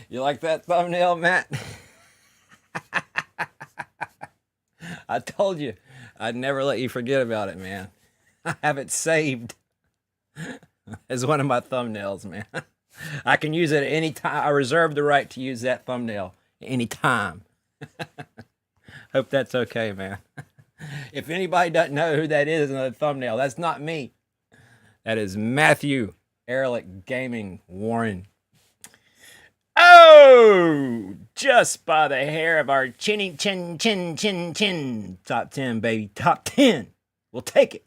You like that thumbnail, Matt? I told you I'd never let you forget about it, man. I have it saved as one of my thumbnails, man. I can use it at any time. I reserve the right to use that thumbnail any time. Hope that's okay, man. If anybody doesn't know who that is in the thumbnail, that's not me. That is Matthew Ehrlich Gaming Warren. Oh, just by the hair of our chin. Top 10, baby. Top 10. We'll take it.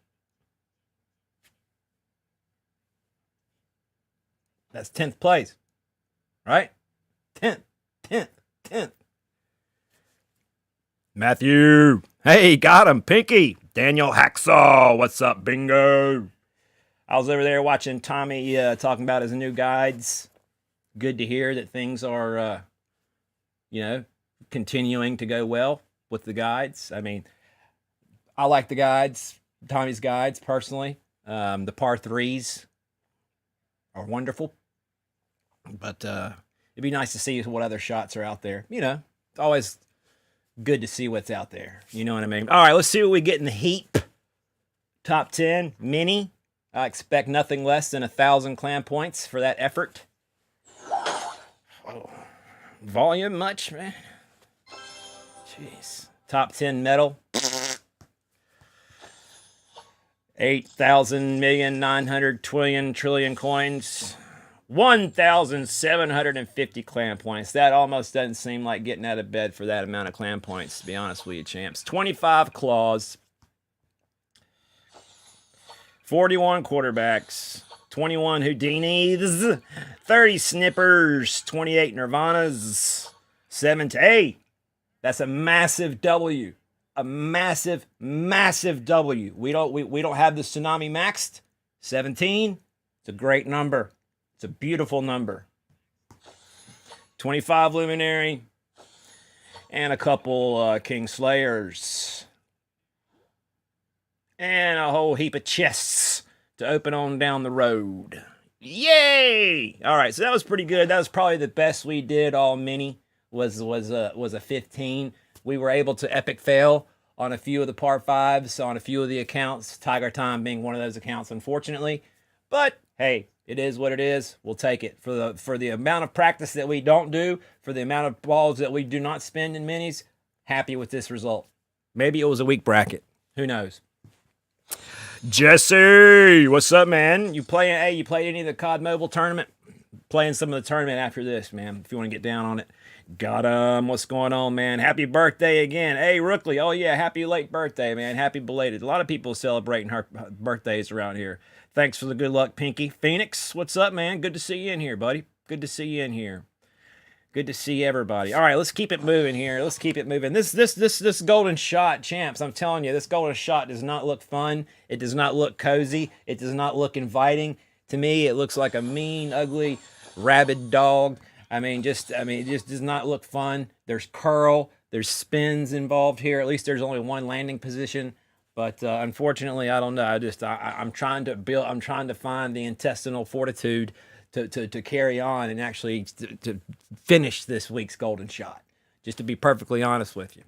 That's 10th place, right? 10th. Matthew. Hey, got him. Pinky. Daniel Hacksaw. What's up, bingo? I was over there watching Tommy talking about his new guides. Good to hear that things are, continuing to go well with the guides. I mean, I like the guides, Tommy's guides personally. The par threes are wonderful, but it'd be nice to see what other shots are out there. It's always good to see what's out there. You know what I mean? All right, let's see what we get in the heap. Top 10 mini. I expect nothing less than 1,000 clam points for that effort. Oh, volume much, man? Jeez. Top 10 metal. 8,000,900,000,000,000,000,000,000 coins. 1,750 clam points. That almost doesn't seem like getting out of bed for that amount of clam points, to be honest with you, champs. 25 claws. 41 quarterbacks. 21 Houdinis. 30 snippers. 28 Nirvanas. 7 to 8. That's a massive W. A massive W. We don't have the tsunami maxed. 17. It's a great number. It's a beautiful number. 25 Luminary. And a couple King Slayers. And a whole heap of chests to open on down the road. Yay! All right, so that was pretty good. That was probably the best we did all mini. Was a 15. We were able to epic fail on a few of the par fives, on a few of the accounts. Tiger Time being one of those accounts, unfortunately. But hey, it is what it is. We'll take it for the amount of practice that we don't do, for the amount of balls that we do not spend in minis. Happy with this result. Maybe it was a weak bracket. Who knows? Jesse, what's up, man? You played any of the COD Mobile tournament? Playing some of the tournament after this, man, if you want to get down on it. Got him. What's going on, man? Happy birthday again. Hey, Rookley. Oh, yeah, happy late birthday, man. Happy belated. A lot of people celebrating her birthdays around here. Thanks for the good luck, Pinky. Phoenix, what's up, man? Good to see you in here, buddy. Good to see you in here. Good to see everybody. All right, let's keep it moving here. Let's keep it moving. This golden shot, champs, I'm telling you, this golden shot does not look fun. It does not look cozy. It does not look inviting. To me, it looks like a mean, ugly, rabid dog. It just does not look fun. There's curl. There's spins involved here. At least there's only one landing position. But unfortunately, I don't know. I'm trying to find the intestinal fortitude to carry on and actually to finish this week's golden shot. Just to be perfectly honest with you.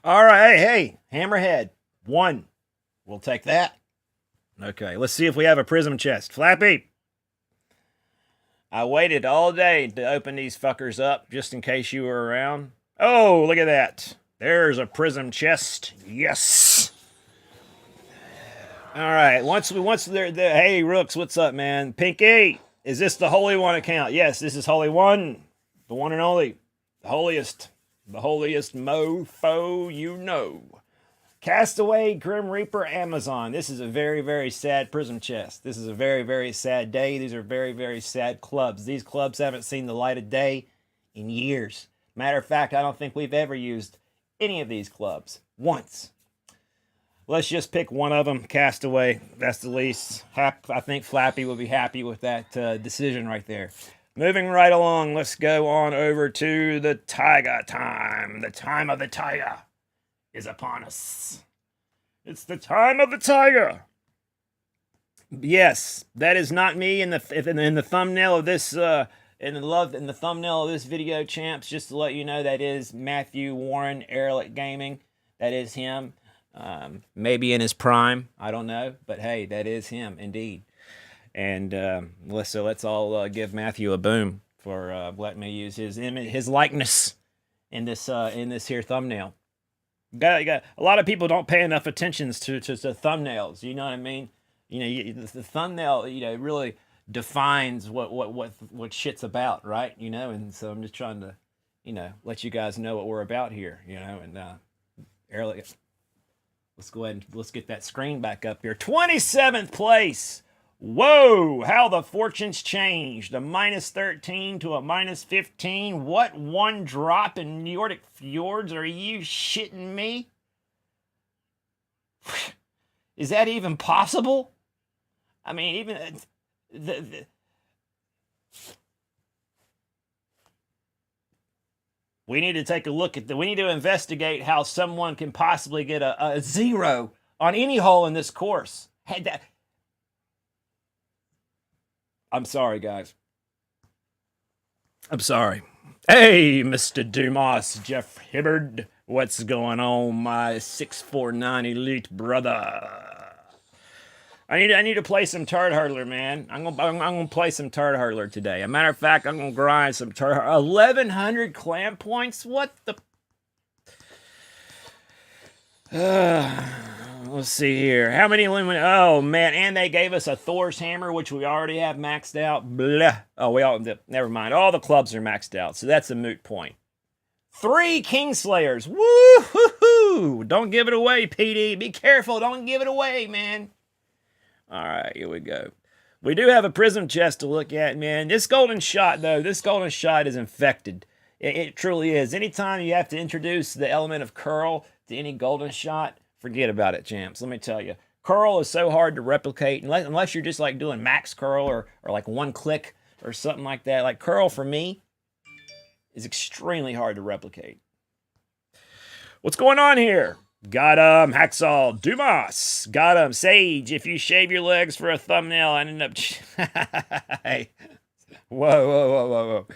All right, hey, Hammerhead 1. We'll take that. Okay, let's see if we have a prism chest. Flappy. I waited all day to open these fuckers up just in case you were around. Oh, look at that. There's a prism chest. Yes. All right. Once they're there. Hey, Rooks, what's up, man? Pinky, is this the Holy One account? Yes, this is Holy One, the one and only, the holiest mofo you know. Castaway, Grim Reaper, Amazon. This is a very, very sad prism chest. This is a very, very sad day. These are very, very sad clubs. These clubs haven't seen the light of day in years. Matter of fact, I don't think we've ever used any of these clubs once. Let's just pick one of them, Castaway. That's the least. I think Flappy will be happy with that decision right there. Moving right along, let's go on over to the Tiger time. The time of the Tiger is upon us. It's the time of the Tiger. Yes, that is not me in the thumbnail of this in the thumbnail of this video, champs, just to let you know, that is Matthew Warren Ehrlich Gaming. That is him. Maybe in his prime, I don't know, but hey, that is him indeed. And let's all give Matthew a boom for letting me use his image, his likeness in this here thumbnail. Got a lot of people don't pay enough attention to thumbnails. You know what I mean? You know, the thumbnail, really defines what shit's about, right? And so I'm just trying to, let you guys know what we're about here. And Ehrlich, let's go ahead and let's get that screen back up here. 27th place. Whoa, how the fortunes changed. A -13 to a -15. What one drop in Nordic fjords? Are you shitting me? Is that even possible? I mean, even we need to take a look at we need to investigate how someone can possibly get a 0 on any hole in this course. Hey, I'm sorry, guys. I'm sorry. Hey, Mr. Dumas, Jeff Hibbard. What's going on, my 649 elite brother? I need to play some turd hurdler, man. I'm gonna play some turd hurdler today. As a matter of fact, I'm gonna grind some turd 1,100 clam points. What the? Let's see here. How many illuminate? Oh man, and they gave us a Thor's hammer, which we already have maxed out. Blah. Oh, never mind. All the clubs are maxed out, so that's a moot point. 3 Kingslayers. Woo-hoo-hoo! Don't give it away, PD. Be careful. Don't give it away, man. All right, here we go. We do have a prism chest to look at, man. This golden shot, though, is infected. It truly is. Anytime you have to introduce the element of curl to any golden shot, forget about it, champs. Let me tell you. Curl is so hard to replicate, unless you're just like doing max curl or like one click or something like that. Like curl for me is extremely hard to replicate. What's going on here? Got him, Hacksaw, Dumas. Got him, Sage. If you shave your legs for a thumbnail, I end up... Hey. Whoa.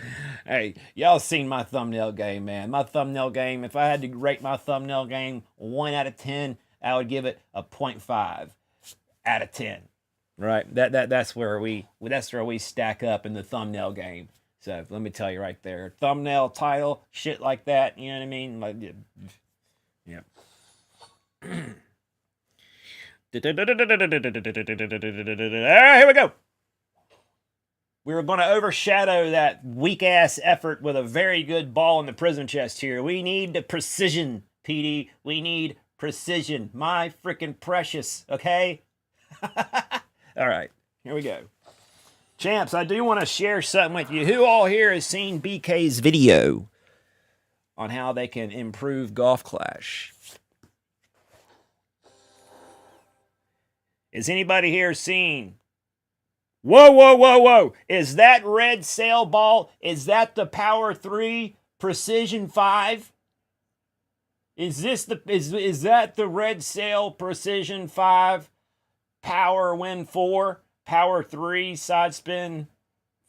Hey, y'all seen my thumbnail game, man. My thumbnail game, if I had to rate my thumbnail game 1 out of 10, I would give it a 0.5 out of 10. Right? That's where we stack up in the thumbnail game. So let me tell you right there. Thumbnail, title, shit like that, you know what I mean? Like, yeah. All right, here we go. We were going to overshadow that weak-ass effort with a very good ball in the prism chest here. We need the precision, PD. We need precision. My freaking precious, okay? All right, here we go. Champs, I do want to share something with you. Who all here has seen BK's video on how they can improve Golf Clash? Is anybody here seen? Whoa. Is that red sail ball? Is that the Power 3 Precision 5? Is that the red sail Precision 5 Power Win 4? Power 3 Side Spin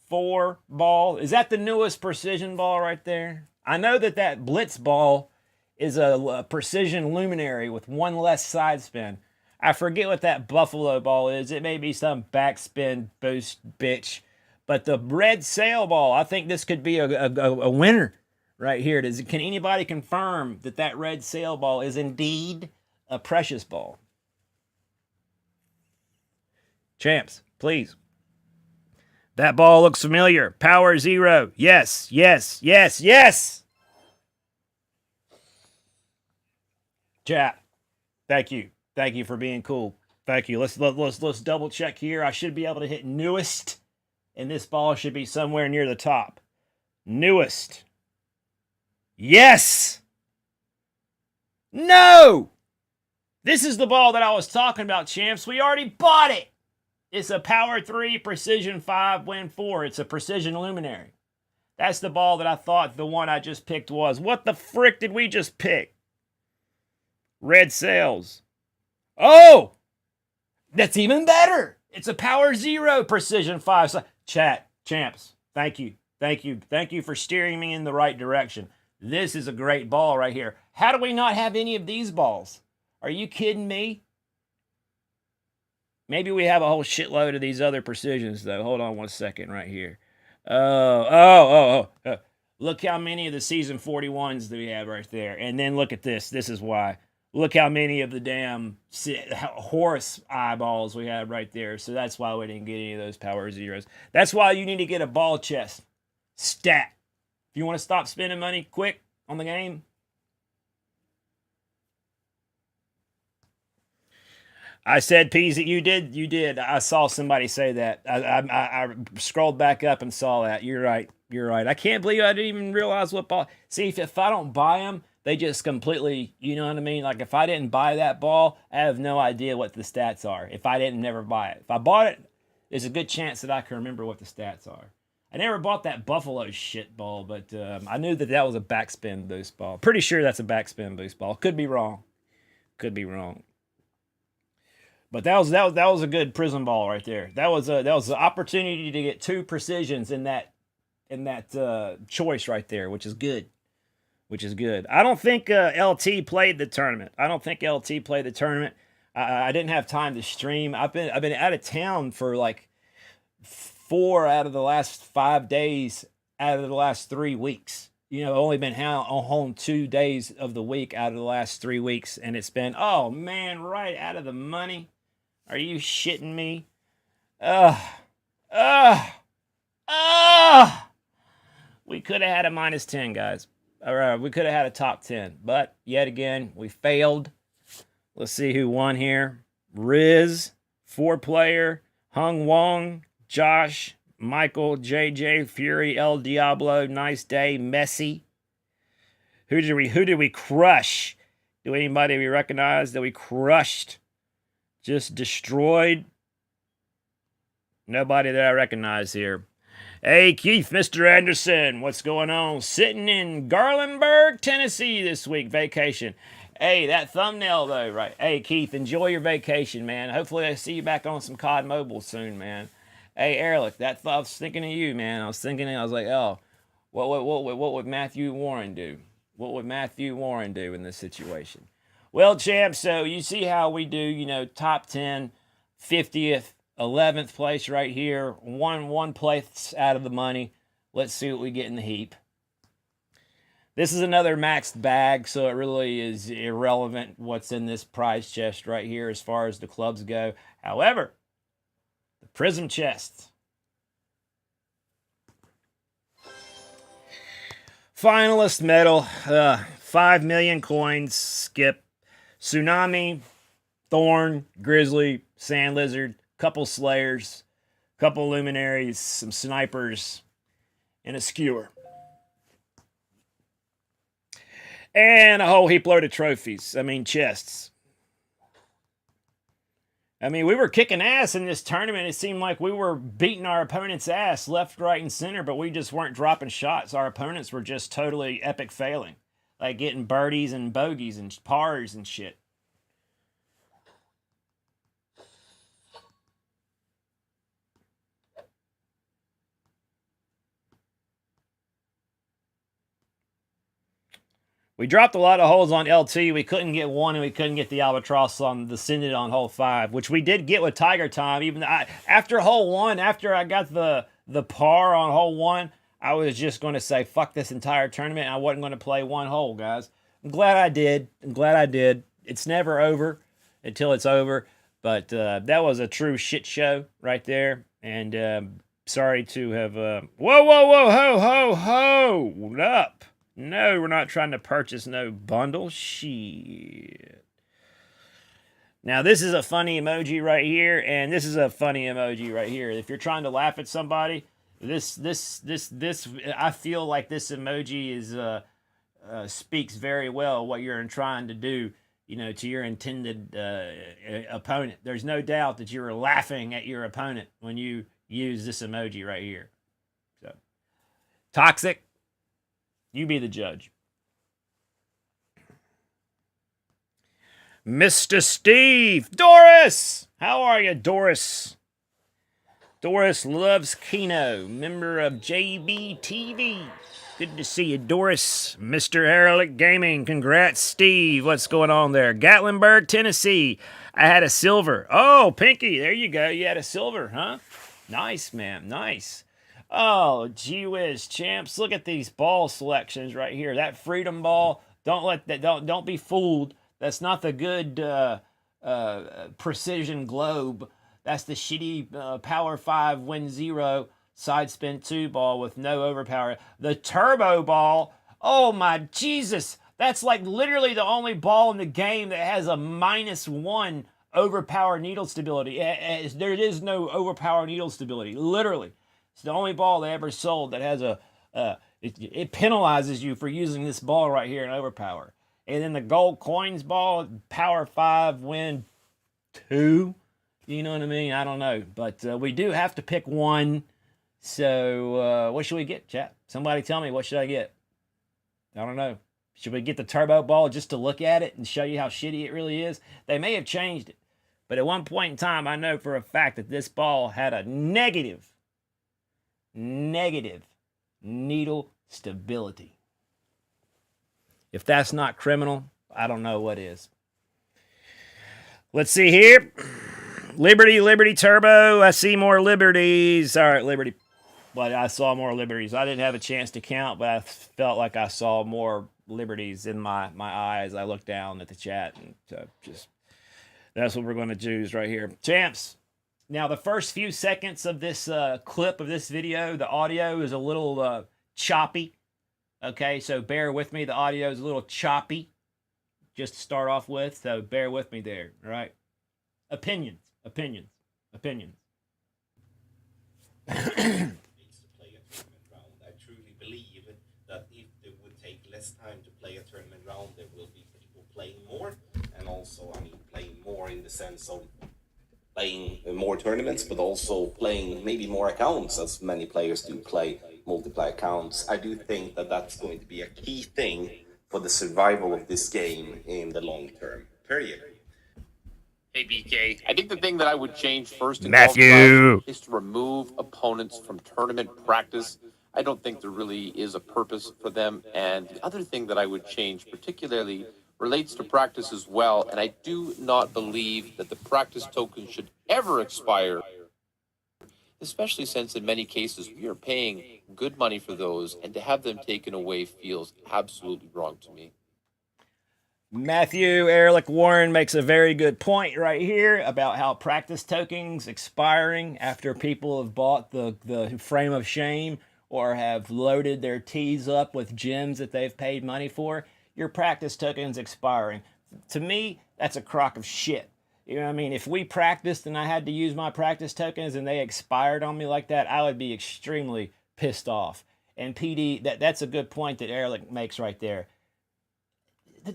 4 ball? Is that the newest precision ball right there? I know that Blitz ball is a precision luminary with 1 less side spin. I forget what that Buffalo ball is. It may be some backspin boost bitch. But the red sail ball, I think this could be a winner right here. Can anybody confirm that red sail ball is indeed a precious ball? Champs, please. That ball looks familiar. Power 0. Yes. Chat. Thank you. Thank you for being cool. Thank you. Let's double check here. I should be able to hit newest, and this ball should be somewhere near the top. Newest. Yes. No. This is the ball that I was talking about, champs. We already bought it. It's a Power 3 Precision 5 Win 4. It's a Precision Luminary. That's the ball that I thought the one I just picked was. What the frick did we just pick? Red Sails. Oh! That's even better. It's a Power 0 Precision 5. Chat, champs, thank you. Thank you. Thank you for steering me in the right direction. This is a great ball right here. How do we not have any of these balls? Are you kidding me? Maybe we have a whole shitload of these other precisions, though. Hold on one second right here. Look how many of the season 41s that we have right there. And then look at this. This is why. Look how many of the damn horse eyeballs we have right there. So that's why we didn't get any of those power zeros. That's why you need to get a ball chest stat. If you want to stop spending money quick on the game. I said, Peasy, you did. You did. I saw somebody say that. I scrolled back up and saw that. You're right. You're right. I can't believe I didn't even realize what ball. See, if I don't buy them, they just completely, you know what I mean? Like if I didn't buy that ball, I have no idea what the stats are. If I didn't never buy it. If I bought it, there's a good chance that I can remember what the stats are. I never bought that Buffalo shit ball, but I knew that was a backspin boost ball. Pretty sure that's a backspin boost ball. Could be wrong. Could be wrong. But that was a good prism ball right there. That was an opportunity to get 2 precisions in that choice right there, which is good. Which is good. I don't think LT played the tournament. I didn't have time to stream. I've been out of town for like 4 out of the last 5 days out of the last 3 weeks. You know, only been home 2 days of the week out of the last 3 weeks, and it's been, oh man, right out of the money. Are you shitting me? We could have had a -10, guys. Or we could have had a top 10, but yet again, we failed. Let's see who won here. Riz, 4-player, Hung Wong, Josh, Michael, JJ, Fury, El Diablo, Nice Day, Messi. Who did we crush? Do anybody we recognize that we crushed? Just destroyed? Nobody that I recognize here. Hey, Keith, Mr. Anderson, what's going on? Sitting in Garlandburg, Tennessee this week, vacation. Hey, that thumbnail, though, right? Hey, Keith, enjoy your vacation, man. Hopefully I see you back on some COD Mobile soon, man. Hey, Ehrlich, I was thinking of you, man. I was like, oh, what would Matthew Warren do? What would Matthew Warren do in this situation? Well, champ, so you see how we do, you know, top 10, 50th, 11th place right here. One place out of the money. Let's see what we get in the heap. This is another maxed bag, so it really is irrelevant what's in this prize chest right here as far as the clubs go. However, the prism chest. Finalist medal, 5 million coins, skip. Tsunami, Thorn, Grizzly, Sand Lizard, couple Slayers, couple Luminaries, some Snipers, and a Skewer. And a whole heap load of trophies. I mean, chests. I mean, we were kicking ass in this tournament. It seemed like we were beating our opponent's ass left, right, and center, but we just weren't dropping shots. Our opponents were just totally epic failing. Like getting birdies and bogeys and pars and shit. We dropped a lot of holes on LT. We couldn't get one, and we couldn't get the albatross on the Synod on hole 5, which we did get with Tiger Time. Even after hole 1, after I got the par on hole 1, I was just going to say, fuck this entire tournament. I wasn't going to play one hole, guys. I'm glad I did. It's never over until it's over. But that was a true shit show right there. And sorry to have... Whoa, hold up. No, we're not trying to purchase no bundle. Shit. Now, this is a funny emoji right here, and this is a funny emoji right here. If you're trying to laugh at somebody, this, I feel like this emoji is speaks very well what you're trying to do, you know, to your intended opponent. There's no doubt that you're laughing at your opponent when you use this emoji right here. So, toxic. You be the judge. Mr. Steve. Doris! How are you, Doris? Doris loves Keno, member of JBTV. Good to see you, Doris. Mr. Ehrlich Gaming, congrats, Steve. What's going on there? Gatlinburg, Tennessee. I had a silver. Oh, Pinky, there you go. You had a silver, huh? Nice, man, nice. Oh, gee whiz, champs! Look at these ball selections right here. That freedom ball. Don't be fooled. That's not the good precision globe. That's the shitty Power 5 Win 0 side spin 2 ball with no overpower. The turbo ball, oh my Jesus, that's like literally the only ball in the game that has a -1 overpower needle stability. There is no overpower needle stability, literally. It's the only ball they ever sold that has it penalizes you for using this ball right here in overpower. And then the gold coins ball, Power 5 Win 2. You know what I mean? I don't know. But we do have to pick one. So what should we get, chat? Somebody tell me, what should I get? I don't know. Should we get the turbo ball just to look at it and show you how shitty it really is? They may have changed it. But at one point in time, I know for a fact that this ball had a negative needle stability. If that's not criminal, I don't know what is. Let's see here. Liberty Turbo. I see more liberties. All right, Liberty. But I saw more liberties. I didn't have a chance to count, but I felt like I saw more liberties in my eyes. I looked down at the chat and just that's what we're going to choose right here. Champs. Now, the first few seconds of this clip of this video, the audio is a little choppy. Okay, so bear with me. The audio is a little choppy just to start off with, so bear with me there, all right? Opinions. To play a tournament round. I truly believe that if it would take less time to play a tournament round, there will be people playing more, and also, I mean, playing more in the sense of playing more tournaments, but also playing maybe more accounts, as many players do play multiplayer accounts. I do think that that's going to be a key thing for the survival of this game in the long term. Period. Hey, BK. I think the thing that I would change first in Matthew golf is to remove opponents from tournament practice. I don't think there really is a purpose for them. And the other thing that I would change particularly relates to practice as well. And I do not believe that the practice tokens should ever expire, especially since in many cases we are paying good money for those, and to have them taken away feels absolutely wrong to me. Matthew Ehrlich Warren makes a very good point right here about how practice tokens expiring after people have bought the frame of shame or have loaded their tees up with gems that they've paid money for. Your practice tokens expiring. To me, that's a crock of shit. You know what I mean? If we practiced and I had to use my practice tokens and they expired on me like that, I would be extremely pissed off. And PD, that's a good point that Ehrlich makes right there.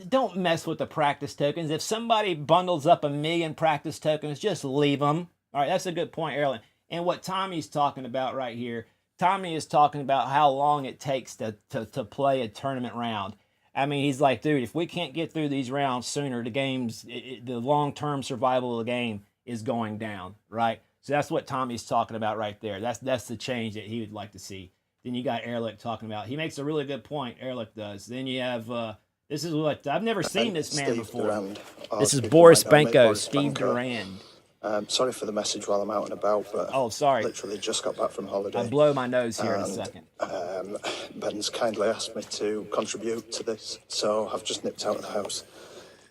Don't mess with the practice tokens. If somebody bundles up 1 million practice tokens, just leave them. All right, that's a good point, Erlen. And what Tommy's talking about right here, Tommy is talking about how long it takes to play a tournament round. I mean, he's like, dude, if we can't get through these rounds sooner, the game's, the long-term survival of the game is going down, right? So that's what Tommy's talking about right there. That's the change that he would like to see. Then you got Ehrlich talking about. He makes a really good point, Ehrlich does. Then you have... this is what I've never seen this man before. This is Boris Benko, Steve Durand. Sorry for the message while I'm out and about, but sorry. Literally just got back from holiday. I'll blow my nose here in a second. Ben's kindly asked me to contribute to this, so I've just nipped out of the house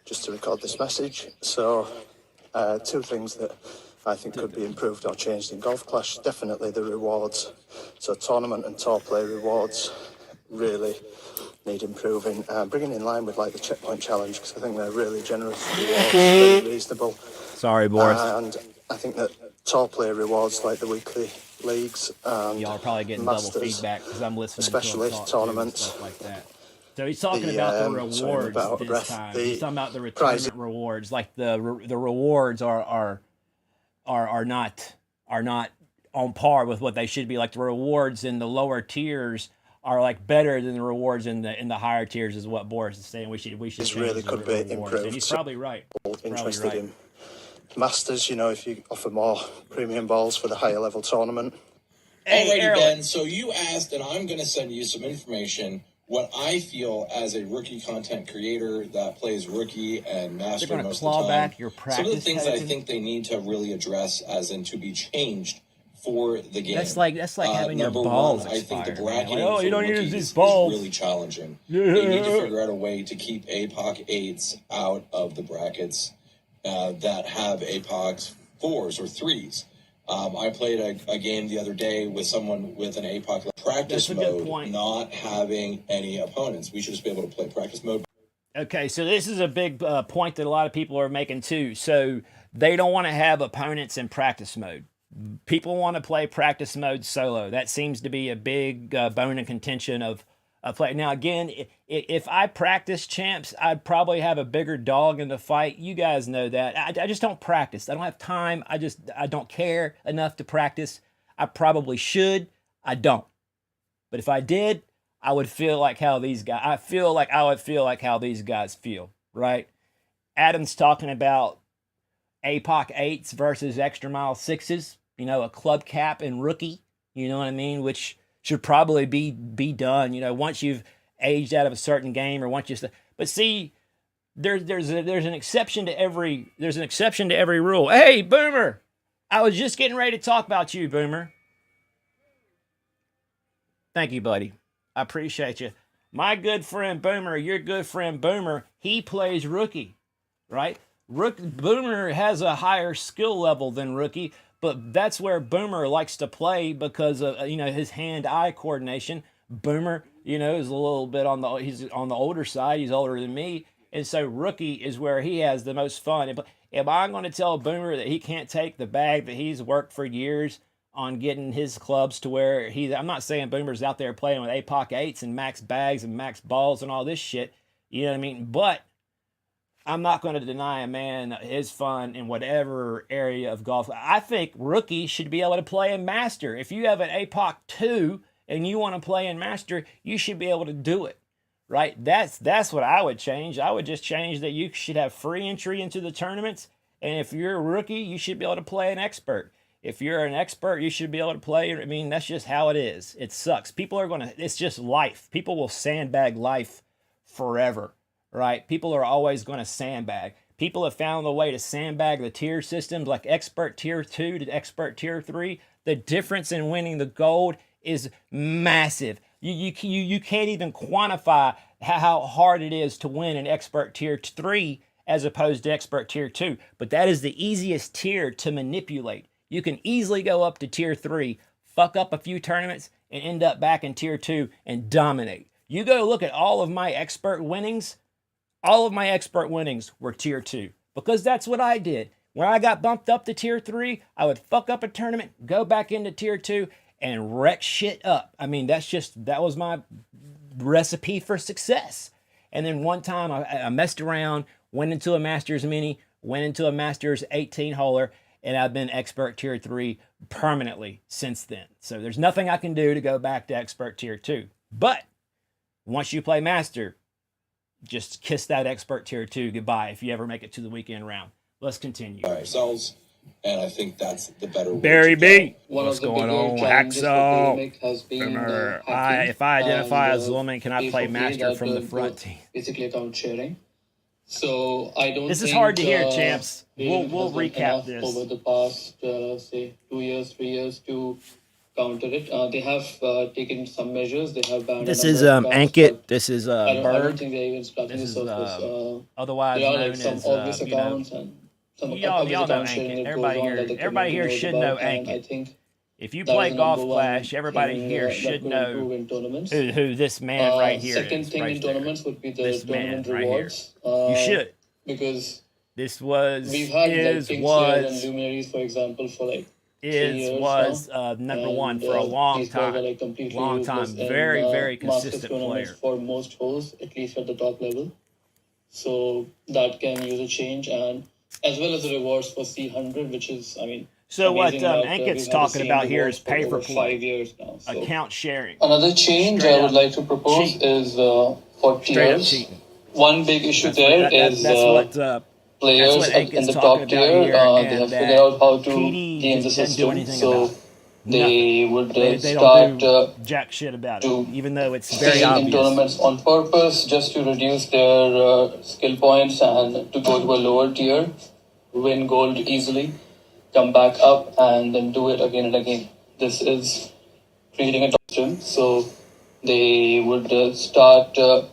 just to record this message. So, two things that I think could be improved or changed in Golf Clash. Definitely the rewards. So tournament and tour play rewards really need improving, bringing in line with like the checkpoint challenge, because I think they're really generous rewards, very reasonable. Sorry, Boris. And I think that tour play rewards like the weekly leagues and y'all are probably getting Masters, double feedback because I'm listening especially to tournaments, stuff like that. So he's talking about the rewards this time. He's talking about the retirement rewards. Like the rewards are not on par with what they should be. Like the rewards in the lower tiers are like better than the rewards in the higher tiers, is what Boris is saying. We should this really could be improved. And he's probably right. Interested in Masters, if you offer more premium balls for the higher level tournament. Hey, Alrighty, Errol, Ben. So you asked, and I'm going to send you some information. What I feel as a rookie content creator that plays rookie and master they're gonna most claw of the time. back your Some of the practice things that I token. think they need to really address, as in to be changed for the game. That's like having your Number balls one, I think the expired, man. Like, bracketing oh, for you don't use rookies these is balls. really challenging. Yeah. They need to figure out a way to keep APOC 8s out of the brackets that have APOC 4s or 3s. I played a game the other day with someone with an APOC practice That's a good mode, point. not having any opponents. We should just be able to play practice mode. Okay, so this is a big point that a lot of people are making too. So they don't want to have opponents in practice mode. People want to play practice mode solo. That seems to be a big bone of contention of play. Now, again, if I practice champs, I'd probably have a bigger dog in the fight. You guys know that. I just don't practice. I don't have time. I don't care enough to practice. I probably should. I don't. But if I did, I would feel like how these guys. I would feel like how these guys feel. Right? Adam's talking about APOC 8s versus extra mile 6s. A club cap and rookie. You know what I mean? Which should probably be done. Once you've aged out of a certain game, or once you. But see, there's an exception to every rule. Hey, Boomer, I was just getting ready to talk about you, Boomer. Thank you, buddy. I appreciate you. My good friend Boomer, your good friend Boomer, he plays rookie, right? Boomer has a higher skill level than rookie, but that's where Boomer likes to play because of his hand-eye coordination. Boomer, is a little bit he's on the older side. He's older than me, and so rookie is where he has the most fun. Am I going to tell Boomer that he can't take the bag that he's worked for years on getting his clubs to where I'm not saying Boomer's out there playing with APOC 8s and max bags and max balls and all this shit. You know what I mean? But I'm not going to deny a man his fun in whatever area of golf. I think rookie should be able to play in master. If you have an APOC 2 and you want to play in master, you should be able to do it. Right? That's what I would change. I would just change that you should have free entry into the tournaments. And if you're a rookie, you should be able to play an expert. If you're an expert, you should be able to play. I mean, that's just how it is. It sucks. It's just life. People will sandbag life forever, right? People are always going to sandbag. People have found a way to sandbag the tier systems like expert tier 2 to expert tier 3. The difference in winning the gold is massive. You can't even quantify how hard it is to win an expert tier 3 as opposed to expert tier 2. But that is the easiest tier to manipulate. You can easily go up to tier 3, fuck up a few tournaments, and end up back in tier 2 and dominate. You go look at all of my expert winnings. All of my expert winnings were tier 2 because that's what I did. When I got bumped up to tier 3, I would fuck up a tournament, go back into tier 2, and wreck shit up. I mean, that was my recipe for success. And then one time I messed around, went into a Masters Mini, went into a Masters 18-holer, and I've been expert tier 3 permanently since then. So there's nothing I can do to go back to expert tier 2. But once you play master, just kiss that expert tier 2 goodbye if you ever make it to the weekend round. Let's continue. Ourselves, and I think that's the better way Barry to B, go. what's going on? Hacksaw. Boomer. If I identify as a woman, can I play master from the front team? Basically account sharing. So I don't. This is think, hard to hear, champs. We'll has done recap enough this. over the past, say, 2 years, 3 years to counter it. They have taken some measures. They have banned. This a is number of accounts, Ankit. but This is I don't Berg. think they're even scratching This the is surface. otherwise There are known like some as obvious accounts and some y'all obvious know account sharing Ankit. that Everybody goes on here, that the everybody here community should knows know about, and I Ankit. think If you that play is the Golf number Clash, one everybody thing, here that should could know improve in tournaments. who this man right here Second is. thing Right in there. tournaments would be the This man tournament right here. rewards. You should. Because This was, we've had like is, Kingslayer and was, luminaries, for example, for like 3 is, years was now. number one And, for a long these guys are time. like completely Long useless time. in, Very, very Masters consistent tournaments player. for most holes, at least at the top level. So that can use a change, and as well as the rewards for C100, which is, I mean, So what amazing that, Ankit's we've had the talking same about here rewards is for pay for over play. 5 years now. So Account sharing. another change Straight I would up like to propose cheating. is for Straight up tiers. cheating. One big issue That's there what, is that's what players what in Aiken's the talking top about tier, here, they and have that figured out how to PD game the just doesn't do system. anything So about it. they Nothing. would They start don't do jack shit about it, to even though it's very fail in obvious. tournaments on purpose just to reduce their skill points and to go to a lower tier, win gold easily, come back up, and then do it again and again. This is creating a system. So they would start to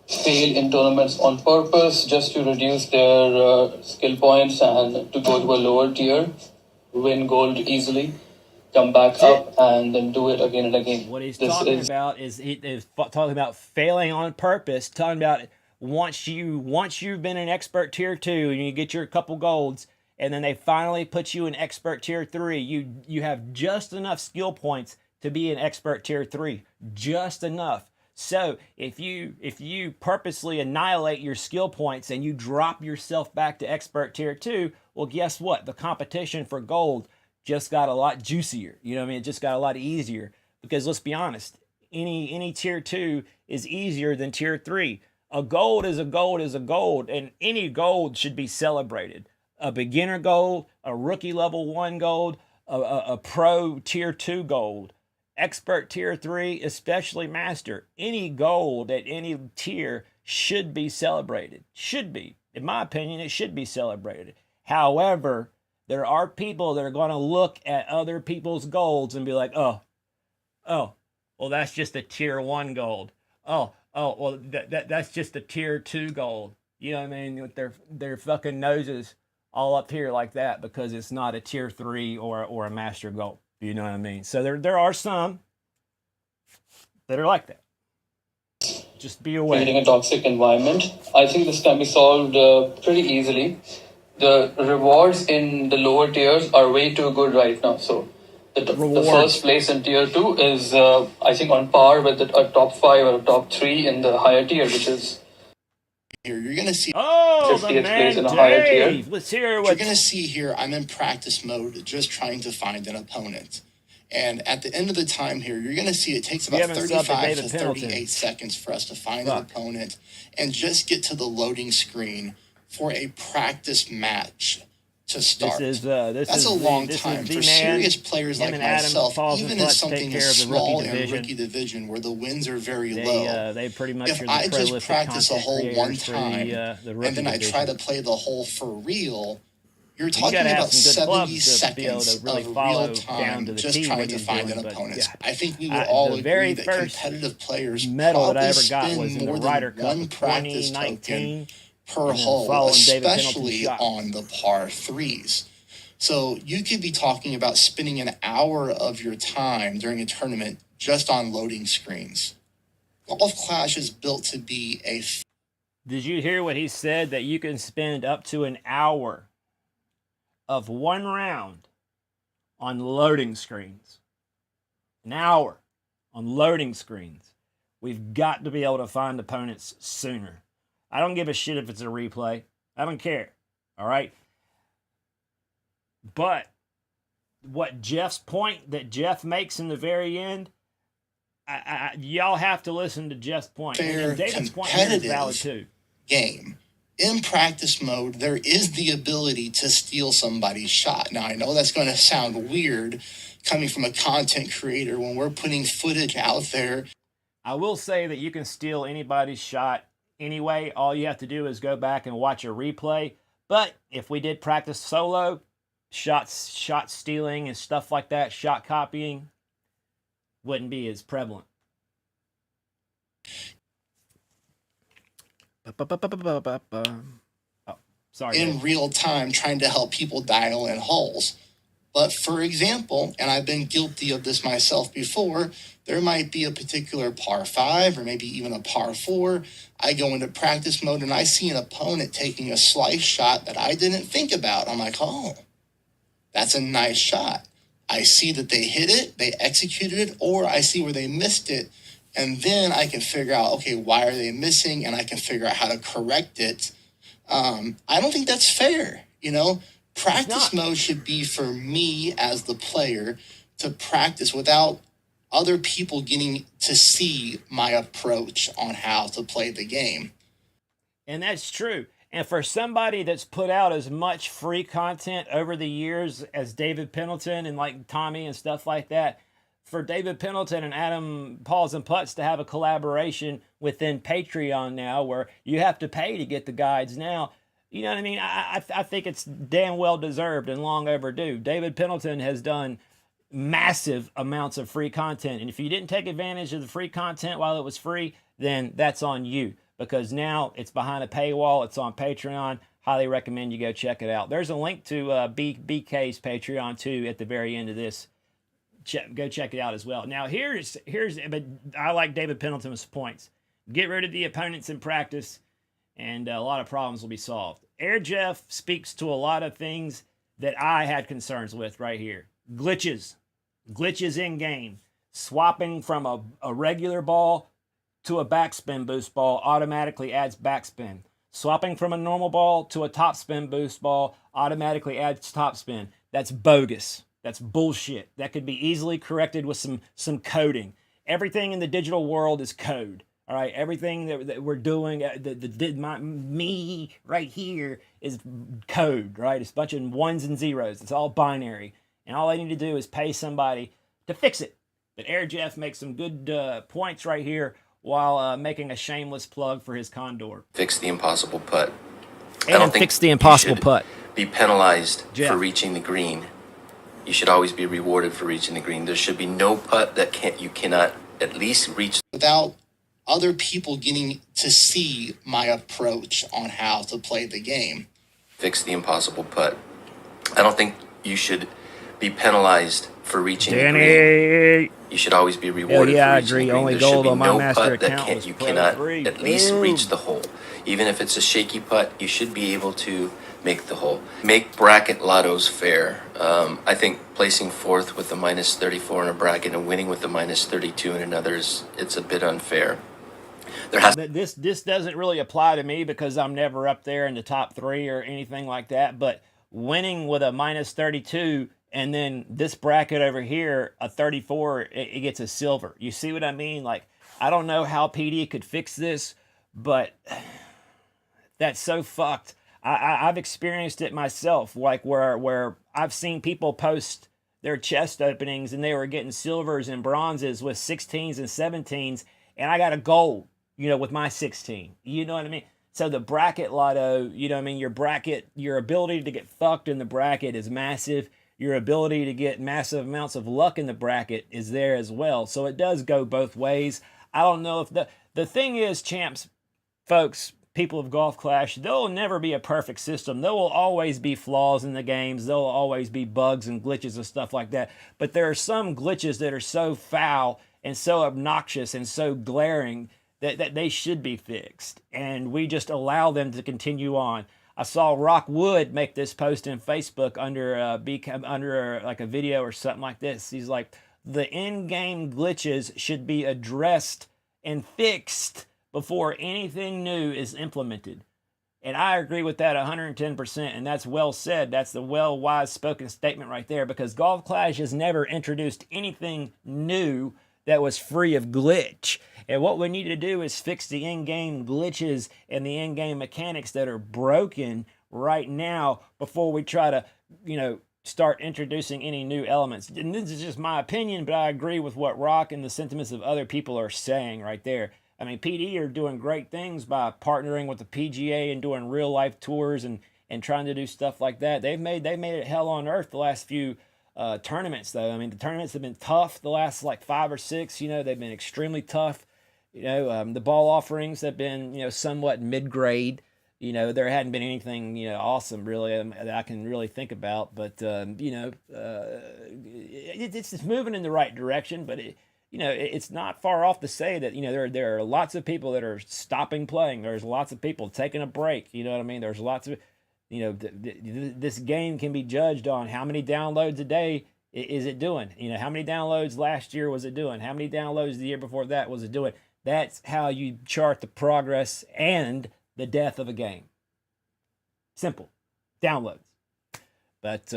fail in tournaments on purpose just to reduce their skill points and to go to a lower tier, win gold easily, come back up, and then do it again and again. What he's This talking is about is he is talking about failing on purpose. Talking about once you've been an expert tier 2 and you get your couple golds, and then they finally put you in expert tier 3. You have just enough skill points to be an expert tier 3, just enough. So if you purposely annihilate your skill points and you drop yourself back to expert tier 2, well, guess what? The competition for gold just got a lot juicier. You know what I mean? It just got a lot easier, because let's be honest, any tier 2 is easier than tier 3. A gold is a gold is a gold, and any gold should be celebrated. A beginner gold, a rookie level 1 gold, a pro tier 2 gold, expert tier 3, especially master. Any gold at any tier should be celebrated. Should be. In my opinion, it should be celebrated. However, there are people that are going to look at other people's golds and be like, oh, well, that's just a tier 1 gold. Oh, well, that's just a tier 2 gold. You know what I mean? With their fucking noses all up here like that, because it's not a tier 3 or a master gold. You know what I mean? So there are some that are like that. Just be aware. creating a toxic environment. I think this can be solved pretty easily. The rewards in the lower tiers are way too good right now. So the first place in tier 2 is, I think, on par with a top 5 or a top 3 in the higher tier, which is Here, you're going to see. Oh, 50th the place man in a higher tier. Dave. Let's hear What what you're going to see here, I'm in practice mode, just trying to find an opponent. And at the end of the time here, you're going to see it takes about haven't subbed to 35 David to Pendleton. 38 seconds for us to find an opponent and just get to the loading screen for a practice match to start. That's a long time for serious players like myself, even in something as small in rookie division where the wins are very low. They pretty much If are the I just prolific practice a content hole one creators for time the rookie and then I try division. to play the hole for real, you're You talking gotta have about some good 70 clubs to be able seconds to really of follow real down time to the just T trying what to he's find doing. an But opponent. yeah, I think we would all the very agree that first competitive players medal that I probably ever got was spend in the more Ryder than Cup one of practice token 2019. per hole, following David Pendleton's especially shots. on the par threes. So you could be talking about spending an hour of your time during a tournament just on loading screens. Golf Clash is built to be a. Did you hear what he said? That you can spend up to an hour of one round on loading screens. An hour on loading screens. We've got to be able to find opponents sooner. I don't give a shit if it's a replay. I don't care. All right? But what Jeff's point that Jeff makes in the very end, y'all have to listen to Jeff's point. Fair, And David's point here is valid too. Game. In practice mode, there is the ability to steal somebody's shot. Now, I know that's going to sound weird coming from a content creator when we're putting footage out there. I will say that you can steal anybody's shot anyway. All you have to do is go back and watch a replay. But if we did practice solo, shot stealing and stuff like that, shot copying, wouldn't be as prevalent. Oh, sorry. In real time, trying to help people dial in holes. But for example, and I've been guilty of this myself before, there might be a particular par 5 or maybe even a par 4. I go into practice mode and I see an opponent taking a slice shot that I didn't think about. I'm like, oh, that's a nice shot. I see that they hit it, they executed it, or I see where they missed it. And then I can figure out, okay, why are they missing? And I can figure out how to correct it. I don't think that's fair. Practice mode should be for me as the player to practice without other people getting to see my approach on how to play the game. And that's true. And for somebody that's put out as much free content over the years as David Pendleton and like Tommy and stuff like that, for David Pendleton and Adam Pauls and Putts to have a collaboration within Patreon now where you have to pay to get the guides now, you know what I mean? I think it's damn well deserved and long overdue. David Pendleton has done massive amounts of free content. And if you didn't take advantage of the free content while it was free, then that's on you, because now it's behind a paywall. It's on Patreon. Highly recommend you go check it out. There's a link to BK's Patreon too at the very end of this. Go check it out as well. Now but I like David Pendleton's points. Get rid of the opponents in practice, and a lot of problems will be solved. Air Jeff speaks to a lot of things that I had concerns with right here. Glitches in game, swapping from a regular ball to a backspin boost ball automatically adds backspin. Swapping from a normal ball to a topspin boost ball automatically adds topspin. That's bogus. That's bullshit. That could be easily corrected with some coding. Everything in the digital world is code. All right, everything that we're doing, me right here is code. Right, it's a bunch of ones and zeros. It's all binary, and all I need to do is pay somebody to fix it. But Air Jeff makes some good points right here, while making a shameless plug for his Condor. Fix the impossible putt. And fix the impossible putt. Be penalized Jeff. for reaching the green. You should always be rewarded for reaching the green. There should be no putt that you cannot at least reach. Without other people getting to see my approach on how to play the game. Fix the impossible putt. I don't think you should be penalized for reaching the green. You should always be rewarded yeah, for I reaching agree. the green. Only There gold should be on my no master putt that account was you Pro cannot 3. at least Boom. reach the hole. Even if it's a shaky putt, you should be able to make the hole. Make bracket lottos fair. I think placing fourth with a minus 34 in a bracket and winning with a minus 32 in another it's a bit unfair. This doesn't really apply to me because I'm never up there in the top 3 or anything like that. But winning with a minus 32 and then this bracket over here, a 34, it gets a silver. You see what I mean? Like, I don't know how PD could fix this, but that's so fucked. I've experienced it myself, like where I've seen people post their chest openings and they were getting silvers and bronzes with 16s and 17s, and I got a gold, with my 16. You know what I mean? So the bracket lotto, what I mean? Your ability to get fucked in the bracket is massive. Your ability to get massive amounts of luck in the bracket is there as well. So it does go both ways. I don't know if the thing is, champs, folks, people of Golf Clash, there will never be a perfect system. There will always be flaws in the games. There will always be bugs and glitches and stuff like that. But there are some glitches that are so foul and so obnoxious and so glaring that they should be fixed. And we just allow them to continue on. I saw Rock Wood make this post in Facebook under like a video or something like this. He's like, the in-game glitches should be addressed and fixed before anything new is implemented. And I agree with that 110%, and that's well said. That's the wise spoken statement right there, because Golf Clash has never introduced anything new that was free of glitch. And what we need to do is fix the in-game glitches and the in-game mechanics that are broken right now before we try to, start introducing any new elements. And this is just my opinion, but I agree with what Rock and the sentiments of other people are saying right there. I mean, PD are doing great things by partnering with the PGA and doing real life tours and trying to do stuff like that. They've made it hell on earth the last few tournaments, though. I mean, the tournaments have been tough the last like 5 or 6. They've been extremely tough. The ball offerings have been somewhat mid-grade. There hadn't been anything awesome really that I can really think about. But it's moving in the right direction. But it's not far off to say that, there are lots of people that are stopping playing. There's lots of people taking a break. You know what I mean? There's lots of, this game can be judged on how many downloads a day is it doing? How many downloads last year was it doing? How many downloads the year before that was it doing? That's how you chart the progress and the death of a game. Simple. Downloads. But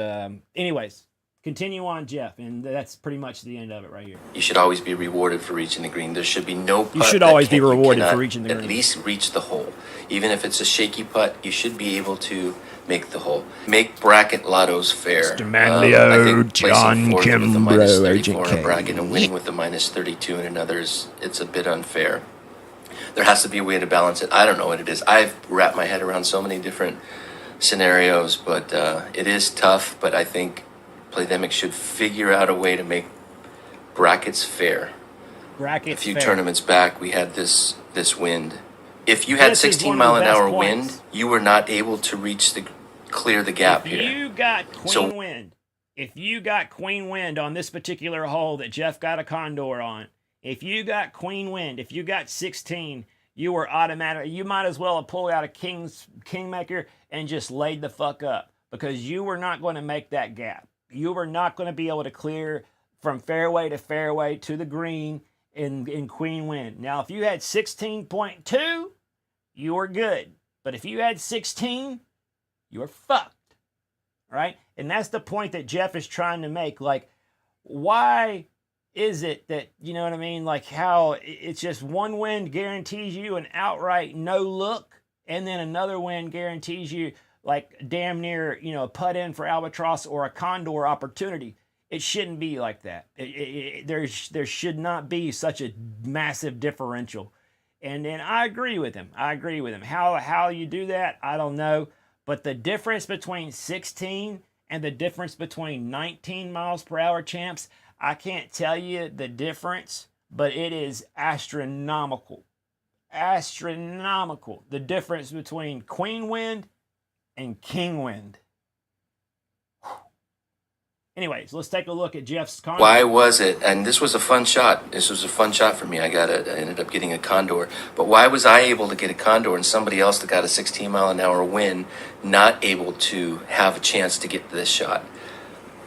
anyways, Continue on, Jeff, and that's pretty much the end of it right here. You should always be rewarded for reaching the green. There should be no putt You should that always be you rewarded for cannot reaching the at green. least reach the hole. Even if it's a shaky putt, you should be able to make the hole. Make bracket lottos fair. Mr. Manlio, I think John placing fourth with the Kimbrough, minus 34 Agent in a K. bracket and winning with the minus 32 in another it's a bit unfair. There has to be a way to balance it. I don't know what it is. I've wrapped my head around so many different scenarios, but it is tough. But I think Playdemic should figure out a way to make brackets fair. Brackets A few fair. tournaments back, we had this wind. If you had This is 16 one of the mile an best hour points. wind, you were not able to clear the gap If here. you got queen So- wind, if you got queen wind on this particular hole that Jeff got a condor on, if you got queen wind, if you got 16, you were automatic. You might as well have pulled out a kingmaker and just laid the fuck up, because you were not going to make that gap. You were not going to be able to clear from fairway to the green in queen wind. Now, if you had 16.2, you were good. But if you had 16, you were fucked. Right? And that's the point that Jeff is trying to make. Like, why is it that, you know what I mean? Like, how it's just one wind guarantees you an outright no look, and then another wind guarantees you like damn near, you know, a putt in for albatross or a condor opportunity. It shouldn't be like that. There should not be such a massive differential. And I agree with him. How you do that, I don't know. But the difference between 16 and the difference between 19 miles per hour, champs, I can't tell you the difference, but it is astronomical. Astronomical. The difference between queen wind and king wind. Anyways, let's take a look at Jeff's condor. Why was it? And this was a fun shot. This was a fun shot for me. I ended up getting a condor. But why was I able to get a condor and somebody else that got a 16 mile an hour wind not able to have a chance to get this shot?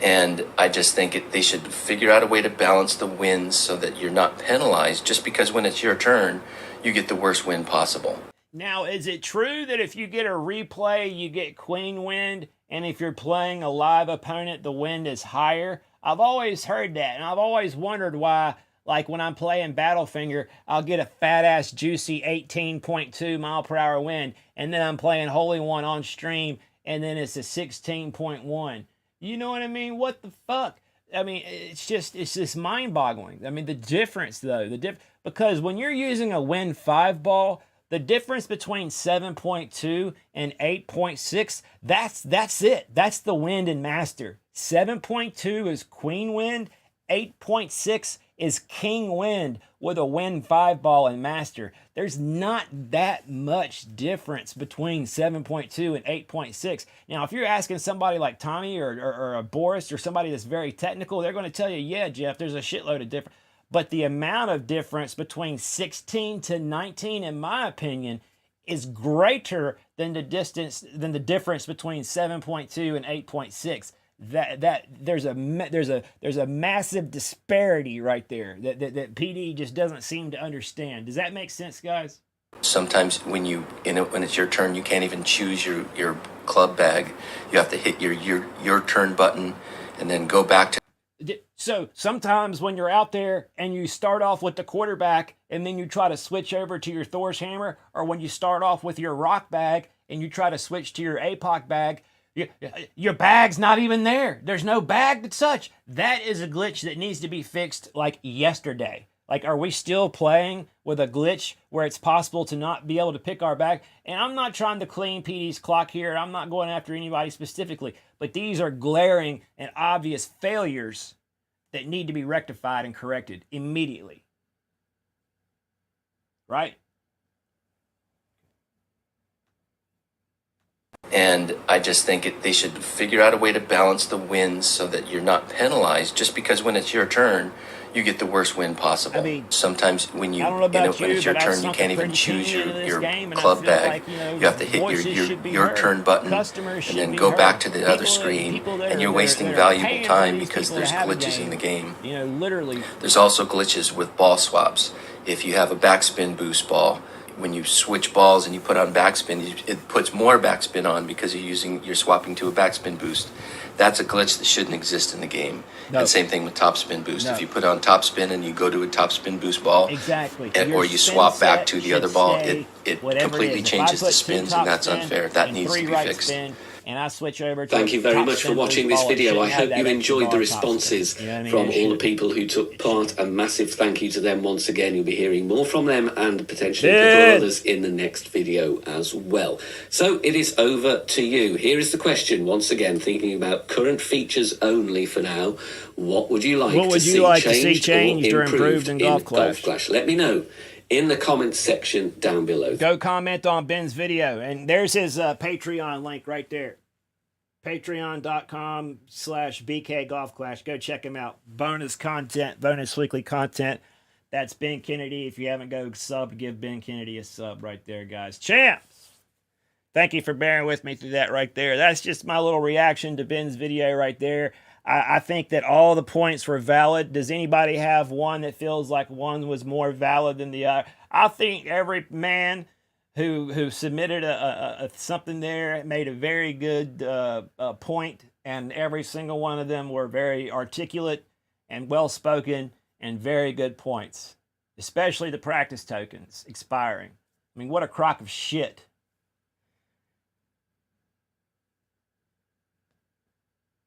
And I just think they should figure out a way to balance the winds so that you're not penalized just because when it's your turn, you get the worst wind possible. Now, is it true that if you get a replay, you get queen wind, and if you're playing a live opponent, the wind is higher? I've always heard that, and I've always wondered why, like when I'm playing Battlefinger, I'll get a fat-ass, juicy 18.2 mile per hour wind, and then I'm playing Holy One on stream, and then it's a 16.1. You know what I mean? What the fuck? I mean, it's just mind-boggling. I mean, the difference, though, because when you're using a Win 5 ball, the difference between 7.2 and 8.6, that's it. That's the wind in Master. 7.2 is Queen Wind. 8.6 is King Wind with a Win 5 ball in Master. There's not that much difference between 7.2 and 8.6. Now, if you're asking somebody like Tommy or a Boris or somebody that's very technical, they're going to tell you, yeah, Jeff, there's a shitload of difference. But the amount of difference between 16 to 19, in my opinion, is greater than the difference between 7.2 and 8.6. That there's a massive disparity right there that PD just doesn't seem to understand. Does that make sense, guys? Sometimes when it's your turn, you can't even choose your club bag. You have to hit your turn button and then go back to. So sometimes when you're out there and you start off with the quarterback and then you try to switch over to your Thor's hammer, or when you start off with your rock bag and you try to switch to your APOC bag, your bag's not even there. There's no bag to touch. That is a glitch that needs to be fixed like yesterday. Like, are we still playing with a glitch where it's possible to not be able to pick our bag? And I'm not trying to clean PD's clock here. I'm not going after anybody specifically. But these are glaring and obvious failures that need to be rectified and corrected immediately. Right? And I just think they should figure out a way to balance the winds so that you're not penalized just because when it's your turn, you get the worst win possible. I mean, sometimes when I don't know about when it's your but I've turn, you sunk can't a even pretty choose penny into this your game, and I club feel bag. like, You have to hit voices should be your heard. turn button Customers and should then be go heard. back to the other People screen, that and you're are wasting paying valuable for time these because people there's to have a glitches in the game. You know, literally. There's also glitches with ball swaps. If you have a backspin boost ball, when you switch balls and you put on backspin, it puts more backspin on because you're swapping to a backspin boost. That's a glitch that shouldn't exist in the game. No. And same thing with topspin boost. No. If you put on topspin and you go to a topspin boost ball, exactly, or you swap back to the other ball, it completely changes the spins, and that's unfair. That needs to be fixed. Spin, and I switch over to Thank you very much for watching this video. I hope you enjoyed the responses from all the people who took part. A massive thank you to them once again. You'll be hearing more from them and potentially a couple of others in the next video as well. So it is over to you. Here is the question once again, thinking about current features only for now. What would you like to see changed or improved in Golf Clash? Let me know in the comments section down below. Go comment on Ben's video. And there's his Patreon link right there. Patreon.com/BK Golf Clash. Go check him out. Bonus content, bonus weekly content. That's Ben Kennedy. If you haven't go sub, give Ben Kennedy a sub right there, guys. Champs! Thank you for bearing with me through that right there. That's just my little reaction to Ben's video right there. I think that all the points were valid. Does anybody have one that feels like one was more valid than the other? I think every man who submitted a something there made a very good point, and every single one of them were very articulate and well-spoken and very good points, especially the practice tokens expiring. I mean, what a crock of shit.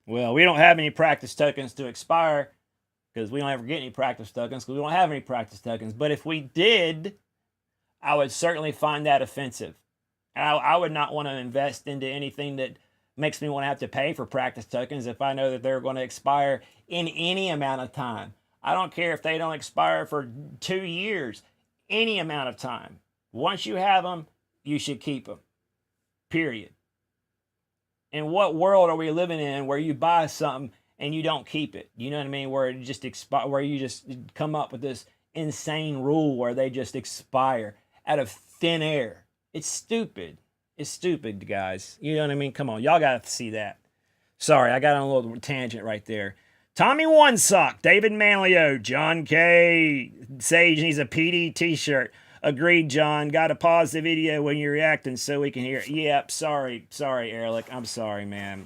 Well, we don't have any practice tokens to expire because we don't ever get any practice tokens because we don't have any practice tokens. But if we did, I would certainly find that offensive. I would not want to invest into anything that makes me want to have to pay for practice tokens if I know that they're going to expire in any amount of time. I don't care if they don't expire for 2 years, any amount of time. Once you have them, you should keep them, period. In what world are we living in where you buy something and you don't keep it? You know what I mean? Where it just where you just come up with this insane rule where they just expire out of thin air. It's stupid. It's stupid, guys. You know what I mean? Come on, y'all got to see that. Sorry, I got on a little tangent right there. Tommy One Sock, David Manlio, John K. Sage needs a PD t-shirt. Agreed, John. Got to pause the video when you're reacting so we can hear it. Yep, sorry, Ehrlich. I'm sorry, man.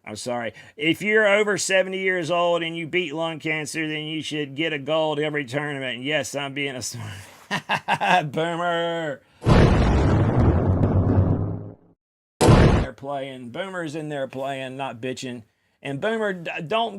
I'm sorry. If you're over 70 years old and you beat lung cancer, then you should get a gold every tournament. And yes, I'm being a boomer. They're playing. Boomer's in there playing, not bitching. And Boomer, don't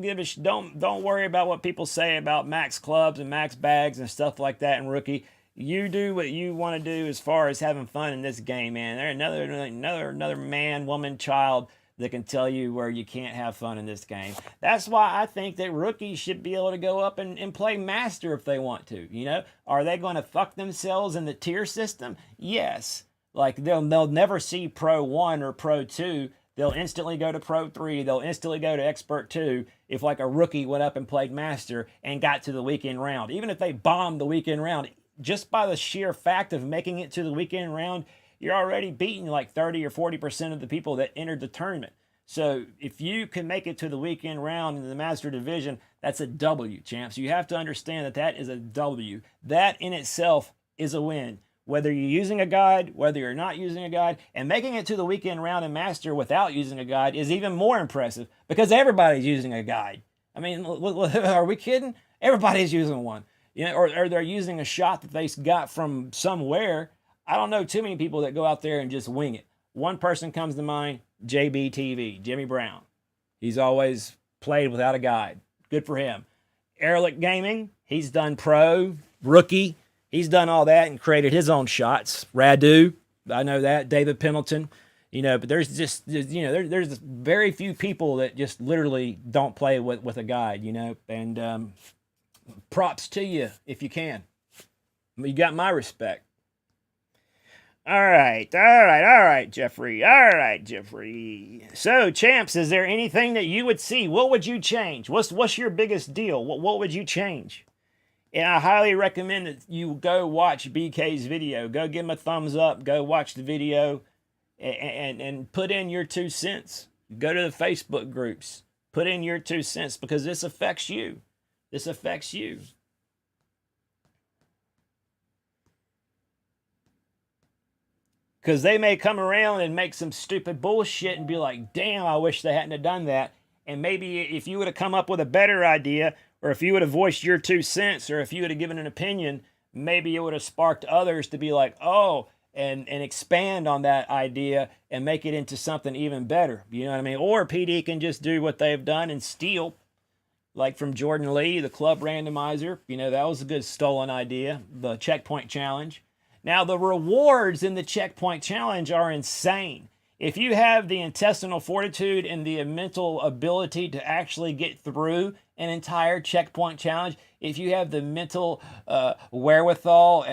worry about what people say about max clubs and max bags and stuff like that. And rookie, you do what you want to do as far as having fun in this game, man. There's another man, woman, child that can tell you where you can't have fun in this game. That's why I think that rookies should be able to go up and play master if they want to. You know, are they going to fuck themselves in the tier system? Yes. Like they'll never see Pro 1 or Pro 2. They'll instantly go to Pro 3. They'll instantly go to Expert 2 if like a rookie went up and played master and got to the weekend round. Even if they bombed the weekend round, just by the sheer fact of making it to the weekend round, you're already beating like 30 or 40% of the people that entered the tournament. So if you can make it to the weekend round in the Master Division, that's a W, champs. You have to understand that that is a W. That in itself is a win. Whether you're using a guide, whether you're not using a guide, and making it to the weekend round in Master without using a guide is even more impressive because everybody's using a guide. I mean, are we kidding? Everybody's using one. You know, or they're using a shot that they got from somewhere. I don't know too many people that go out there and just wing it. One person comes to mind, JBTV, Jimmy Brown. He's always played without a guide. Good for him. Ehrlich Gaming, he's done pro, rookie. He's done all that and created his own shots. Radu, I know that. David Pendleton, you know, but there's just, you know, there's very few people that just literally don't play with a guide, you know, and props to you if you can. You got my respect. All right, Jeffrey. So, champs, is there anything that you would see? What would you change? What's your biggest deal? What would you change? And I highly recommend that you go watch BK's video. Go give him a thumbs up. Go watch the video and put in your 2 cents. Go to the Facebook groups. Put in your 2 cents because this affects you. This affects you. Because they may come around and make some stupid bullshit and be like, damn, I wish they hadn't have done that. And maybe if you would have come up with a better idea, or if you would have voiced your 2 cents, or if you would have given an opinion, maybe it would have sparked others to be like, oh, and expand on that idea and make it into something even better. You know what I mean? Or PD can just do what they've done and steal, like from Jordan Lee, the club randomizer. You know, that was a good stolen idea, the checkpoint challenge. Now, the rewards in the checkpoint challenge are insane. If you have the intestinal fortitude and the mental ability to actually get through an entire checkpoint challenge, if you have the mental wherewithal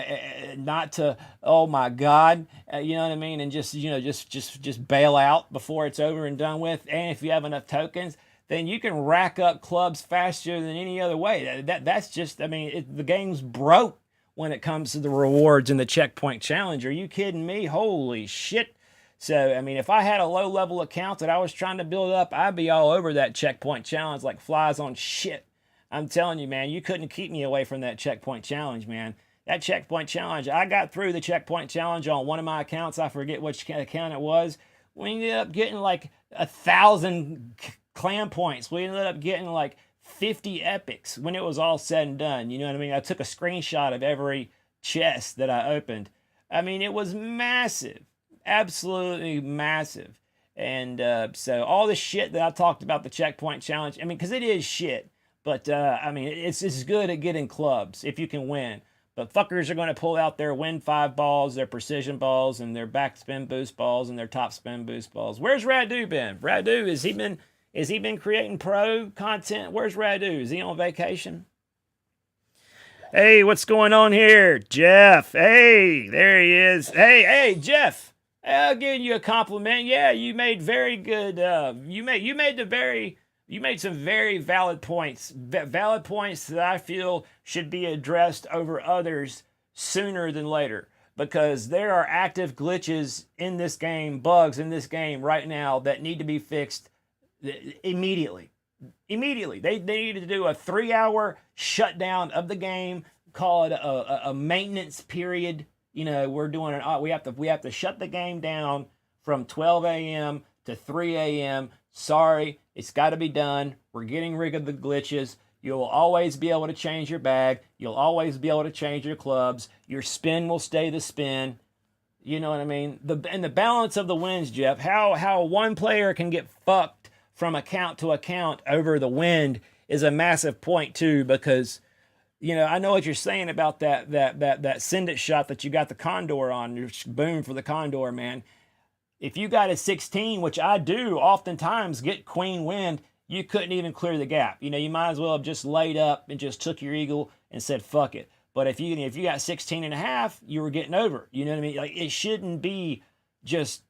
not to, oh my God, you know what I mean, and just, you know, just bail out before it's over and done with, and if you have enough tokens, then you can rack up clubs faster than any other way. That's just, I mean, the game's broke when it comes to the rewards in the checkpoint challenge. Are you kidding me? Holy shit. So, I mean, if I had a low-level account that I was trying to build up, I'd be all over that checkpoint challenge like flies on shit. I'm telling you, man, you couldn't keep me away from that checkpoint challenge, man. That checkpoint challenge, I got through the checkpoint challenge on one of my accounts. I forget which account it was. We ended up getting like 1,000 clan points. We ended up getting like 50 epics when it was all said and done. You know what I mean? I took a screenshot of every chest that I opened. I mean, it was massive. Absolutely massive. And so all the shit that I talked about the checkpoint challenge, I mean, because it is shit, but I mean, it's good at getting clubs if you can win. But fuckers are going to pull out their win 5 balls, their precision balls, and their backspin boost balls, and their top spin boost balls. Where's Radu been? Radu, has he been creating pro content? Where's Radu? Is he on vacation? Hey, what's going on here? Jeff. Hey, there he is. Hey, Jeff. I'll give you a compliment. Yeah, you made very good. You made some very valid points. Valid points that I feel should be addressed over others sooner than later. Because there are active glitches in this game, bugs in this game right now that need to be fixed immediately. Immediately. They need to do a 3-hour shutdown of the game. Call it a maintenance period. You know, we have to shut the game down from 12 a.m. to 3 a.m. Sorry, it's got to be done. We're getting rid of the glitches. You'll always be able to change your bag. You'll always be able to change your clubs. Your spin will stay the spin. You know what I mean? And the balance of the wins, Jeff. How one player can get fucked from account to account over the wind is a massive point too, because you know, I know what you're saying about that send it shot that you got the condor on. Your boom for the condor, man. If you got a 16, which I do oftentimes get queen wind, you couldn't even clear the gap. You know, you might as well have just laid up and just took your eagle and said, fuck it. But if you got 16 and a half, you were getting over. You know what I mean? Like, it shouldn't be just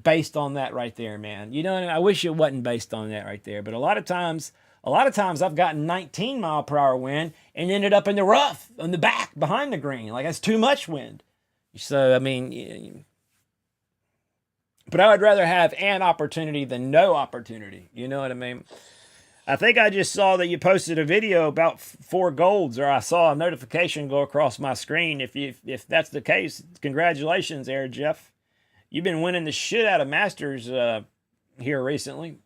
based on that right there, man. You know what I mean? I wish it wasn't based on that right there. But a lot of times I've gotten 19 mile per hour wind and ended up in the rough, on the back, behind the green. Like, that's too much wind. So, I mean, but I would rather have an opportunity than no opportunity. You know what I mean? I think I just saw that you posted a video about 4 golds, or I saw a notification go across my screen. If that's the case, congratulations there, Jeff. You've been winning the shit out of Masters here recently.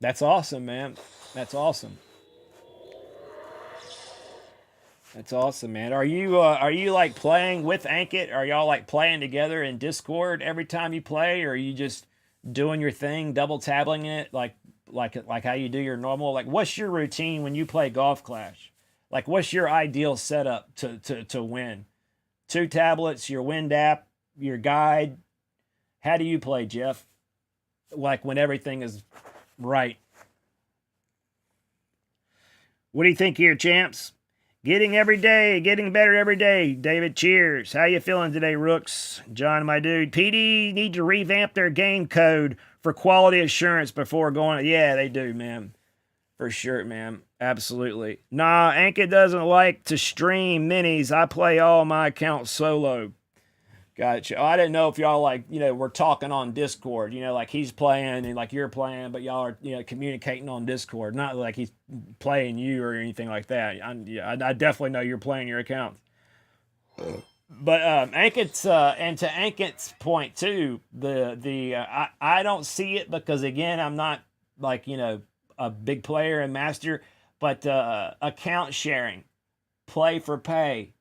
That's awesome, man. That's awesome. That's awesome, man. Are you like playing with Ankit? Are y'all like playing together in Discord every time you play, or are you just doing your thing, double tabbing it like how you do your normal? Like, what's your routine when you play Golf Clash? Like, what's your ideal setup to win? 2 tablets, your wind app, your guide. How do you play, Jeff? Like, when everything is right. What do you think here, champs? Getting better every day. David, cheers. How you feeling today, Rooks? John, my dude. PD need to revamp their game code for quality assurance before going. Yeah, they do, man. For sure, man. Absolutely. Nah, Ankit doesn't like to stream minis. I play all my accounts solo. Gotcha. Oh, I didn't know if y'all we're talking on Discord, like he's playing and like you're playing, but y'all are, communicating on Discord. Not like he's playing you or anything like that. I definitely know you're playing your account. But Ankit's and to Ankit's point too, I don't see it because again I'm not like a big player and master, but account sharing, play for pay.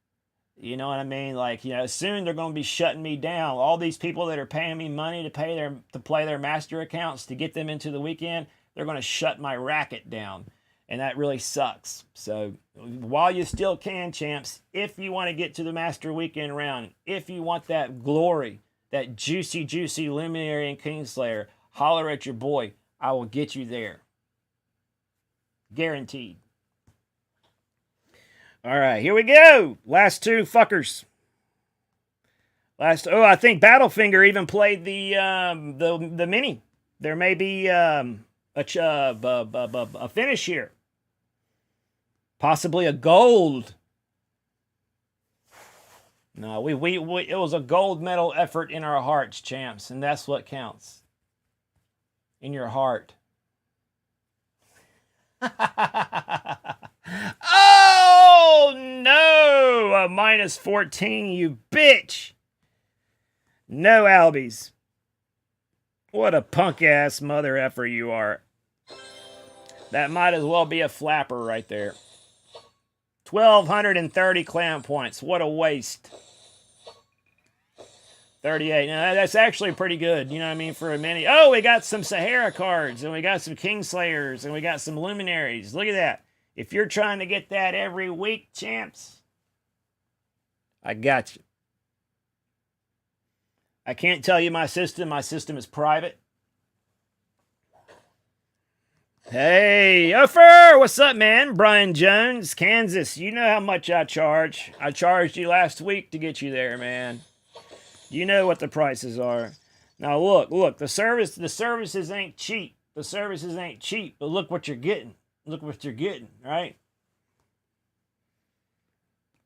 You know what I mean? Like soon they're going to be shutting me down. All these people that are paying me money to play their master accounts to get them into the weekend, they're going to shut my racket down. And that really sucks. So while you still can, champs, if you want to get to the Master Weekend round, if you want that glory, that juicy, juicy Luminary and Kingslayer, holler at your boy. I will get you there. Guaranteed. All right, here we go. Last two fuckers. I think Battlefinger even played the mini. There may be a finish here. Possibly a gold. No, it was a gold medal effort in our hearts, champs, and that's what counts. In your heart. Oh no! A minus 14, you bitch! No Albies. What a punk ass mother effer you are. That might as well be a flapper right there. 1,230 clan points. What a waste. 38. Now, that's actually pretty good. You know what I mean? For a mini. Oh, we got some Sahara cards. And we got some Kingslayers. And we got some Luminaries. Look at that. If you're trying to get that every week, champs, I got you. I can't tell you my system. My system is private. Hey, Ofer, what's up, man? Brian Jones, Kansas. You know how much I charge. I charged you last week to get you there, man. You know what the prices are. Now look, the services ain't cheap. The services ain't cheap, but look what you're getting. Look what you're getting, right?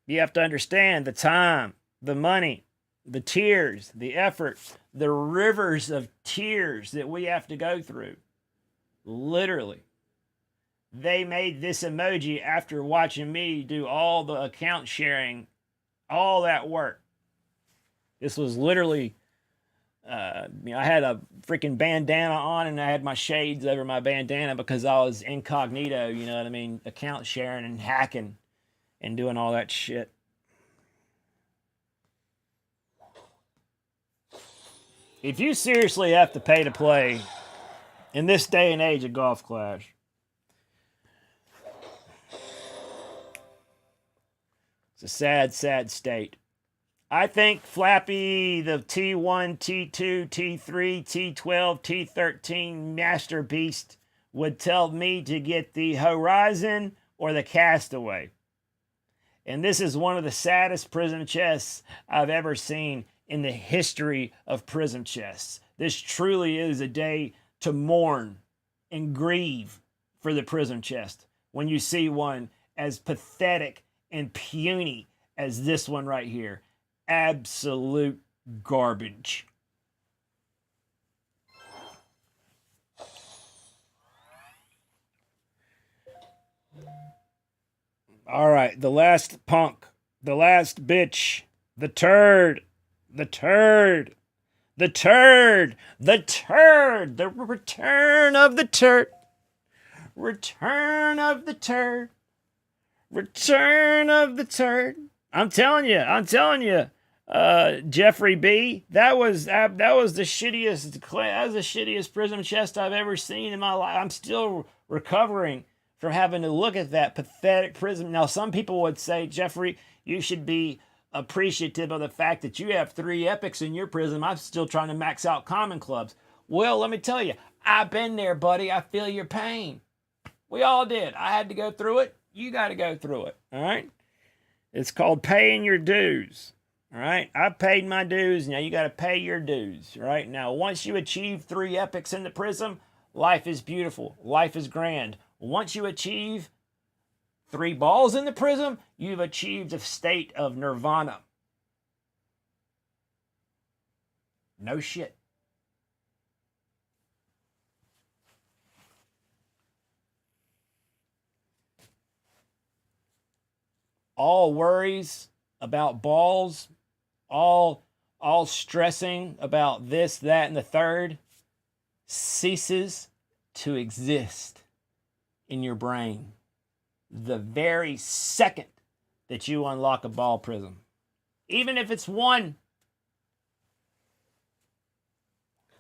You have to understand the time, the money, the tears, the effort, the rivers of tears that we have to go through. Literally. They made this emoji after watching me do all the account sharing, all that work. This was literally, I had a freaking bandana on and I had my shades over my bandana because I was incognito, you know what I mean? Account sharing and hacking and doing all that shit. If you seriously have to pay to play in this day and age of Golf Clash, it's a sad, sad state. I think Flappy, the T1, T2, T3, T12, T13 Master Beast would tell me to get the Horizon or the Castaway. And this is one of the saddest prism chests I've ever seen in the history of prism chests. This truly is a day to mourn and grieve for the prism chest when you see one as pathetic and puny as this one right here. Absolute garbage. All right, the last punk, the last bitch, the turd, the turd, the turd, the turd, the return of the turd, return of the turd, return of the turd. I'm telling you, Jeffrey B. That was the shittiest prism chest I've ever seen in my life. I'm still recovering from having to look at that pathetic prism. Now, some people would say, Jeffrey, you should be appreciative of the fact that you have 3 epics in your prism. I'm still trying to max out common clubs. Well, let me tell you, I've been there, buddy. I feel your pain. We all did. I had to go through it. You got to go through it. All right? It's called paying your dues. All right? I've paid my dues. Now you got to pay your dues. Right? Now, once you achieve 3 epics in the prism, life is beautiful. Life is grand. Once you achieve 3 balls in the prism, you've achieved a state of nirvana. No shit. All worries about balls all stressing about this, that, and the third ceases to exist in your brain the very second that you unlock a ball prism. Even if it's one.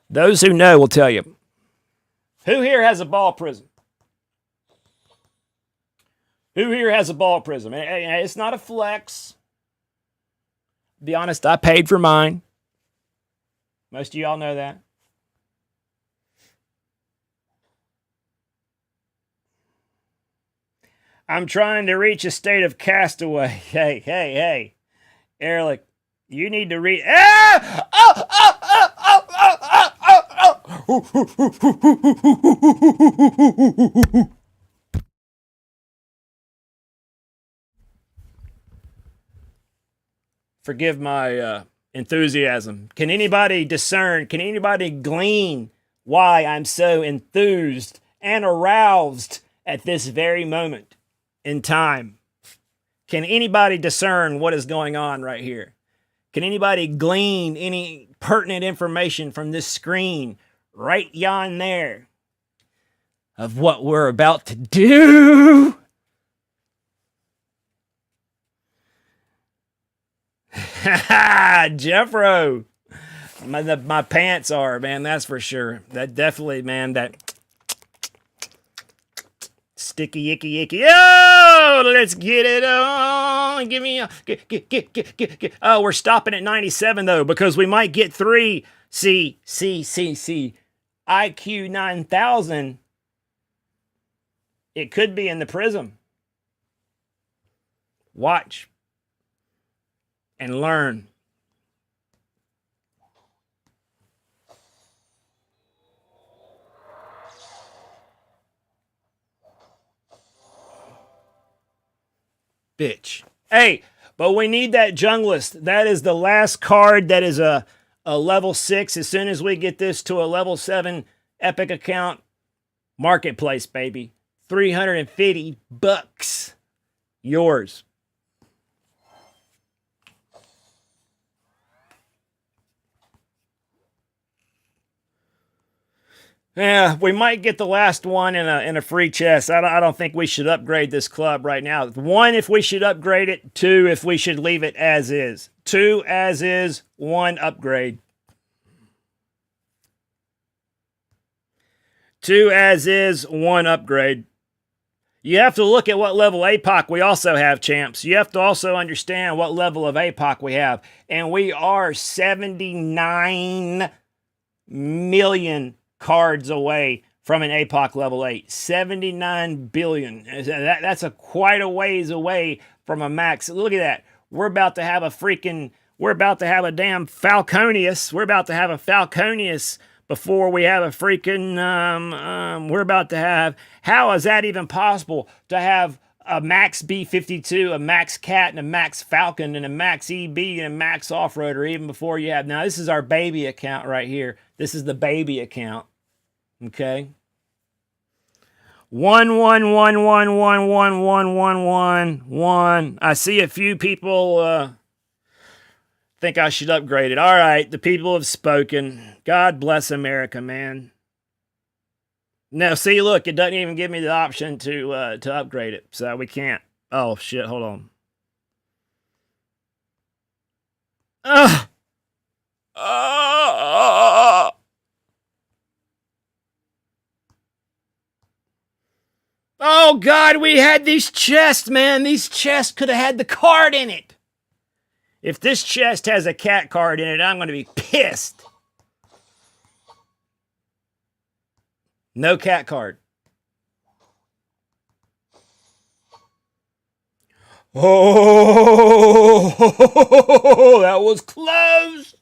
Those who know will tell you. Who here has a ball prism? Who here has a ball prism? It's not a flex. Be honest, I paid for mine. Most of y'all know that. I'm trying to reach a state of castaway. Hey. Ehrlich, you need to read. Forgive my enthusiasm. Can anybody discern? Can anybody glean why I'm so enthused and aroused at this very moment in time? Can anybody discern what is going on right here? Can anybody glean any pertinent information from this screen right yon there of what we're about to do? Jeffro. My pants are, man, that's for sure. That definitely, man, that sticky, icky. Oh, let's get it on. Give me a... Get. Oh, we're stopping at 97, though, because we might get 3. See. IQ 9000. It could be in the prism. Watch. And learn. Bitch. Hey, but we need that junglist. That is the last card that is a level 6. As soon as we get this to a level 7 epic account, marketplace, baby. $350. Yours. Yeah, we might get the last one in a free chest. I don't think we should upgrade this club right now. 1, if we should upgrade it. 2, if we should leave it as is. 2 as is, 1 upgrade. 2 as is, 1 upgrade. You have to look at what level APOC we also have, champs. You have to also understand what level of APOC we have. And we are 79 million cards away from an APOC level 8. 79 billion. That's quite a ways away from a max. Look at that. We're about to have a damn Falconius. We're about to have a Falconius before we have a freaking, we're about to have, how is that even possible to have a max B52, a max Cat, and a max Falcon, and a max EB, and a max Offroader, even before you have, now this is our baby account right here. This is the baby account. Okay. 1. I see a few people think I should upgrade it. All right, the people have spoken. God bless America, man. No, see, look, it doesn't even give me the option to upgrade it, so we can't. Oh shit! Hold on. Oh, God, we had these chests, man. These chests could have had the card in it. If this chest has a cat card in it, I'm going to be pissed. No cat card. Oh, that was close.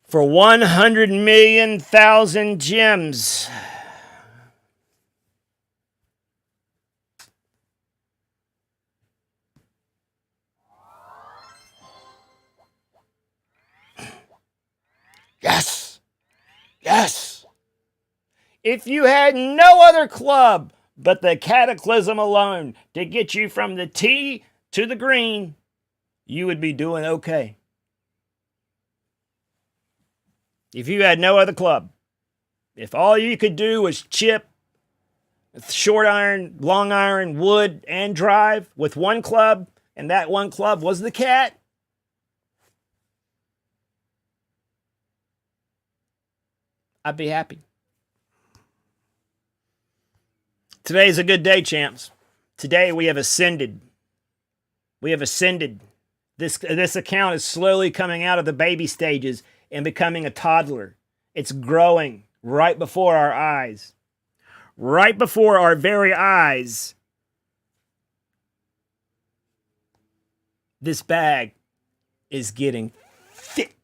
For 100 million thousand gems. Yes. Yes. If you had no other club but the cataclysm alone to get you from the tee to the green, you would be doing okay. If you had no other club, if all you could do was chip, short iron, long iron, wood, and drive with one club, and that one club was the cat, I'd be happy. Today's a good day, champs. Today we have ascended. We have ascended. This account is slowly coming out of the baby stages and becoming a toddler. It's growing right before our eyes. Right before our very eyes. This bag is getting thick.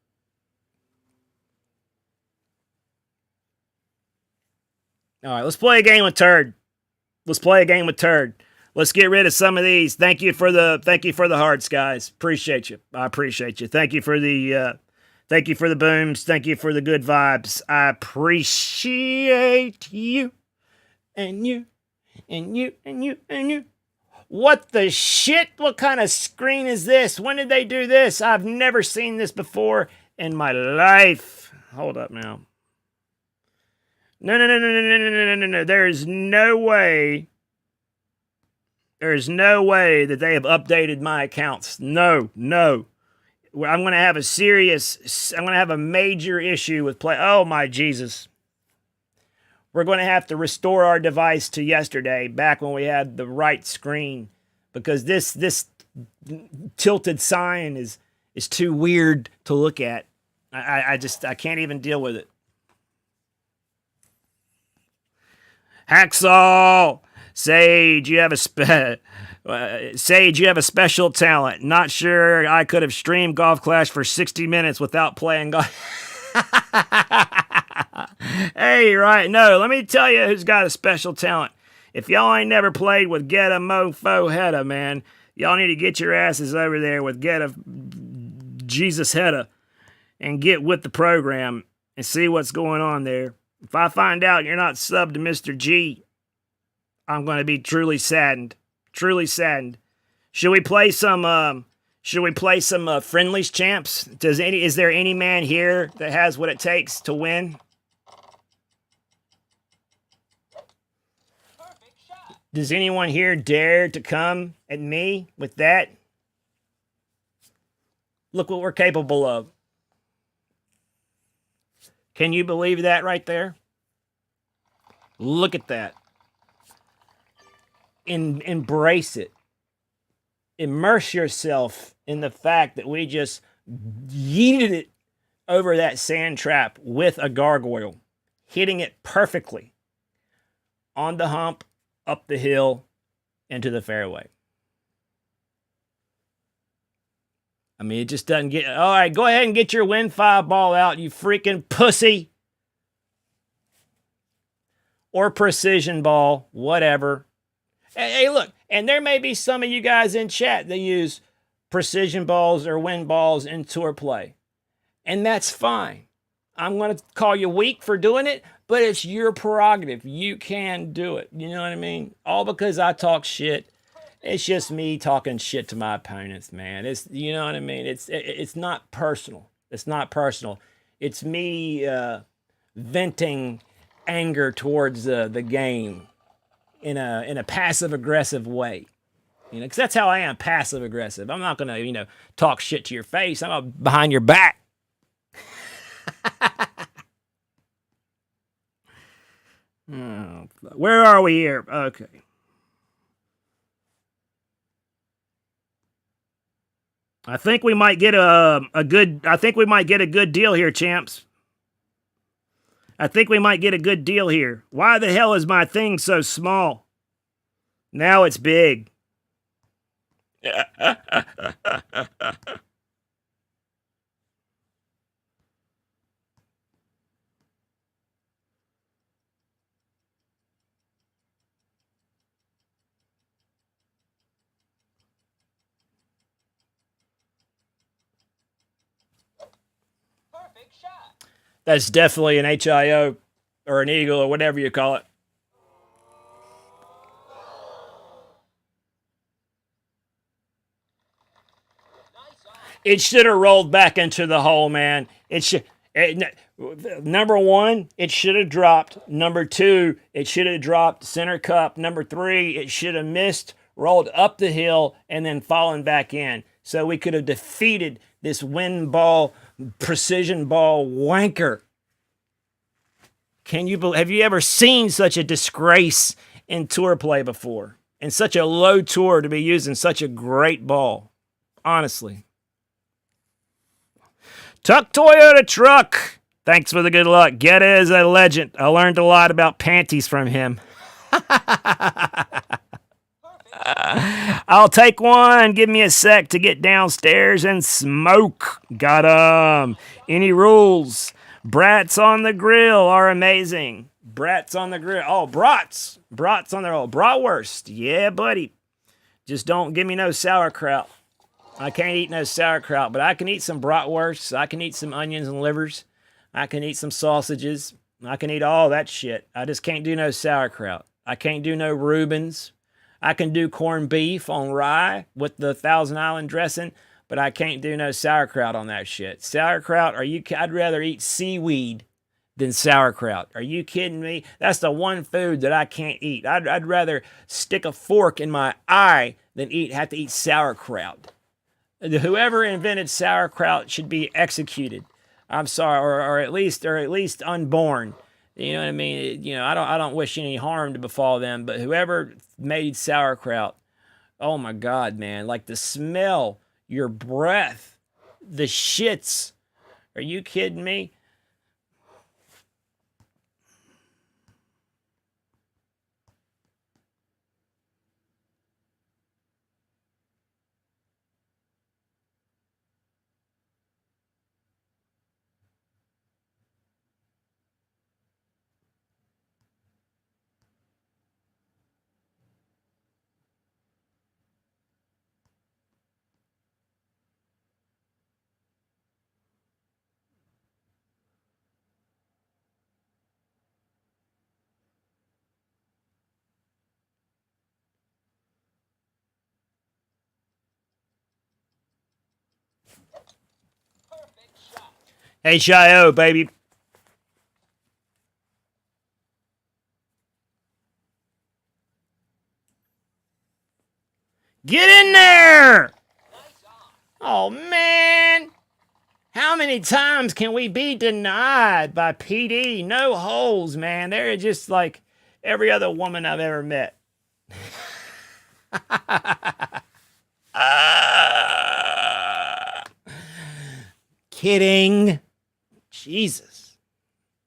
All right, let's play a game with Turd. Let's play a game with Turd. Let's get rid of some of these. Thank you for the hearts, guys. Appreciate you. I appreciate you. Thank you for the booms. Thank you for the good vibes. I appreciate you. And you. And you. And you. And you. What the shit? What kind of screen is this? When did they do this? I've never seen this before in my life. Hold up now. No. There is no way. There is no way that they have updated my accounts. No. I'm going to have a major issue with play. Oh my Jesus. We're going to have to restore our device to yesterday, back when we had the right screen, because this tilted sign is too weird to look at. I can't even deal with it. Hacksaw, Sage, you have a special talent. Not sure I could have streamed Golf Clash for 60 minutes without playing golf. Hey, right, no, let me tell you who's got a special talent. If y'all ain't never played with Get a Mofo Hedda, man, y'all need to get your asses over there with Get a Jesus Hedda and get with the program and see what's going on there. If I find out you're not subbed to Mr. G, I'm going to be truly saddened. Truly saddened. Should we play some friendlies, champs? Is there any man here that has what it takes to win? Does anyone here dare to come at me with that? Look what we're capable of. Can you believe that right there? Look at that. Embrace it. Immerse yourself in the fact that we just yeeted it over that sand trap with a gargoyle, hitting it perfectly on the hump, up the hill, into the fairway. I mean, it just doesn't get... All right, go ahead and get your Win 5 ball out, you freaking pussy. Or precision ball, whatever. Hey, look, and there may be some of you guys in chat that use precision balls or Win balls in tour play. And that's fine. I'm going to call you weak for doing it, but it's your prerogative. You can do it. You know what I mean? All because I talk shit. It's just me talking shit to my opponents, man. It's, you know what I mean? It's not personal. It's not personal. It's me venting anger towards the game in a passive aggressive way. You know, because that's how I am, passive aggressive. I'm not gonna, talk shit to your face. I'm behind your back. Oh, where are we here? Okay. I think we might get a good deal here, champs. I think we might get a good deal here. Why the hell is my thing so small? Now it's big. That's definitely an HIO or an eagle or whatever you call it. It should have rolled back into the hole, man. It should. Number one, it should have dropped. Number two, it should have dropped center cup. Number three, it should have missed, rolled up the hill, and then fallen back in. So we could have defeated this wind ball, precision ball wanker. Have you ever seen such a disgrace in tour play before? In such a low tour to be using such a great ball. Honestly. Tuck Toyota Truck. Thanks for the good luck. Geta is a legend. I learned a lot about panties from him. I'll take one. Give me a sec to get downstairs and smoke. Got 'em. Any rules? Brats on the grill are amazing. Brats on the grill. Oh, brats. Brats on the grill. Bratwurst. Yeah, buddy. Just don't give me no sauerkraut. I can't eat no sauerkraut, but I can eat some bratwursts. I can eat some onions and livers. I can eat some sausages. I can eat all that shit. I just can't do no sauerkraut. I can't do no Reubens. I can do corned beef on rye with the Thousand Island dressing, but I can't do no sauerkraut on that shit. Sauerkraut, I'd rather eat seaweed than sauerkraut. Are you kidding me? That's the one food that I can't eat. I'd rather stick a fork in my eye than have to eat sauerkraut. Whoever invented sauerkraut should be executed. I'm sorry, or at least unborn. You know what I mean? You know, I don't wish any harm to befall them, but whoever made sauerkraut, oh my God, man! Like the smell, your breath, the shits. Are you kidding me? HIO, baby. Get in there! Oh, man. How many times can we be denied by PD? No holes, man. They're just like every other woman I've ever met. Kidding. Jesus.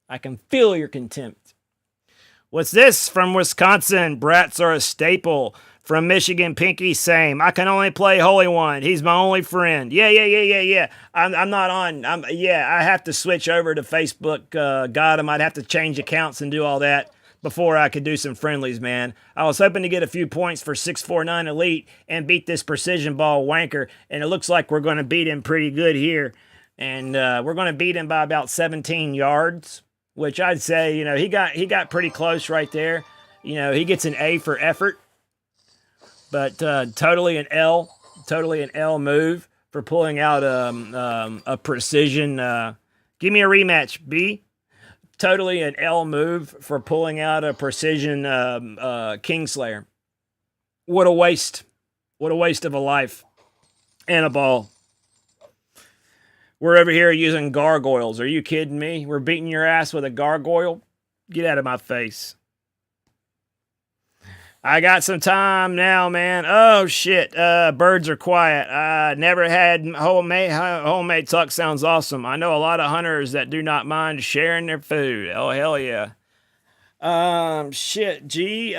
I can feel your contempt. What's this from Wisconsin? Brats are a staple. From Michigan, Pinky, same. I can only play Holy One. He's my only friend. Yeah. I'm not on. I have to switch over to Facebook. Got him. I'd have to change accounts and do all that before I could do some friendlies, man. I was hoping to get a few points for 649 Elite and beat this precision ball wanker, and it looks like we're going to beat him pretty good here. And we're going to beat him by about 17 yards, which I'd say, you know, he got pretty close right there. You know, he gets an A for effort. But totally an L move for pulling out a precision. Give me a rematch, B. Totally an L move for pulling out a precision Kingslayer. What a waste. What a waste of a life and a ball. We're over here using gargoyles. Are you kidding me? We're beating your ass with a gargoyle? Get out of my face. I got some time now, man. Oh, shit. Birds are quiet. Never had homemade tuck. Sounds awesome. I know a lot of hunters that do not mind sharing their food. Oh, hell yeah. Shit, G.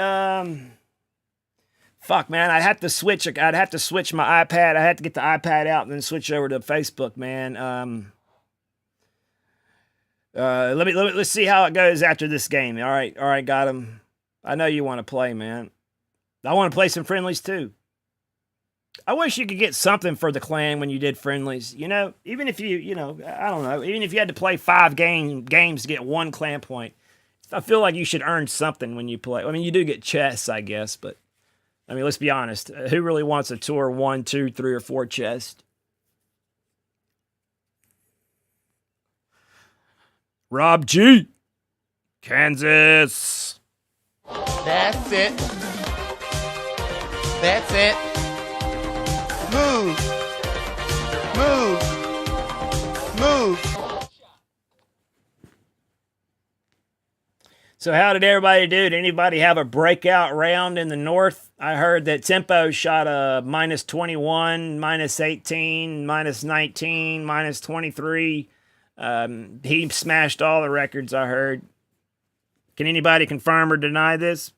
Fuck, man. I'd have to switch my iPad. I had to get the iPad out and then switch over to Facebook, man. Let's see how it goes after this game. All right, got him. I know you want to play, man. I want to play some friendlies too. I wish you could get something for the clan when you did friendlies. You know, even if I don't know, even if you had to play 5 games to get 1 clan point, I feel like you should earn something when you play. I mean, you do get chests, I guess, but I mean, let's be honest. Who really wants a tour 1, 2, 3, or 4 chest? Rob G. Kansas. That's it. That's it. Move. Move. Move. So how did everybody do? Did anybody have a breakout round in the North? I heard that Tempo shot a minus 21, minus 18, minus 19, minus 23. He smashed all the records, I heard. Can anybody confirm or deny this?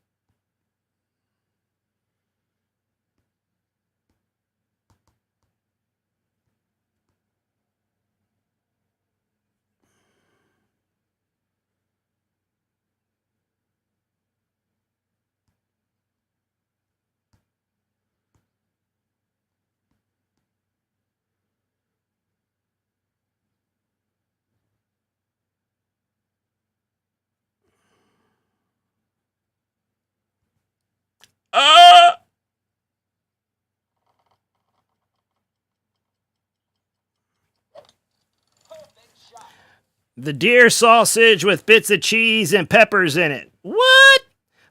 The deer sausage with bits of cheese and peppers in it. What?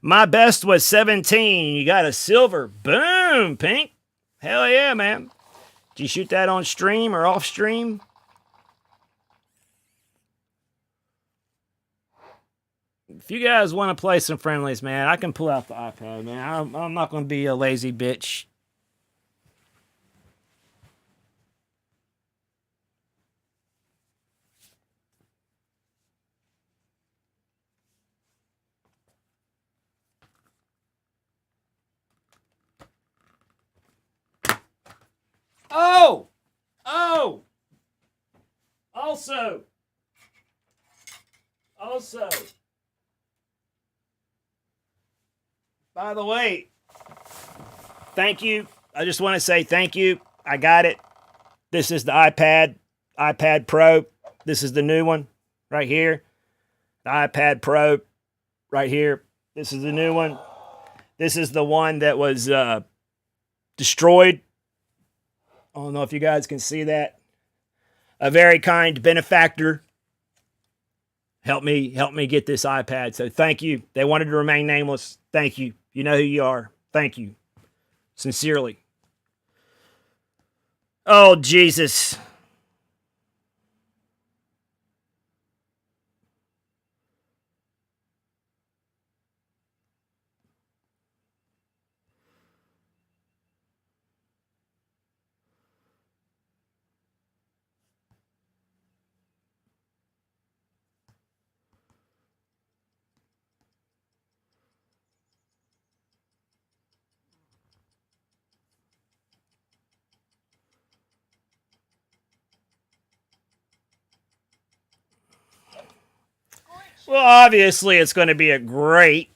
My best was 17. You got a silver. Boom, Pink. Hell yeah, man. Did you shoot that on stream or off stream? If you guys want to play some friendlies, man, I can pull out the iPad, man. I'm not going to be a lazy bitch. Oh! Oh! Also, by the way, thank you. I just want to say thank you. I got it. This is the iPad Pro. This is the new one right here. The iPad Pro right here. This is the new one. This is the one that was destroyed. I don't know if you guys can see that. A very kind benefactor helped me get this iPad. So thank you. They wanted to remain nameless. Thank you. You know who you are. Thank you. Sincerely. Oh, Jesus. Well, obviously, it's going to be a great.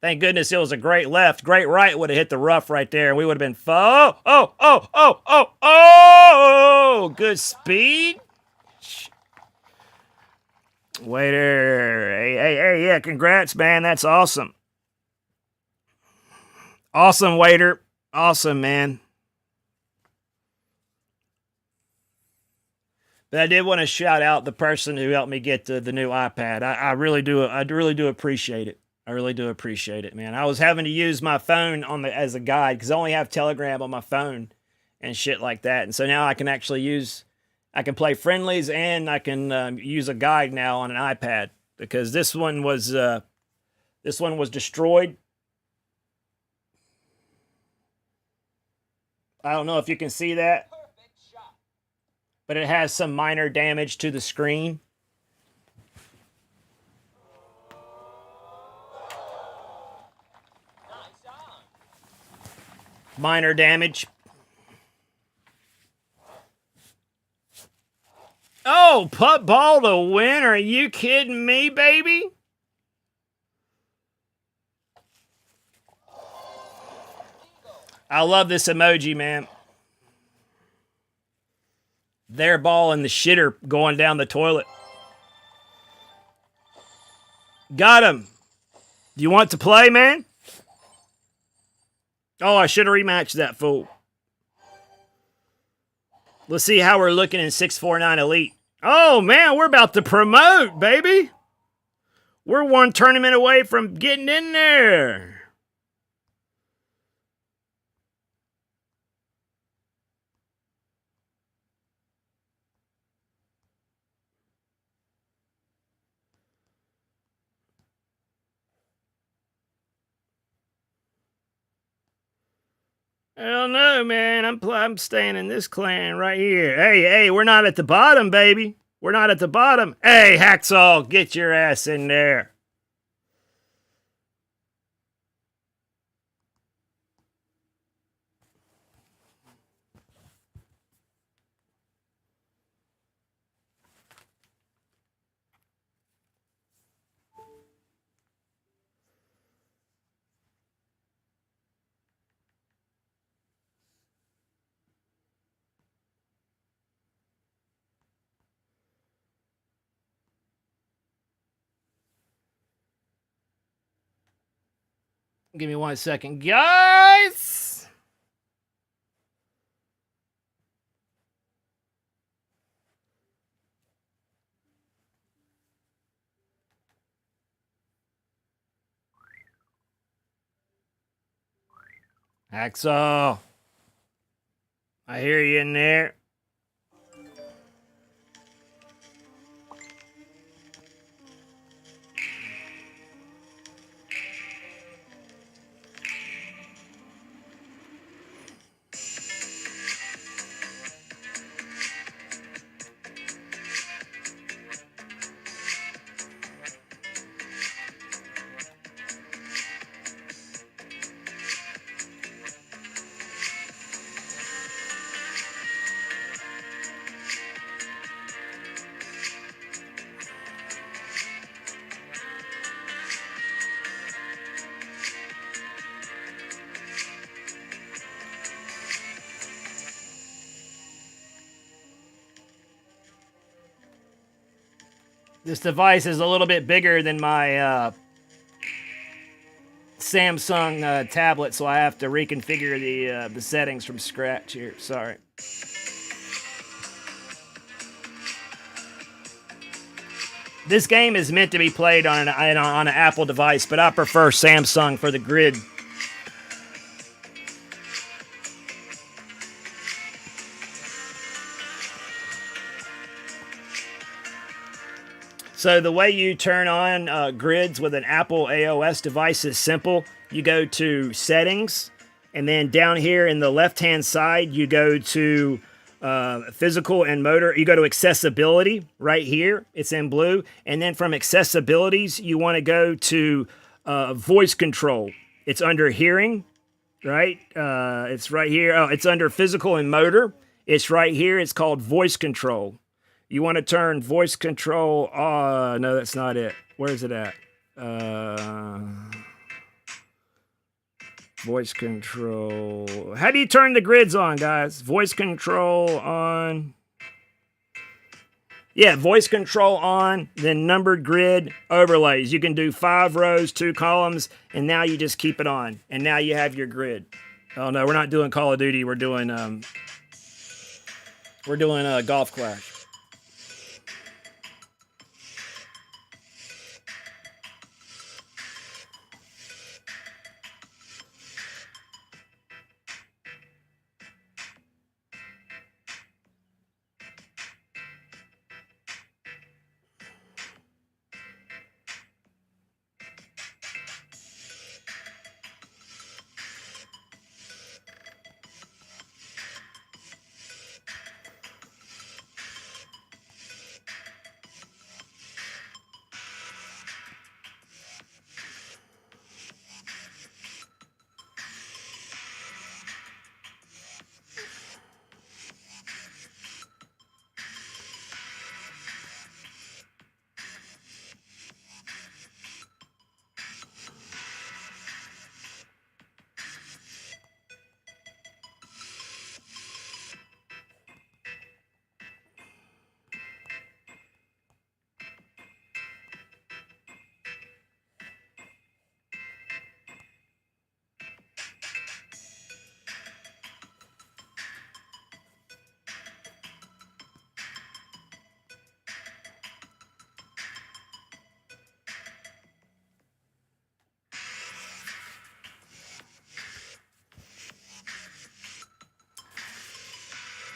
Thank goodness it was a great left. Great right would have hit the rough right there, and we would have been. Oh! Good speed. Waiter. Hey, yeah, congrats, man. That's awesome. Awesome, waiter. Awesome, man. But I did want to shout out the person who helped me get the new iPad. I really do appreciate it. I really do appreciate it, man. I was having to use my phone as a guide because I only have Telegram on my phone and shit like that. And so now I can actually I can play friendlies and I can use a guide now on an iPad because this one was destroyed. I don't know if you can see that, but it has some minor damage to the screen. Minor damage. Oh, putt ball to win. Are you kidding me, baby? I love this emoji, man. Their ball and the shitter going down the toilet. Got him. Do you want to play, man? Oh, I should have rematched that fool. Let's see how we're looking in 649 Elite. Oh, man, we're about to promote, baby. We're one tournament away from getting in there. Hell no, man. I'm staying in this clan right here. Hey, we're not at the bottom, baby. We're not at the bottom. Hey, Hacksaw, get your ass in there. Give me 1 second, guys. Hacksaw, I hear you in there. This device is a little bit bigger than my Samsung tablet, so I have to reconfigure the settings from scratch here. Sorry. This game is meant to be played on an Apple device, but I prefer Samsung for the grid. So the way you turn on grids with an Apple iOS device is simple. You go to Settings, and then down here in the left-hand side, you go to Physical and Motor. You go to Accessibility right here. It's in blue. And then from Accessibilities, you want to go to Voice Control. It's under Hearing, right? It's right here. Oh, it's under Physical and Motor. It's right here. It's called Voice Control. You want to turn voice control on. No, that's not it. Where is it at? Voice control. How do you turn the grids on, guys? Voice control on. Yeah, voice control on, then numbered grid overlays. You can do 5 rows, 2 columns, and now you just keep it on. And now you have your grid. Oh no, we're not doing Call of Duty. We're doing Golf Clash.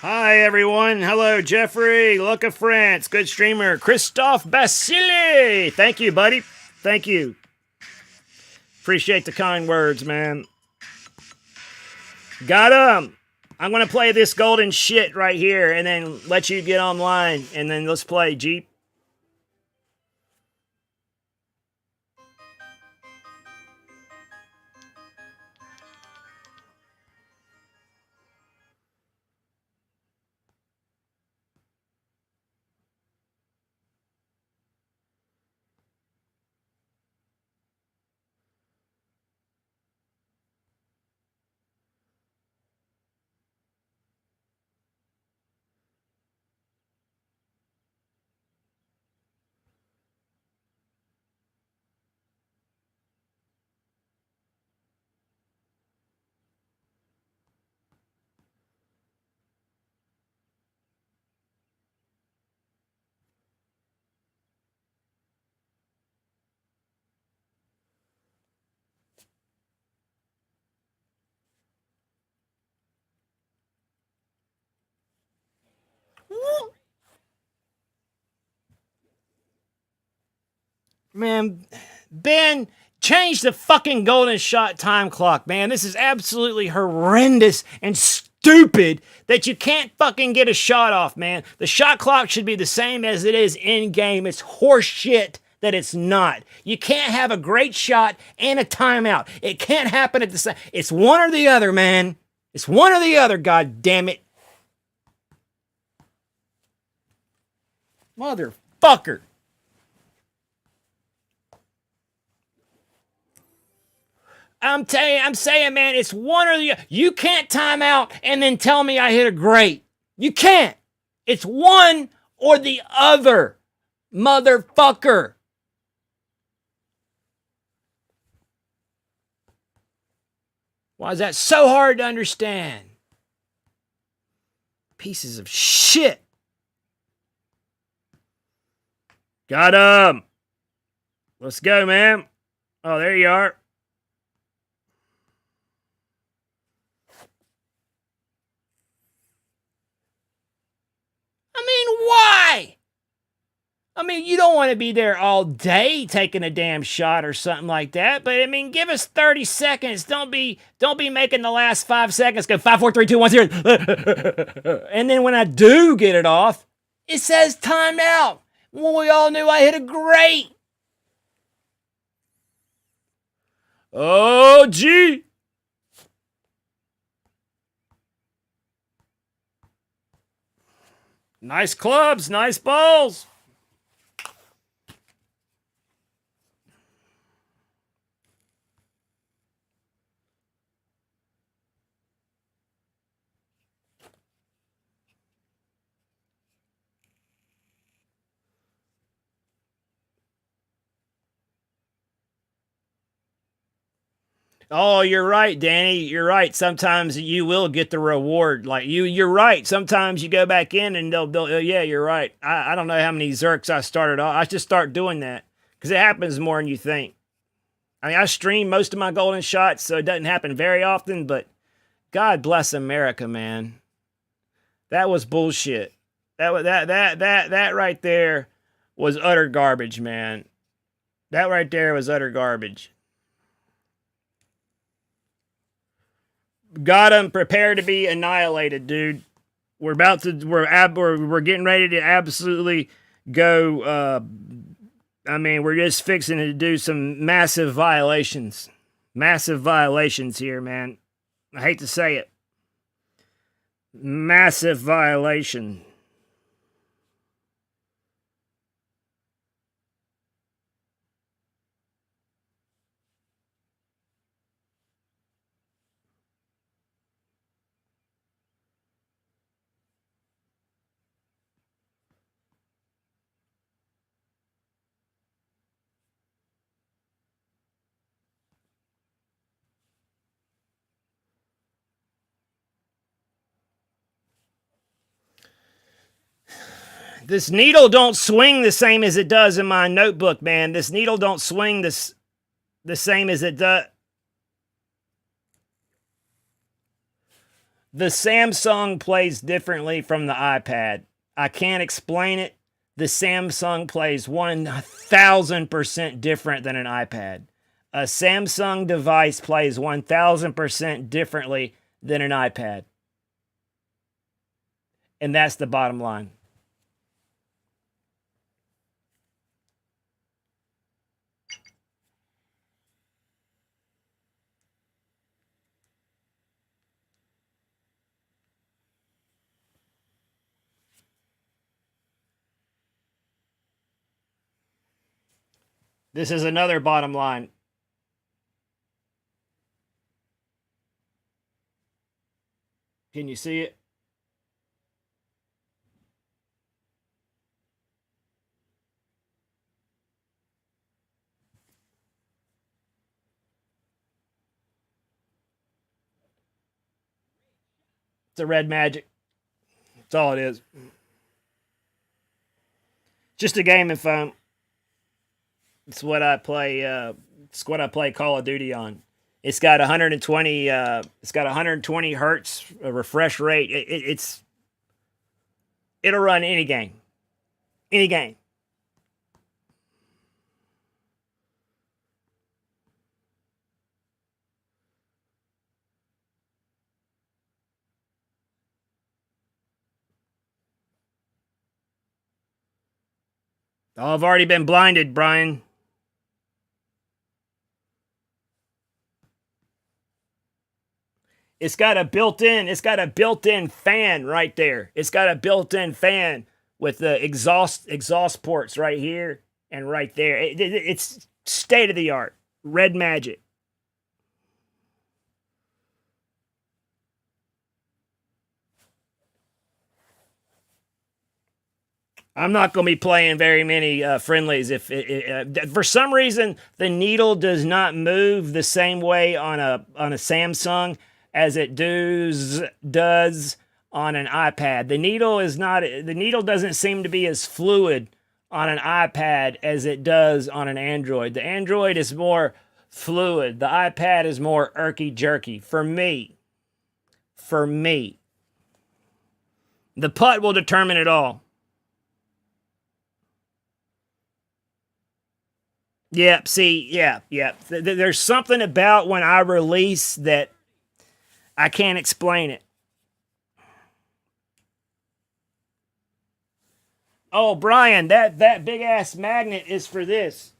Hi, everyone. Hello, Jeffrey. Luca France. Good streamer. Christophe Basile. Thank you, buddy. Thank you. Appreciate the kind words, man. Got him. I'm going to play this golden shit right here and then let you get online. And then let's play, Jeep. Man, Ben, change the fucking golden shot time clock, man. This is absolutely horrendous and stupid that you can't fucking get a shot off, man. The shot clock should be the same as it is in game. It's horse shit that it's not. You can't have a great shot and a timeout. It can't happen at the same. It's one or the other, man. It's one or the other, god damn it. Motherfucker. I'm saying, man, it's one or the other. You can't time out and then tell me I hit a great. You can't. It's one or the other, motherfucker. Why is that so hard to understand? Pieces of shit. Got him. Let's go, man. Oh, there you are. I mean, why? I mean, you don't want to be there all day taking a damn shot or something like that. But I mean, give us 30 seconds. Don't be making the last 5 seconds go 5, 4, 3, 2, 1, 0. And then when I do get it off, it says timed out. Well, we all knew I hit a great. Oh, gee. Nice clubs, nice balls. Oh, you're right, Danny. You're right. Sometimes you will get the reward. Like you're right. Sometimes you go back in and they'll yeah, you're right. I don't know how many Zerks I started off. I just start doing that because it happens more than you think. I mean, I stream most of my golden shots, so it doesn't happen very often, but God bless America, man. That was bullshit. That right there was utter garbage, man. That right there was utter garbage. Got him. Prepare to be annihilated, dude. We're getting ready to absolutely go. I mean, we're just fixing to do some massive violations. Massive violations here, man. I hate to say it. Massive violation. This needle don't swing the same as it does in my notebook, man. This needle don't swing the same as it does. The Samsung plays differently from the iPad. I can't explain it. The Samsung plays 1,000% different than an iPad. A Samsung device plays 1,000% differently than an iPad. And that's the bottom line. This is another bottom line. Can you see it? It's a red magic. That's all it is. Just a gaming phone. It's what I play. It's what I play Call of Duty on. It's got 120. It's got 120 hertz refresh rate. It'll run any game. Any game. Oh, I've already been blinded, Brian. It's got a built-in fan right there. It's got a built-in fan with the exhaust ports right here and right there. It's state of the art. Red magic. I'm not going to be playing very many friendlies. If for some reason the needle does not move the same way on a Samsung as it does on an iPad. The needle doesn't seem to be as fluid on an iPad as it does on an Android. The Android is more fluid. The iPad is more irky jerky for me. For me. The putt will determine it all. Yep, see, yeah. There's something about when I release that I can't explain it. Oh, Brian, that big ass magnet is for this.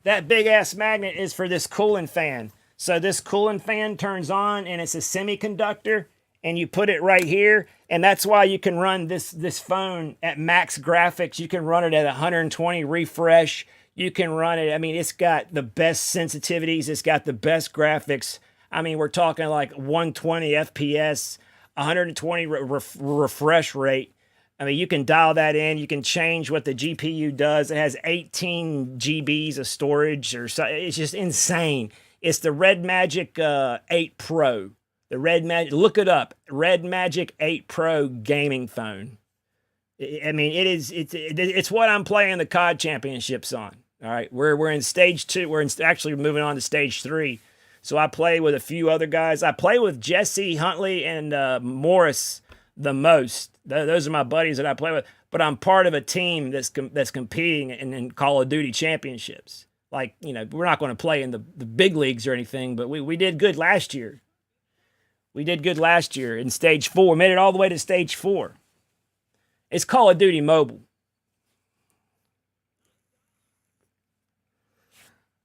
That big ass magnet is for this cooling fan. So this cooling fan turns on and it's a semiconductor and you put it right here. And that's why you can run this phone at max graphics. You can run it at 120 refresh. You can run it. I mean, it's got the best sensitivities. It's got the best graphics. I mean, we're talking like 120 FPS, 120 refresh rate. I mean, you can dial that in. You can change what the GPU does. It has 18 GBs of storage, or so. It's just insane. It's the Red Magic 8 Pro. The Red Magic. Look it up. Red Magic 8 Pro gaming phone. I mean, it's what I'm playing the COD championships on. All right, we're in stage 2. We're actually moving on to stage 3. So I play with a few other guys. I play with Jesse Huntley and Morris the most. Those are my buddies that I play with. But I'm part of a team that's competing in Call of Duty championships. Like, you know, we're not going to play in the big leagues or anything, but we did good last year. We did good last year in stage 4. Made it all the way to stage 4. It's Call of Duty Mobile.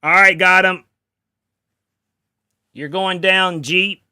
All right, got him. You're going down, Jeep.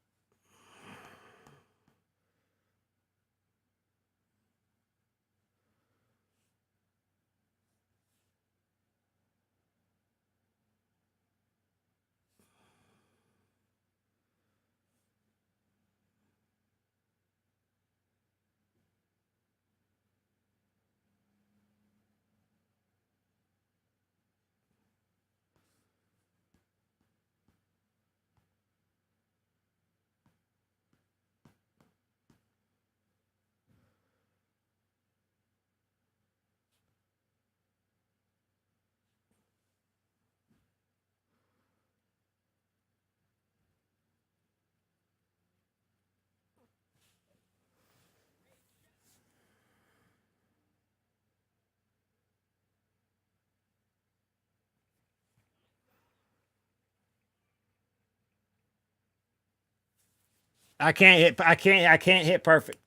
I can't hit perfect. I can't hit perfect.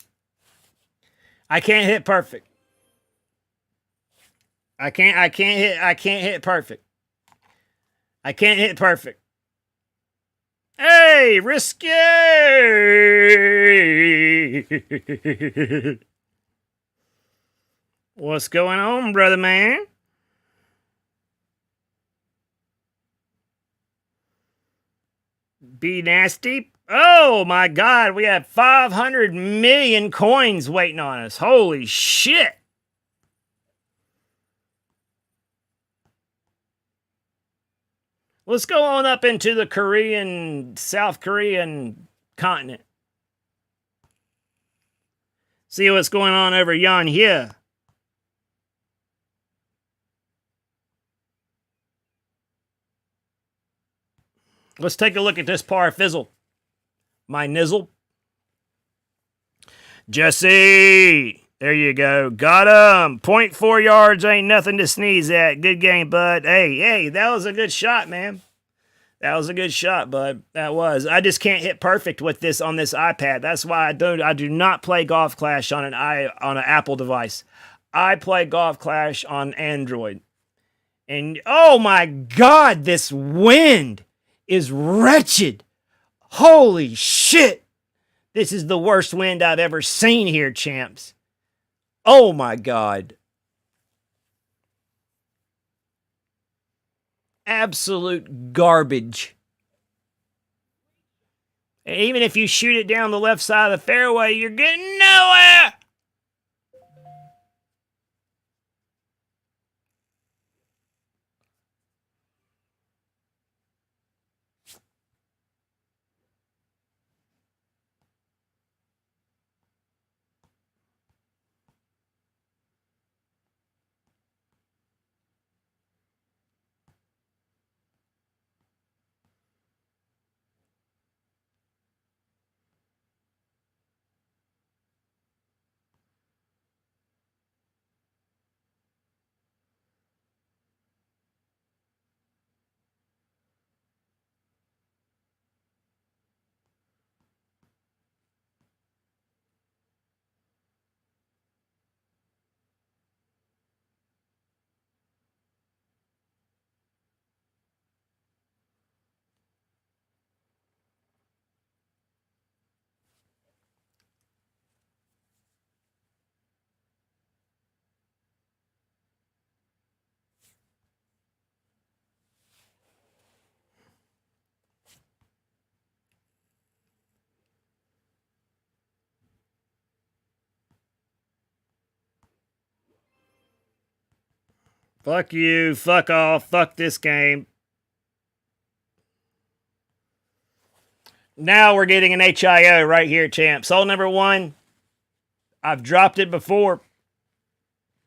I can't hit perfect. I can't hit perfect. I can't hit perfect. Hey, risky! What's going on, brother man? Be nasty. Oh my God, we have 500 million coins waiting on us. Holy shit. Let's go on up into the South Korean continent. See what's going on over yon here. Let's take a look at this par fizzle. My nizzle. Jesse! There you go. Got him. 0.4 yards ain't nothing to sneeze at. Good game, bud. Hey, that was a good shot, man. That was a good shot, bud. That was. I just can't hit perfect with this on this iPad. That's why I do not play Golf Clash on an Apple device. I play Golf Clash on Android. And oh my God, this wind is wretched. Holy shit. This is the worst wind I've ever seen here, champs. Oh my God. Absolute garbage. And even if you shoot it down the left side of the fairway, you're getting nowhere. Fuck you, fuck off, fuck this game. Now we're getting an HIO right here, champs. Hole number 1. I've dropped it before.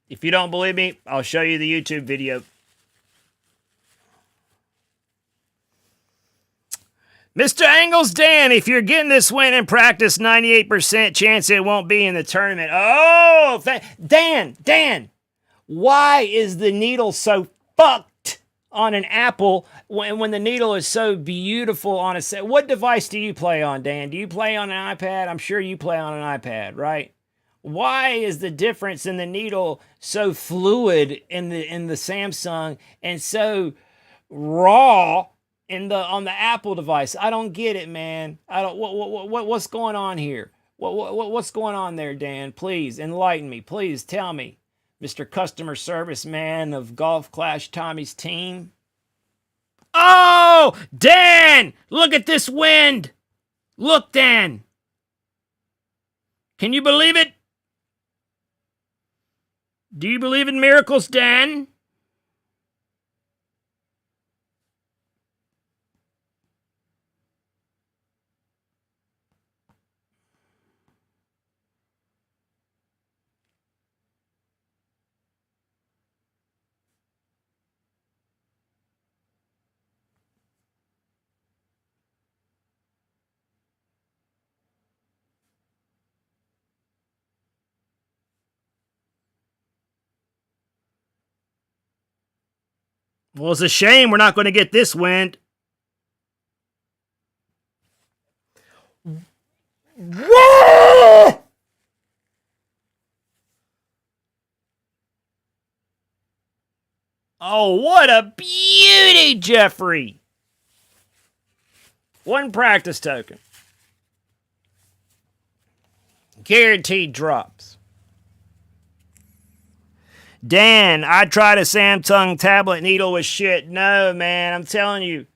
If you don't believe me, I'll show you the YouTube video. Mr. Angles Dan, if you're getting this win in practice, 98% chance it won't be in the tournament. Oh, Dan, why is the needle so fucked on an Apple when the needle is so beautiful on a set? What device do you play on, Dan? Do you play on an iPad? I'm sure you play on an iPad, right? Why is the difference in the needle so fluid in the Samsung and so raw on the Apple device? I don't get it, man. I don't. What's going on here? What's going on there, Dan? Please enlighten me. Please tell me, Mr. Customer Service Man of Golf Clash Tommy's team. Oh, Dan! Look at this wind. Look, Dan. Can you believe it? Do you believe in miracles, Dan? Well, it's a shame we're not going to get this wind. Whoa! Oh, what a beauty, Jeffrey. One practice token. Guaranteed drops. Dan, I tried a Samsung tablet needle with shit. No, man, I'm telling you.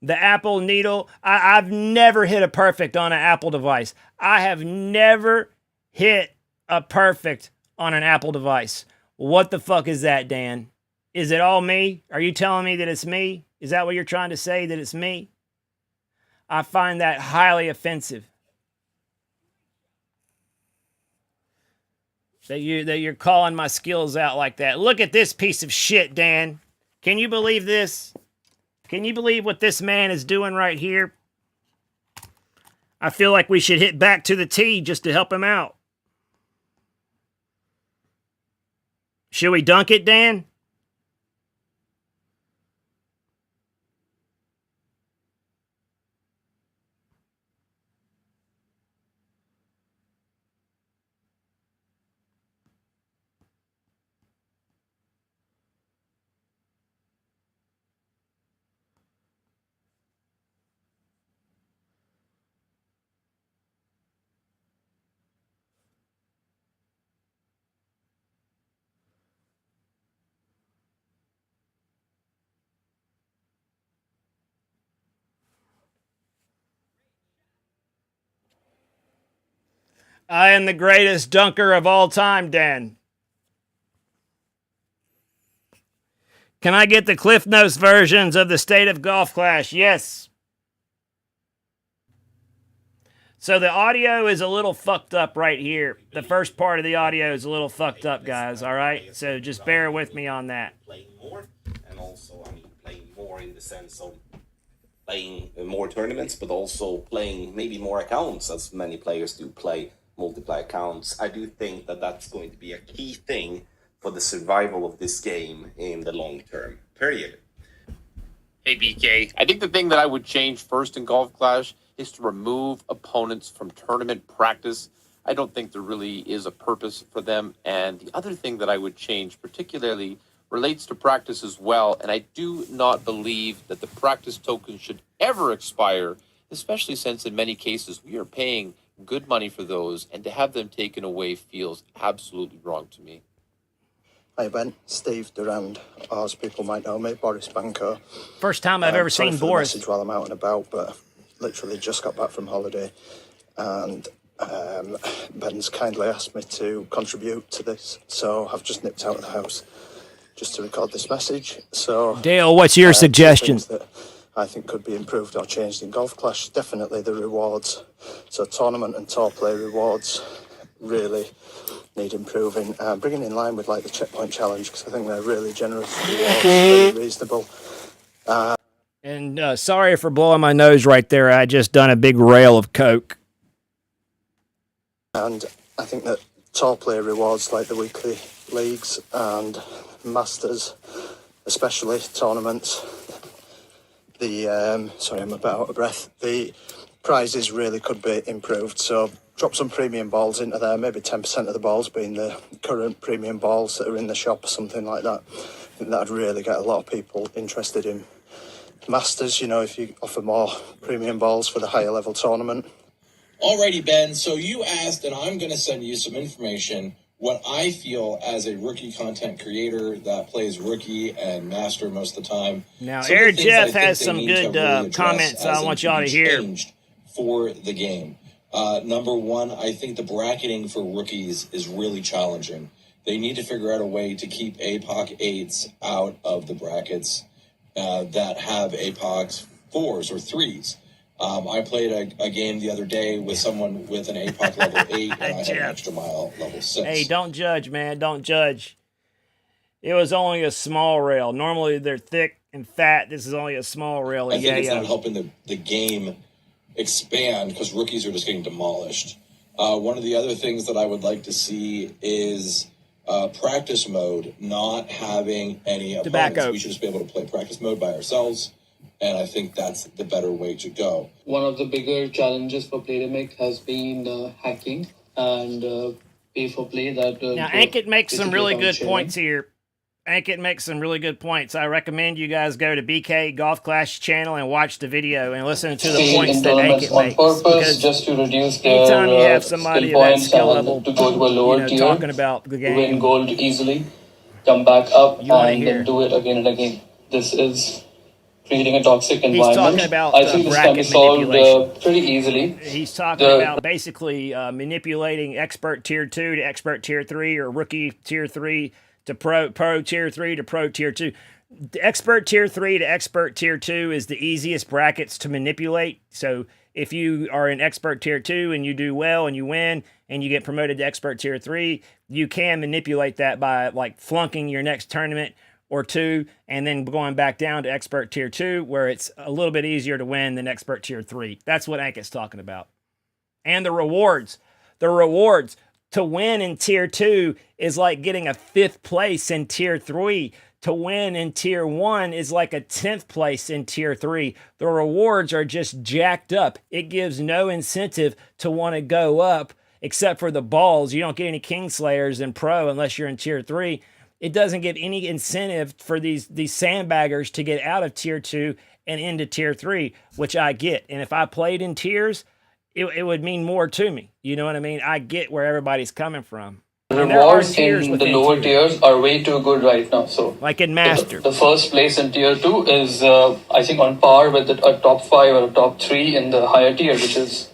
The Apple needle, I've never hit a perfect on an Apple device. I have never hit a perfect on an Apple device. What the fuck is that, Dan? Is it all me? Are you telling me that it's me? Is that what you're trying to say, that it's me? I find that highly offensive. That you're calling my skills out like that. Look at this piece of shit, Dan. Can you believe this? Can you believe what this man is doing right here? I feel like we should hit back to the tee just to help him out. Should we dunk it, Dan? I am the greatest dunker of all time, Dan. Can I get the Cliff Notes versions of the State of Golf Clash? Yes. So the audio is a little fucked up right here. The first part of the audio is a little fucked up, guys, all right? So just bear with me on that. Playing more, and also, playing more in the sense of playing more tournaments, but also playing maybe more accounts, as many players do play multiply accounts. I do think that that's going to be a key thing for the survival of this game in the long term, period. Hey, BK. I think the thing that I would change first in Golf Clash is to remove opponents from tournament practice. I don't think there really is a purpose for them. And the other thing that I would change particularly relates to practice as well. And I do not believe that the practice token should ever expire, especially since in many cases we are paying good money for those, and to have them taken away feels absolutely wrong to me. Hi Ben, Steve Durand, or as people might know me, Boris Banker. First time I've ever seen Boris. Message while I'm out and about, but literally just got back from holiday, and Ben's kindly asked me to contribute to this, so I've just nipped out of the house just to record this message. So Dale, what's your suggestion? That I think could be improved or changed in Golf Clash. Definitely the rewards. So tournament and tour play rewards really need improving. Bringing in line with like the checkpoint challenge, because I think they're really generous rewards, very reasonable. And sorry for blowing my nose right there. I just done a big rail of Coke. And I think that tour play rewards like the weekly leagues and masters, especially tournaments, sorry, I'm a bit out of breath. The prizes really could be improved. So drop some premium balls into there, maybe 10% of the balls being the current premium balls that are in the shop or something like that. I think that'd really get a lot of people interested in Masters, you know, if you offer more premium balls for the higher level tournament. Alrighty, Ben, so you asked, and I'm going to send you some information. What I feel as a rookie content creator that plays rookie and master most of the time. Now, Air Jeff has some good comments I want y'all to hear. For the game. Number one, I think the bracketing for rookies is really challenging. They need to figure out a way to keep APOC 8s out of the brackets that have APOC 4s or 3s. I played a game the other day with someone with an APOC level 8, and I had an extra mile level 6. Hey, don't judge, man. Don't judge. It was only a small rail. Normally they're thick and fat. This is only a small rail. I think it's not helping the game expand because rookies are just getting demolished. One of the other things that I would like to see is practice mode not having any opponents. We should just be able to play practice mode by ourselves And I think that's the better way to go. One of the bigger challenges for Playdemic has been hacking and pay for play that. Now, Ankit makes some really good points here. Ankit makes some really good points. I recommend you guys go to BK Golf Clash channel and watch the video and listen to the points that Ankit makes. Purpose, just to reduce their anytime you have somebody at that skill level, to go to a lower tier, talking about the game, win gold easily, come back up, and then do it again and again. This is creating a toxic environment. He's talking about I think this can be solved pretty easily. He's talking about basically manipulating expert tier 2 to expert tier 3 or rookie tier 3 to pro tier 3 to pro tier 2. The expert tier 3 to expert tier 2 is the easiest brackets to manipulate. So if you are in expert tier 2 and you do well and you win and you get promoted to expert tier 3, you can manipulate that by like flunking your next tournament or two and then going back down to expert tier 2 where it's a little bit easier to win than expert tier 3. That's what Ankit's talking about. And the rewards. The rewards. To win in tier 2 is like getting a 5th place in tier 3. To win in tier 1 is like a 10th place in tier 3. The rewards are just jacked up. It gives no incentive to want to go up except for the balls. You don't get any Kingslayers in pro unless you're in tier 3. It doesn't give any incentive for these sandbaggers to get out of tier 2 and into tier 3, which I get. And if I played in tiers, it would mean more to me. You know what I mean? I get where everybody's coming from. The rewards in the lower tiers are way too good right now. So, like in Master, the first place in tier 2 is, I think, on par with a top 5 or a top 3 in the higher tier, which is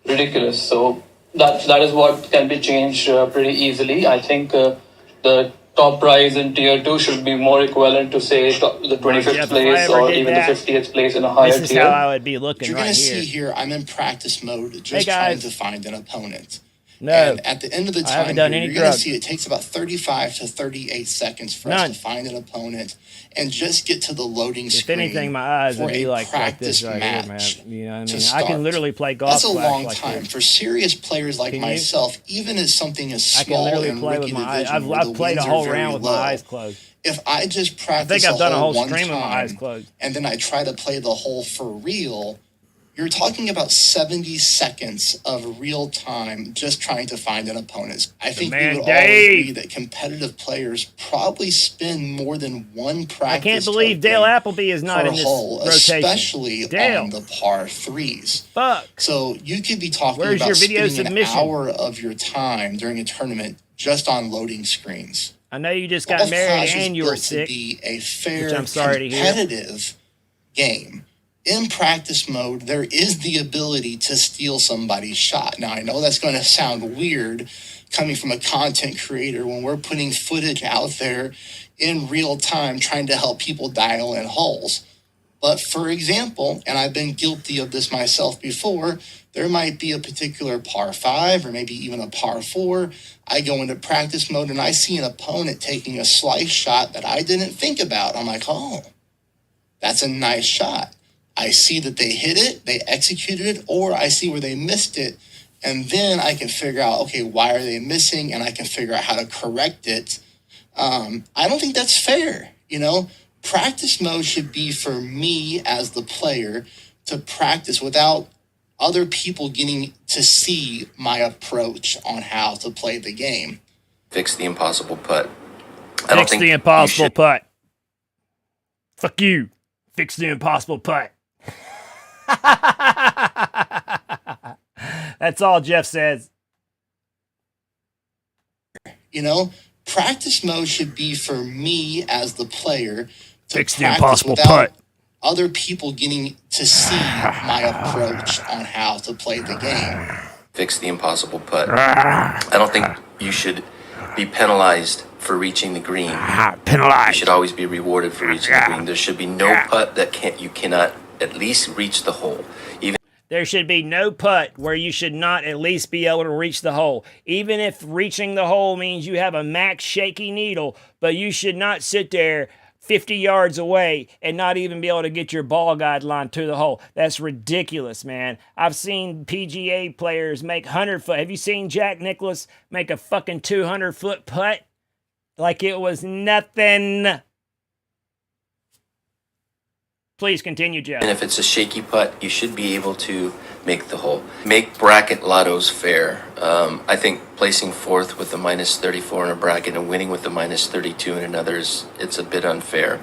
ridiculous. So that is what can be changed pretty easily. I think the top prize in tier 2 should be more equivalent to, say, the 25th place or even the 50th place in a higher tier. This is how I would be looking You're right gonna here. see here, I'm in practice mode, just trying to find an opponent. No, and at the end of the I haven't time, done here, any you're going to drugs. see it takes about 35 to 38 seconds for us to find an opponent and just get to the loading screen. If anything, my eyes would be like this right here, man. You know what I mean? I can literally play golf. That's a long like time this. for serious players like myself. Even as something as small I can literally and play rookie with my eyes. division, I've played a whole round with my eyes closed. If I just I practice think I've done a whole one stream with my eyes time closed. and then I try to play the hole for real, you're talking about 70 seconds of real time just trying to find an opponent. I think we would all agree that competitive players probably spend more than one practice. I can't believe Dale Appleby is not in this rotation. Especially on the par 3s. Fuck. So you could be talking Where's about your video spending submission? an hour of your time during a tournament just on loading screens. I know you just got married and you were sick, to be a fair, which I'm sorry to hear. competitive game. In practice mode, there is the ability to steal somebody's shot. Now, I know that's going to sound weird coming from a content creator when we're putting footage out there in real time trying to help people dial in holes. But for example, and I've been guilty of this myself before, there might be a particular par 5 or maybe even a par 4. I go into practice mode and I see an opponent taking a slice shot that I didn't think about. I'm like, oh, that's a nice shot. I see that they hit it, they executed it, or I see where they missed it. And then I can figure out, okay, why are they missing? And I can figure out how to correct it. I don't think that's fair. Practice mode should be for me as the player to practice without other people getting to see my approach on how to play the game. Fix the impossible putt. Fix the impossible putt. Fuck you. Fix the impossible putt. That's all Jeff says. Practice mode should be for me as the player to fix the impossible putt. Other people getting to see my approach on how to play the game. Fix the impossible putt. I don't think you should be penalized for reaching the green. Penalized. You should always be rewarded for reaching the green. There should be no putt that you cannot at least reach the hole. There should be no putt where you should not at least be able to reach the hole. Even if reaching the hole means you have a max shaky needle, but you should not sit there 50 yards away and not even be able to get your ball guideline to the hole. That's ridiculous, man. I've seen PGA players make 100-foot. Have you seen Jack Nicklaus make a fucking 200-foot putt? Like it was nothing. Please continue, Jeff. And if it's a shaky putt, you should be able to make the hole. Make bracket lottos fair. I think placing fourth with a minus 34 in a bracket and winning with a minus 32 in another it's a bit unfair.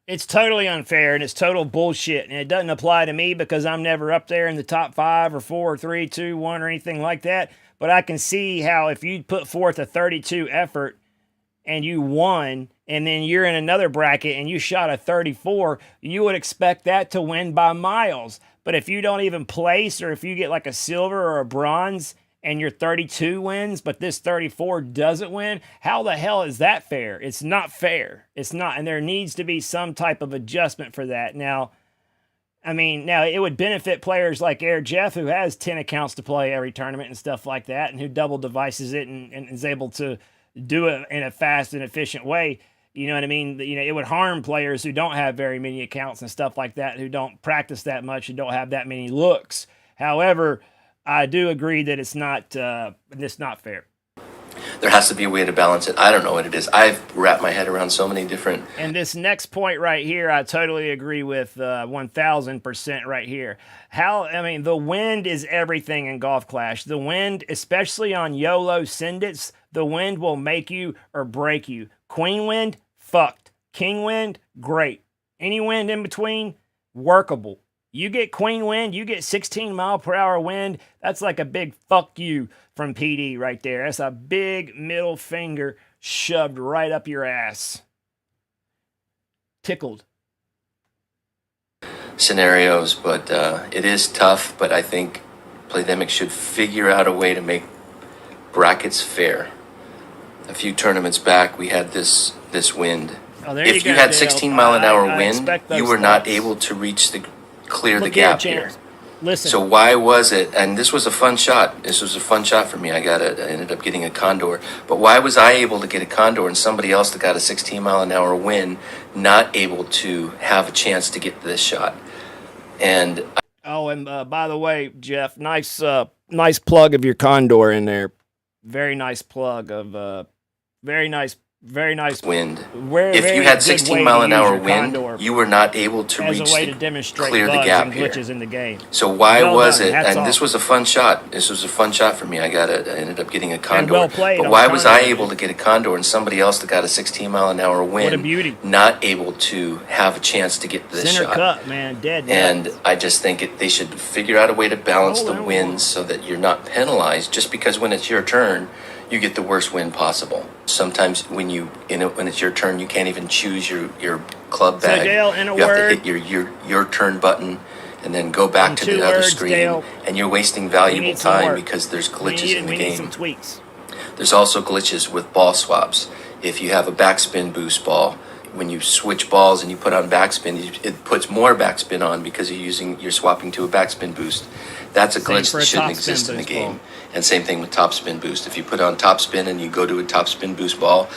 It's totally unfair, and it's total bullshit, and it doesn't apply to me because I'm never up there in the top 5 or 4 or 3, 2, 1 or anything like that. But I can see how if you put forth a 32 effort and you won, and then you're in another bracket and you shot a 34, you would expect that to win by miles. But if you don't even place, or if you get like a silver or a bronze and your 32 wins, but this 34 doesn't win, how the hell is that fair? It's not fair. It's not, and there needs to be some type of adjustment for that. Now, I mean, now it would benefit players like Air Jeff, who has 10 accounts to play every tournament and stuff like that, and who double devices it and is able to do it in a fast and efficient way. You know what I mean? You know, it would harm players who don't have very many accounts and stuff like that, who don't practice that much, who don't have that many looks. However, I do agree that it's not fair. There has to be a way to balance it. I don't know what it is. I've wrapped my head around so many different... And this next point right here, I totally agree with 1,000% right here. The wind is everything in Golf Clash. The wind, especially on YOLO Sendits, the wind will make you or break you. Queen wind, fucked. King wind, great. Any wind in between, workable. You get queen wind, you get 16 mile per hour wind, that's like a big fuck you from PD right there. That's a big middle finger shoved right up your ass. Tickled. Scenarios, but it is tough, but I think Playdemic should figure out a way to make brackets fair. A few tournaments back, we had this wind. Oh, if you had 16 mile an hour wind, you were not able to clear the gap here. Listen. So why was it, and this was a fun shot. This was a fun shot for me. I ended up getting a condor. But why was I able to get a condor and somebody else that got a 16 mile an hour wind not able to have a chance to get this shot? And by the way, Jeff, nice plug of your condor in there. Very nice plug of very nice wind. If you had 16 mile an hour wind, you were not able to clear the gap here. In the game. So why was it? And this was a fun shot. This was a fun shot for me. I ended up getting a condor. Well played, but why was I able to get a condor and somebody else that got a 16 mile an hour wind, what a beauty, not able to have a chance to get this center shot? cut, man, dead. And I just think they should figure out a way to balance the winds so that you're not penalized just because when it's your turn, you get the worst win possible. Sometimes when it's your turn, you can't even choose your club bag. So Dale, in a you word, have to hit your turn button and then go back to the other screen. Dale, and you're wasting valuable time because there's glitches in the game. Need some tweaks. There's also glitches with ball swaps. If you have a backspin boost ball, when you switch balls and you put on backspin, it puts more backspin on because you're swapping to a backspin boost. That's a glitch that shouldn't exist in the game. And same thing with top spin boost. If you put on top spin and you go to a top spin boost ball,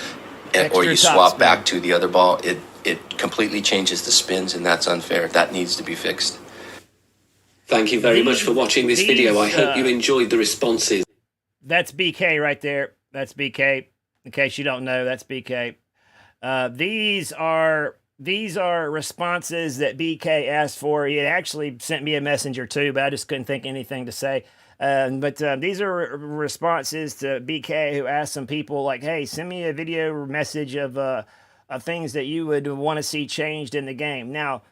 or you swap back to the other ball, it completely changes the spins, and that's unfair. That needs to be fixed. Thank you very much for watching this video. I hope you enjoyed the responses. That's BK right there. That's BK. In case you don't know, that's BK. These are responses that BK asked for. He had actually sent me a messenger too, but I just couldn't think of anything to say. But these are responses to BK, who asked some people like, hey, send me a video message of things that you would want to see changed in the game. Now,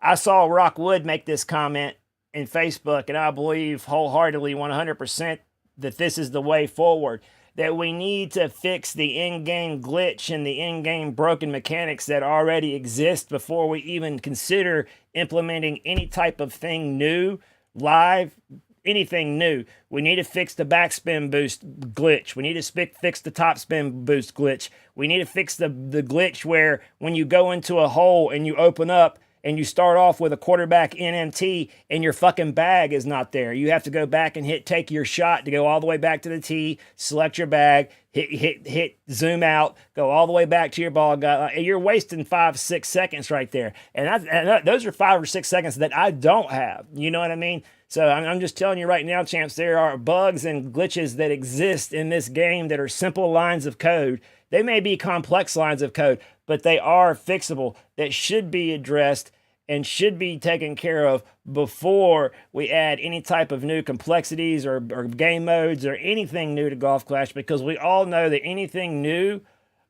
I saw Rockwood make this comment in Facebook, and I believe wholeheartedly 100% that this is the way forward. That we need to fix the in-game glitch and the in-game broken mechanics that already exist before we even consider implementing any type of thing new, live, anything new. We need to fix the backspin boost glitch. We need to fix the top spin boost glitch. We need to fix the glitch where when you go into a hole and you open up and you start off with a quarterback NMT and your fucking bag is not there. You have to go back and take your shot to go all the way back to the tee, select your bag, hit zoom out, go all the way back to your ball. You're wasting 5-6 seconds right there. And those are 5 or 6 seconds that I don't have. You know what I mean? So I'm just telling you right now, champs, there are bugs and glitches that exist in this game that are simple lines of code. They may be complex lines of code, but they are fixable, that should be addressed. and should be taken care of before we add any type of new complexities or game modes or anything new to Golf Clash, because we all know that anything new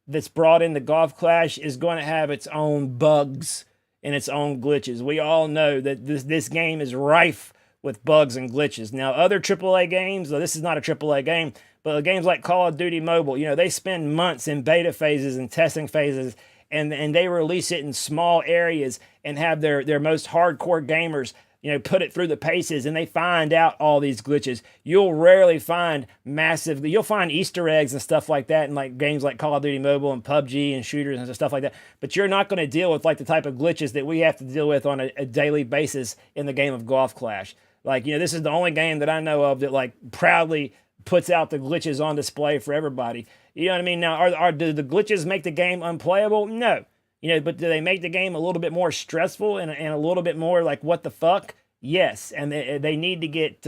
that's brought into Golf Clash is going to have its own bugs and its own glitches. We all know that this game is rife with bugs and glitches. Now, other AAA games, though this is not a AAA game, but games like Call of Duty Mobile, you know, they spend months in beta phases and testing phases, and they release it in small areas and have their most hardcore gamers, you know, put it through the paces, and they find out all these glitches. You'll rarely find you'll find Easter eggs and stuff like that in like games like Call of Duty Mobile and PUBG and shooters and stuff like that. But you're not going to deal with like the type of glitches that we have to deal with on a daily basis in the game of Golf Clash. Like, you know, this is the only game that I know of that like proudly puts out the glitches on display for everybody. You know what I mean? Now, do the glitches make the game unplayable? No. You know, but do they make the game a little bit more stressful and a little bit more like what the fuck? Yes, and they need to get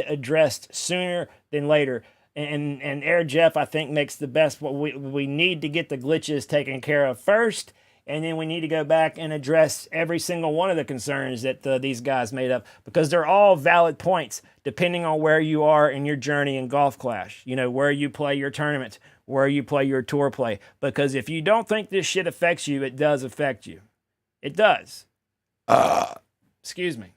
addressed sooner than later. And Air Jeff, I think, makes the best. We need to get the glitches taken care of first, and then we need to go back and address every single one of the concerns that these guys made up, because they're all valid points depending on where you are in your journey in Golf Clash. You know, where you play your tournaments, where you play your tour play. Because if you don't think this shit affects you, it does affect you. It does. Excuse me.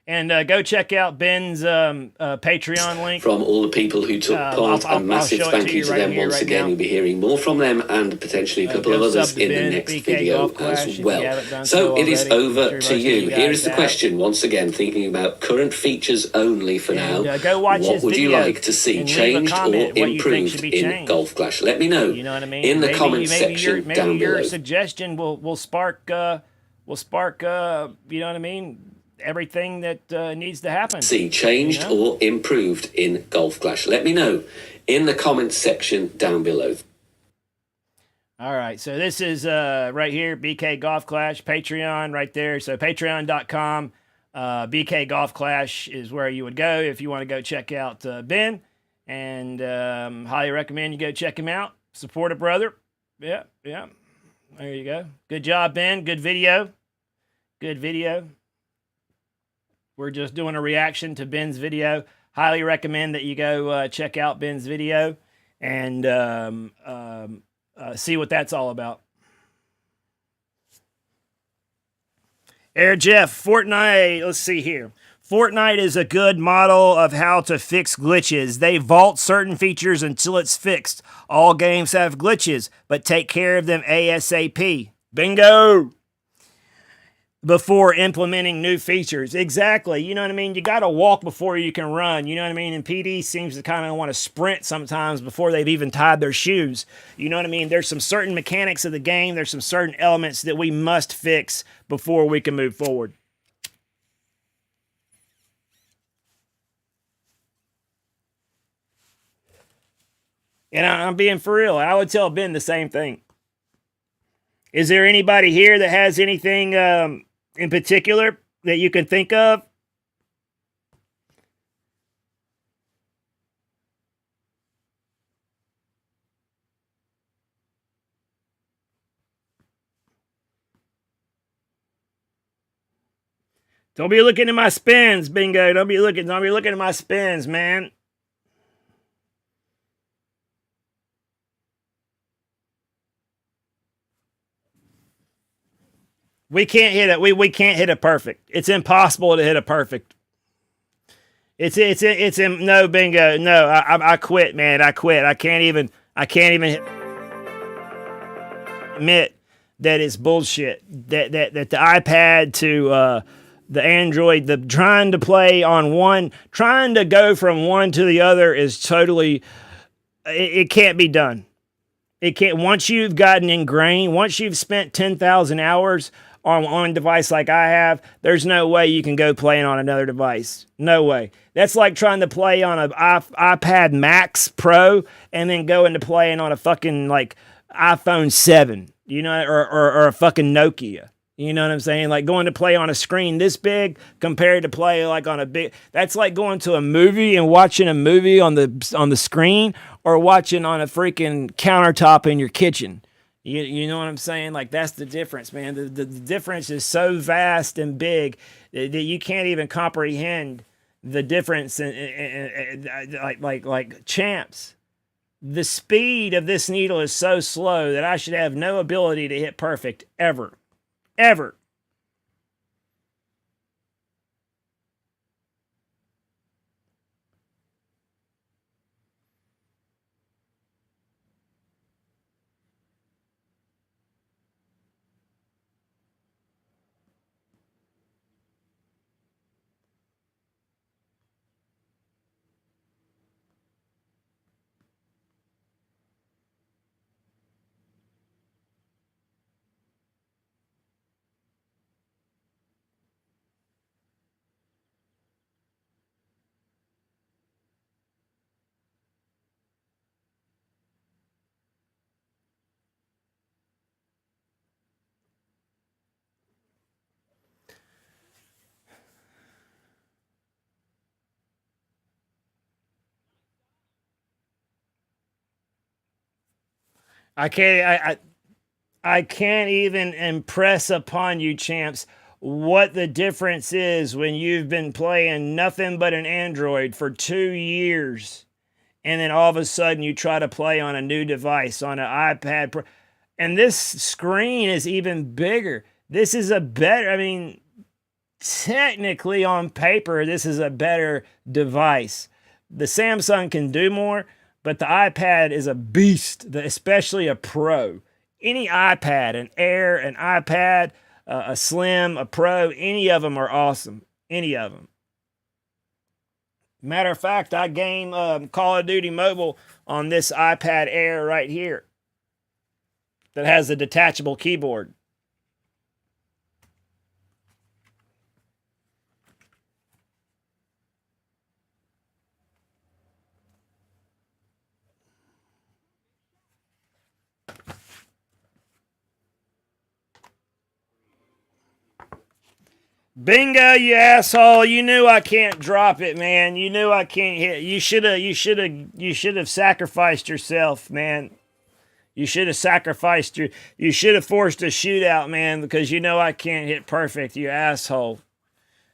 And go check out Ben's Patreon link. From all the people who took part, a massive thank you to them once again. You'll be hearing more from them and potentially a couple of others in the next video as well. So it is over to you. Here is the question once again, thinking about current features only for now. What would you like to see changed or improved in Golf Clash? Let me know in the comments section down below. Maybe your suggestion will spark, you know what I mean? Everything that needs to happen. See changed or improved in Golf Clash. Let me know in the comments section down below. All right, so this is right here, BK Golf Clash, Patreon right there. So patreon.com, BK Golf Clash is where you would go if you want to go check out Ben. And highly recommend you go check him out. Support a brother. Yeah. There you go. Good job, Ben. Good video. We're just doing a reaction to Ben's video. Highly recommend that you go check out Ben's video and see what that's all about. Air Jeff, Fortnite, let's see here. Fortnite is a good model of how to fix glitches. They vault certain features until it's fixed. All games have glitches, but take care of them ASAP. Bingo! Before implementing new features. Exactly. You know what I mean? You got to walk before you can run. You know what I mean? And PD seems to kind of want to sprint sometimes before they've even tied their shoes. You know what I mean? There's some certain mechanics of the game. There's some certain elements that we must fix before we can move forward. And I'm being for real. I would tell Ben the same thing. Is there anybody here that has anything in particular that you can think of? Don't be looking at my spins, Bingo. Don't be looking at my spins, man. We can't hit it. We can't hit a perfect. It's impossible to hit a perfect. No, Bingo. No, I quit, man. I quit. I can't even admit that it's bullshit. That the iPad to the Android, trying to go from one to the other is totally. It can't be done. It can't. Once you've gotten ingrained, once you've spent 10,000 hours on a device like I have, there's no way you can go playing on another device. No way. That's like trying to play on an iPad Max Pro and then going to playing on a fucking like iPhone 7, you know, or a fucking Nokia. You know what I'm saying? Like going to play on a screen this big compared to play like on a big. That's like going to a movie and watching a movie on the screen or watching on a freaking countertop in your kitchen. You know what I'm saying? Like, that's the difference, man. The difference is so vast and big that you can't even comprehend the difference like champs. The speed of this needle is so slow that I should have no ability to hit perfect ever. Ever. I can't even impress upon you, champs, what the difference is when you've been playing nothing but an Android for 2 years, and then all of a sudden you try to play on a new device, on an iPad Pro, and this screen is even bigger. This is a better, I mean, technically on paper, this is a better device. The Samsung can do more, but the iPad is a beast, especially a Pro. Any iPad, an Air, an iPad, a Slim, a Pro, any of them are awesome. Any of them. Matter of fact, I game Call of Duty Mobile on this iPad Air right here that has a detachable keyboard. Bingo, you asshole. You knew I can't drop it, man. You knew I can't hit. You should have sacrificed yourself, man. You should have sacrificed you should have forced a shootout, man, because you know I can't hit perfect, you asshole.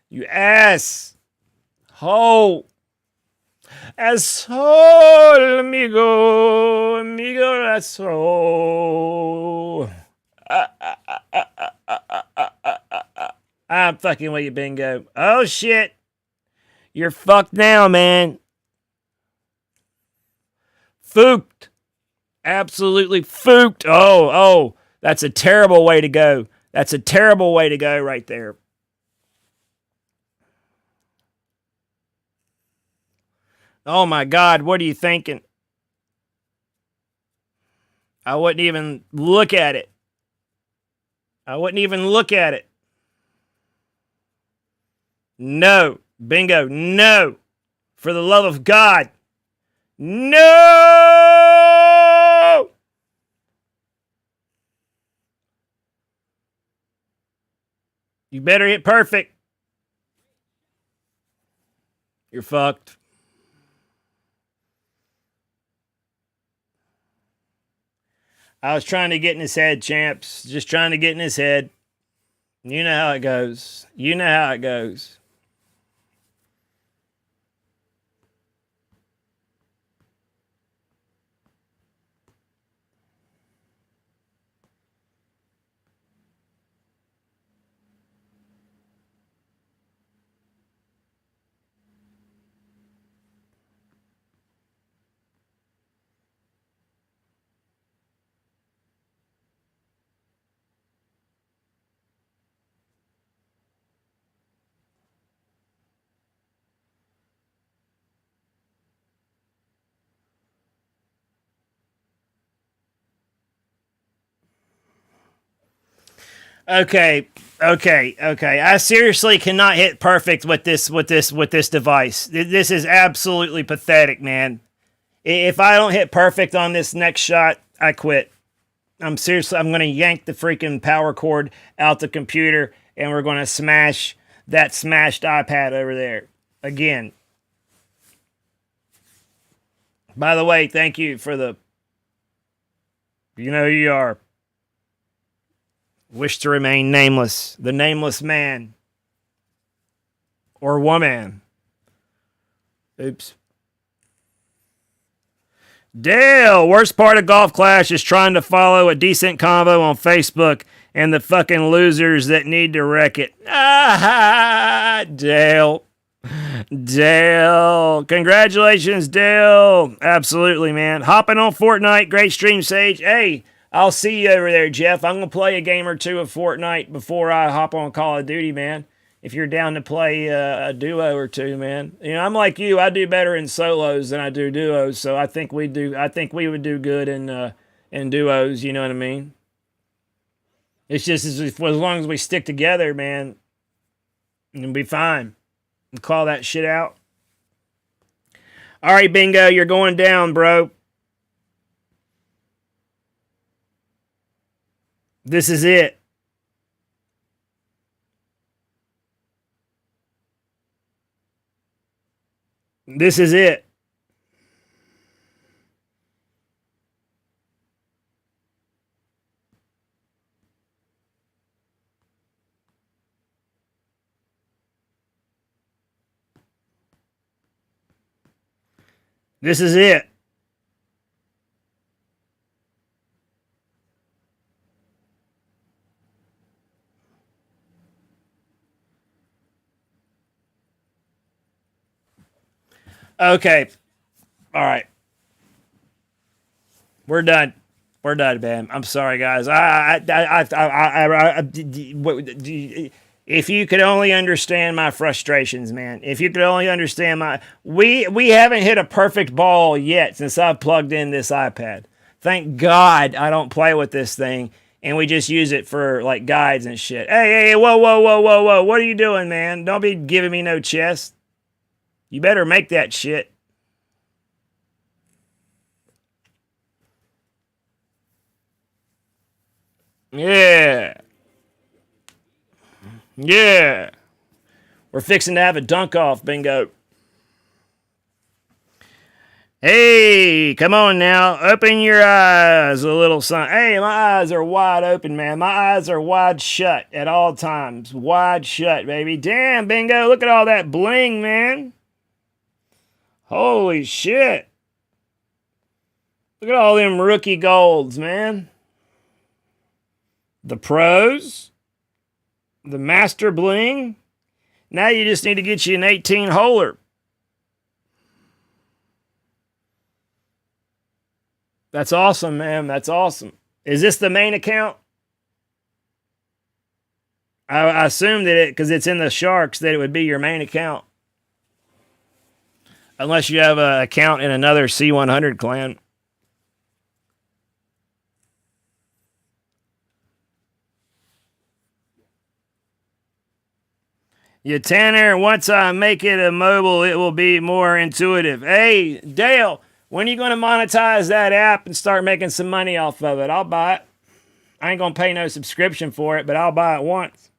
You asshole. Asshole, amigo. Amigo, asshole. I'm fucking with you, Bingo. Oh, shit. You're fucked now, man. Fooked. Absolutely fooked. Oh. That's a terrible way to go. That's a terrible way to go right there. Oh, my God. What are you thinking? I wouldn't even look at it. I wouldn't even look at it. No. Bingo. No. For the love of God. No! You better hit perfect. You're fucked. I was trying to get in his head, champs. Just trying to get in his head. You know how it goes. You know how it goes. Okay. I seriously cannot hit perfect with this device. This is absolutely pathetic, man. If I don't hit perfect on this next shot, I quit. I'm going to yank the freaking power cord out the computer and we're going to smash that smashed iPad over there again. By the way, thank you for the, you know who you are. Wish to remain nameless. The nameless man. Or woman. Oops. Dale, worst part of Golf Clash is trying to follow a decent convo on Facebook and the fucking losers that need to wreck it. Ah, Dale. Dale. Congratulations, Dale. Absolutely, man. Hopping on Fortnite. Great stream, Sage. Hey, I'll see you over there, Jeff. I'm going to play a game or two of Fortnite before I hop on Call of Duty, man. If you're down to play a duo or two, man. You know, I'm like you. I do better in solos than I do duos, so I think we would do good in duos, you know what I mean? It's just as long as we stick together, man, it'll be fine. We'll call that shit out. All right, Bingo, you're going down, bro. This is it. This is it. This is it. Okay. All right. We're done. We're done, man. I'm sorry, guys. If you could only understand my frustrations, man. If you could only understand we haven't hit a perfect ball yet since I've plugged in this iPad. Thank God I don't play with this thing and we just use it for like guides and shit. Hey, whoa. What are you doing, man? Don't be giving me no chest. You better make that shit. Yeah. Yeah. We're fixing to have a dunk off, Bingo. Hey, come on now. Open your eyes a little son. Hey, my eyes are wide open, man. My eyes are wide shut at all times. Wide shut, baby. Damn, Bingo. Look at all that bling, man. Holy shit. Look at all them rookie golds, man. The pros. The master bling. Now you just need to get you an 18-holer. That's awesome, man. That's awesome. Is this the main account? I assumed that because it's in the Sharks, that it would be your main account. Unless you have an account in another C100 clan. Yeah, Tanner, once I make it a mobile, it will be more intuitive. Hey, Dale, when are you going to monetize that app and start making some money off of it? I'll buy it. I ain't going to pay no subscription for it, but I'll buy it once.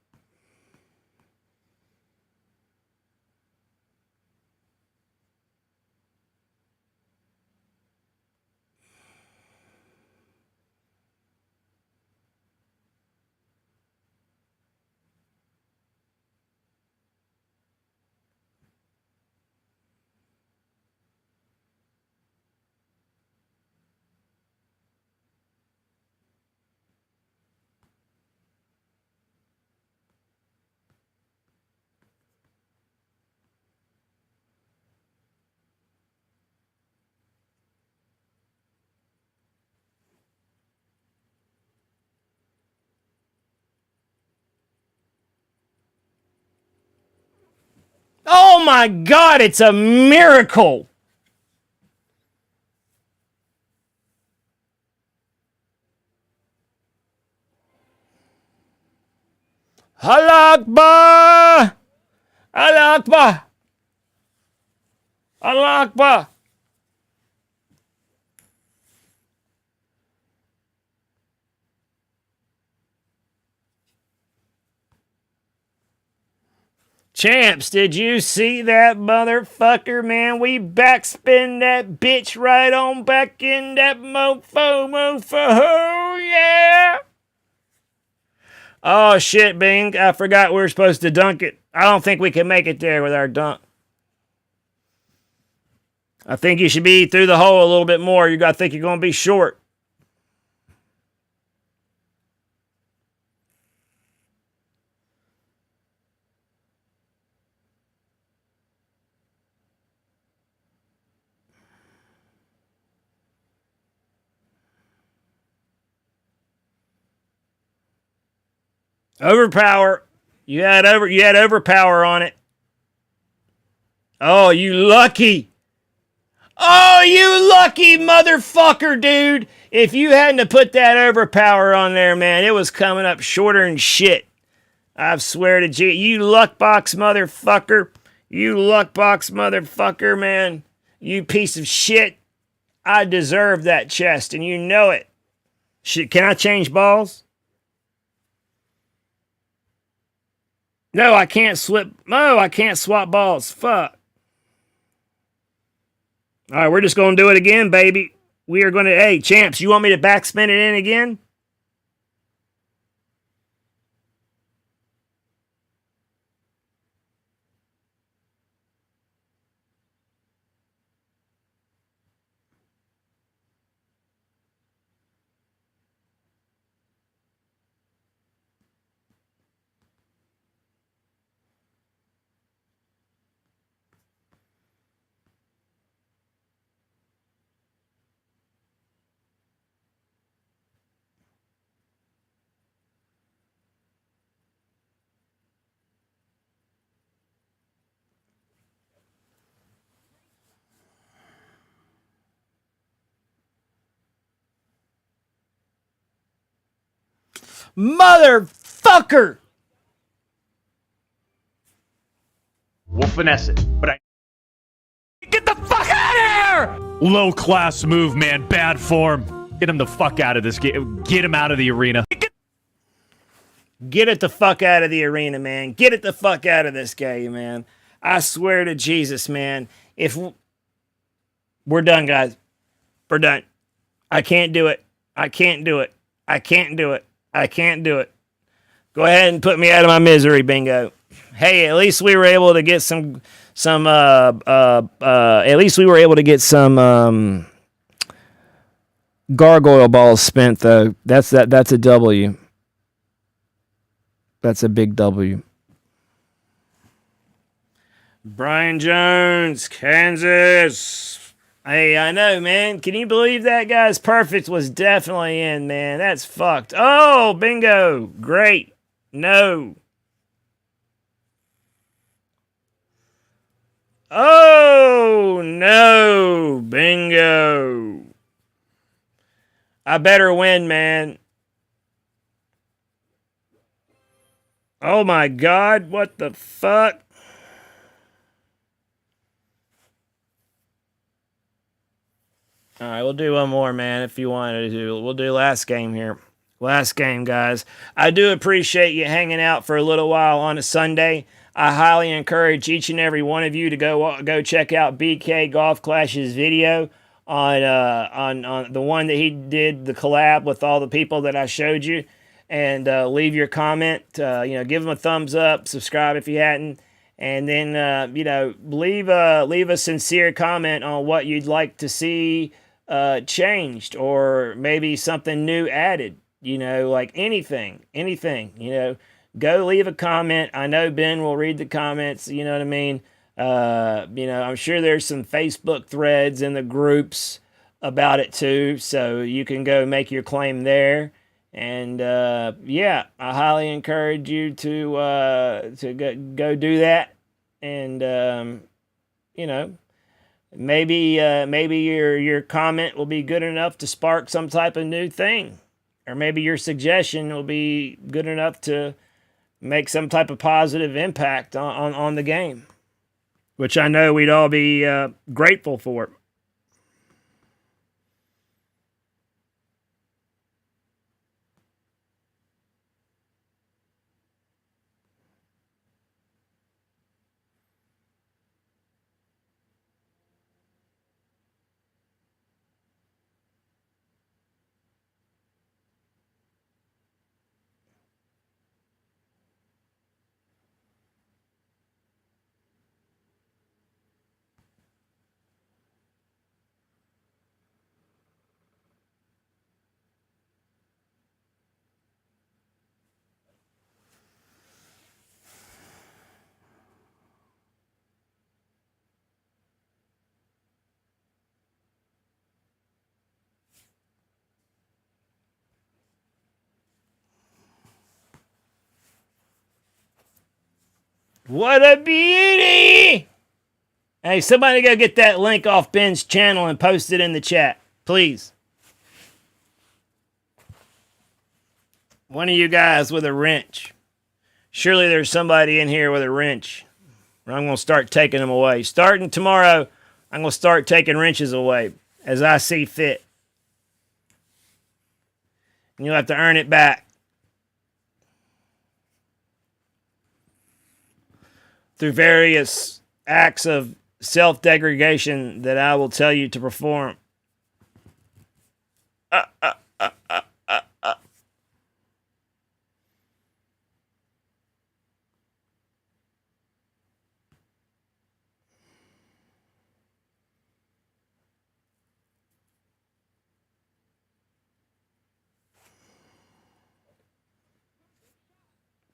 Oh my God, it's a miracle. Allah Akbar! Allah Akbar! Allah Akbar! Champs, did you see that motherfucker, man? We backspin that bitch right on back in that mofo, yeah! Oh, shit, Bing. I forgot we were supposed to dunk it. I don't think we can make it there with our dunk. I think you should be through the hole a little bit more. I think you're going to be short. Overpower. You had overpower on it. Oh, you lucky. Oh, you lucky motherfucker, dude. If you hadn't have put that overpower on there, man, it was coming up shorter than shit. I swear to G. You luckbox motherfucker. You luckbox motherfucker, man. You piece of shit. I deserve that chest, and you know it. Shit, can I change balls? No, I can't swap. No, I can't swap balls. Fuck. All right, we're just going to do it again, baby. We are going to... Hey, champs, you want me to backspin it in again? Motherfucker! We'll finesse it, but I... Get the fuck out of here! Low class move, man. Bad form. Get him the fuck out of this game. Get him out of the arena. Get it the fuck out of the arena, man. Get it the fuck out of this game, man. I swear to Jesus, man. We're done, guys. We're done. I can't do it. I can't do it. I can't do it. I can't do it. Go ahead and put me out of my misery, bingo. Hey, at least we were able to get some gargoyle balls spent though. That's a W. That's a big W. Brian Jones, Kansas. Hey, I know, man. Can you believe that, guys? Perfect was definitely in, man. That's fucked. Oh, bingo. Great. No. Oh, no. Bingo. I better win, man. Oh, my God. What the fuck? All right, we'll do one more, man, if you wanted to. We'll do last game here. Last game, guys. I do appreciate you hanging out for a little while on a Sunday. I highly encourage each and every one of you to go check out BK Golf Clash's video on the one that he did, the collab with all the people that I showed you, and leave your comment. Give him a thumbs up, subscribe if you hadn't, and then leave a sincere comment on what you'd like to see changed, or maybe something new added, like anything, go leave a comment. I know Ben will read the comments, you know what I mean? I'm sure there's some Facebook threads in the groups about it too, so you can go make your claim there. And I highly encourage you to go do that. And maybe your comment will be good enough to spark some type of new thing, or maybe your suggestion will be good enough to make some type of positive impact on the game, which I know we'd all be grateful for. What a beauty! Hey, somebody go get that link off Ben's channel and post it in the chat, please. One of you guys with a wrench. Surely there's somebody in here with a wrench. Or I'm going to start taking them away. Starting tomorrow, I'm going to start taking wrenches away as I see fit. And you'll have to earn it back through various acts of self-degradation that I will tell you to perform.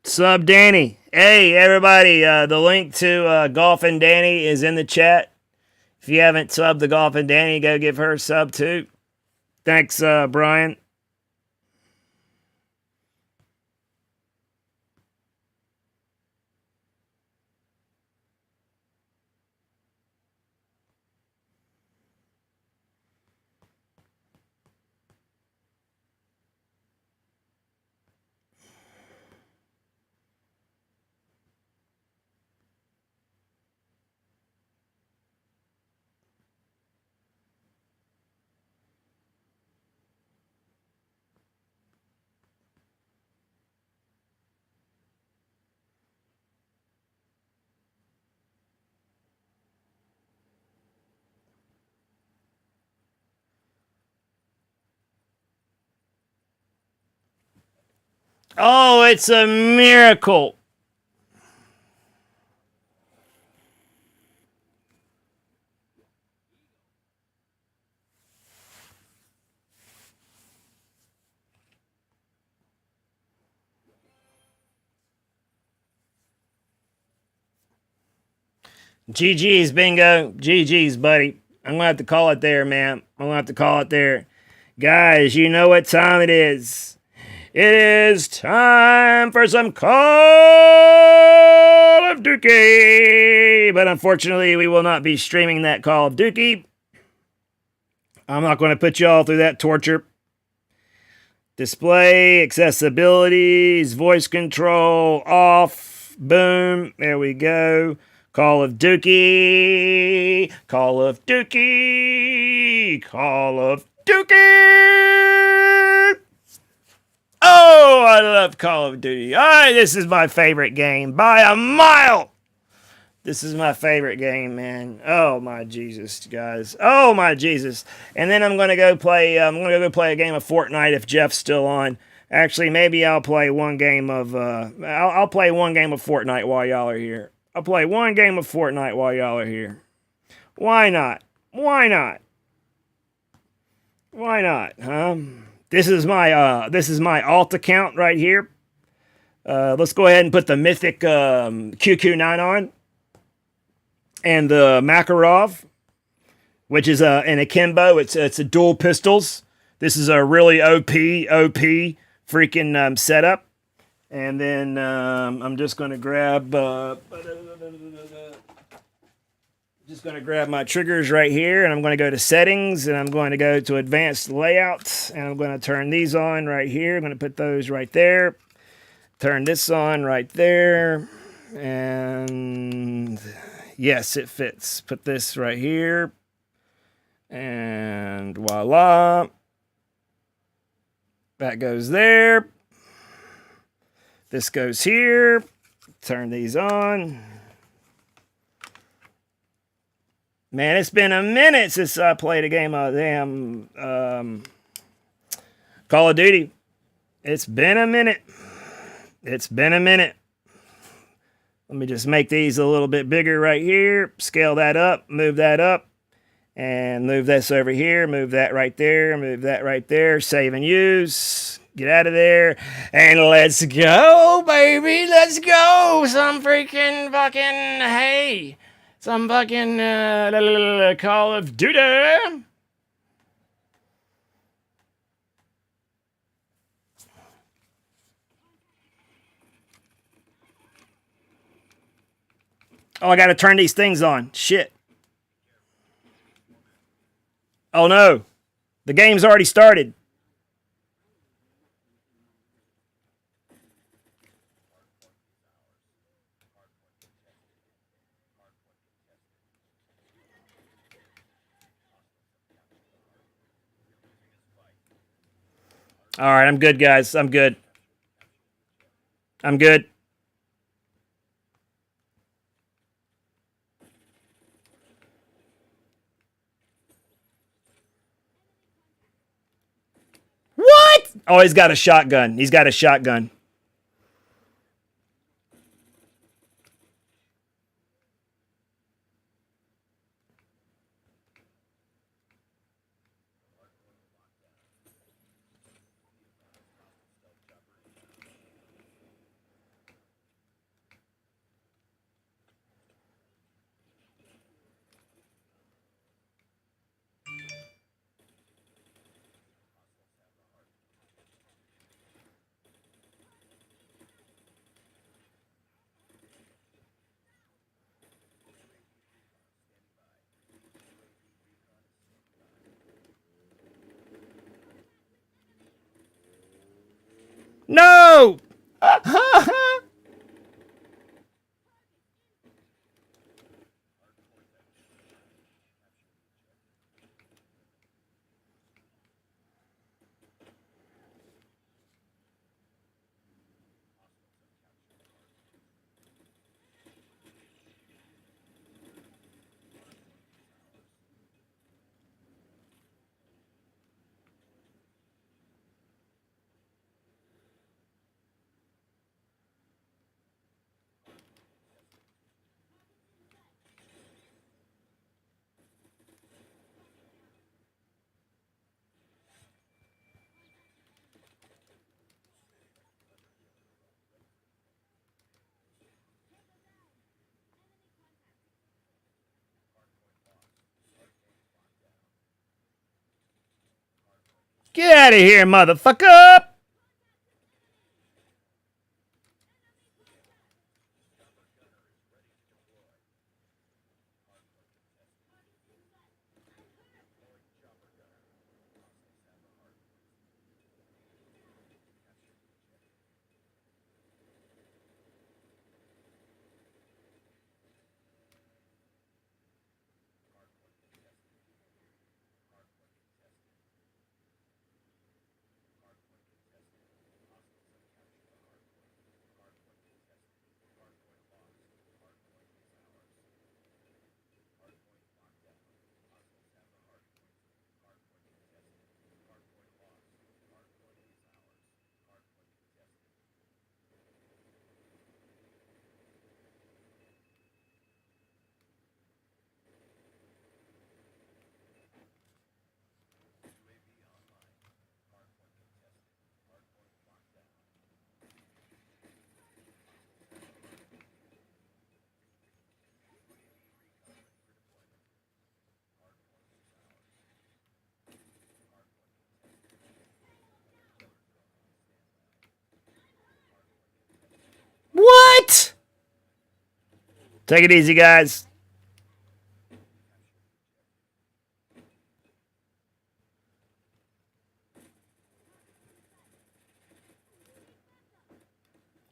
Sub Danny. Hey, everybody. The link to Golf and Danny is in the chat. If you haven't subbed the Golf and Danny, go give her a sub too. Thanks, Brian. Oh, it's a miracle. GG's, bingo. GG's, buddy. I'm going to have to call it there, man. I'm going to have to call it there. Guys, you know what time it is. It is time for some Call of Duty. But unfortunately, we will not be streaming that Call of Duty. I'm not going to put you all through that torture. Display, accessibilities, voice control, off. Boom. There we go. Call of Duty. Call of Duty. Call of Duty. Oh, I love Call of Duty. This is my favorite game by a mile. This is my favorite game, man. Oh my Jesus, guys. Oh my Jesus. And then I'm gonna go play. I'm gonna go play a game of Fortnite if Jeff's still on. Actually, maybe I'll play one game of. I'll play one game of Fortnite while y'all are here. I'll play one game of Fortnite while y'all are here. Why not? Why not? Why not? Huh? This is my alt account right here. Let's go ahead and put the mythic QQ9 on. And the Makarov, which is an akimbo. It's a dual pistols. This is a really OP freaking setup. And then I'm just going to grab my triggers right here, and I'm going to go to settings, and I'm going to go to advanced layouts, and I'm going to turn these on right here. I'm going to put those right there. Turn this on right there, and yes, it fits. Put this right here, and voila. That goes there. This goes here. Turn these on. Man, it's been a minute since I played a game of damn Call of Duty. It's been a minute. It's been a minute. Let me just make these a little bit bigger right here. Scale that up. Move that up. And move this over here. Move that right there. Move that right there. Save and use. Get out of there. And let's go, baby. Let's go. Some freaking fucking, hey. Some fucking Call of Duty. Oh, I gotta turn these things on. Shit. Oh no. The game's already started. All right, I'm good, guys. I'm good. I'm good. What? Oh, he's got a shotgun. He's got a shotgun. No! Get out of here, motherfucker! What? Take it easy, guys.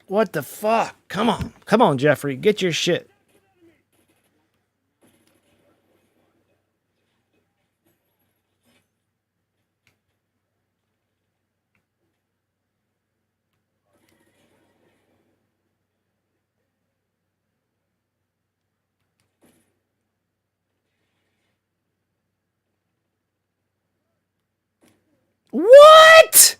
What the fuck? Come on. Come on, Jeffrey. Get your shit. What?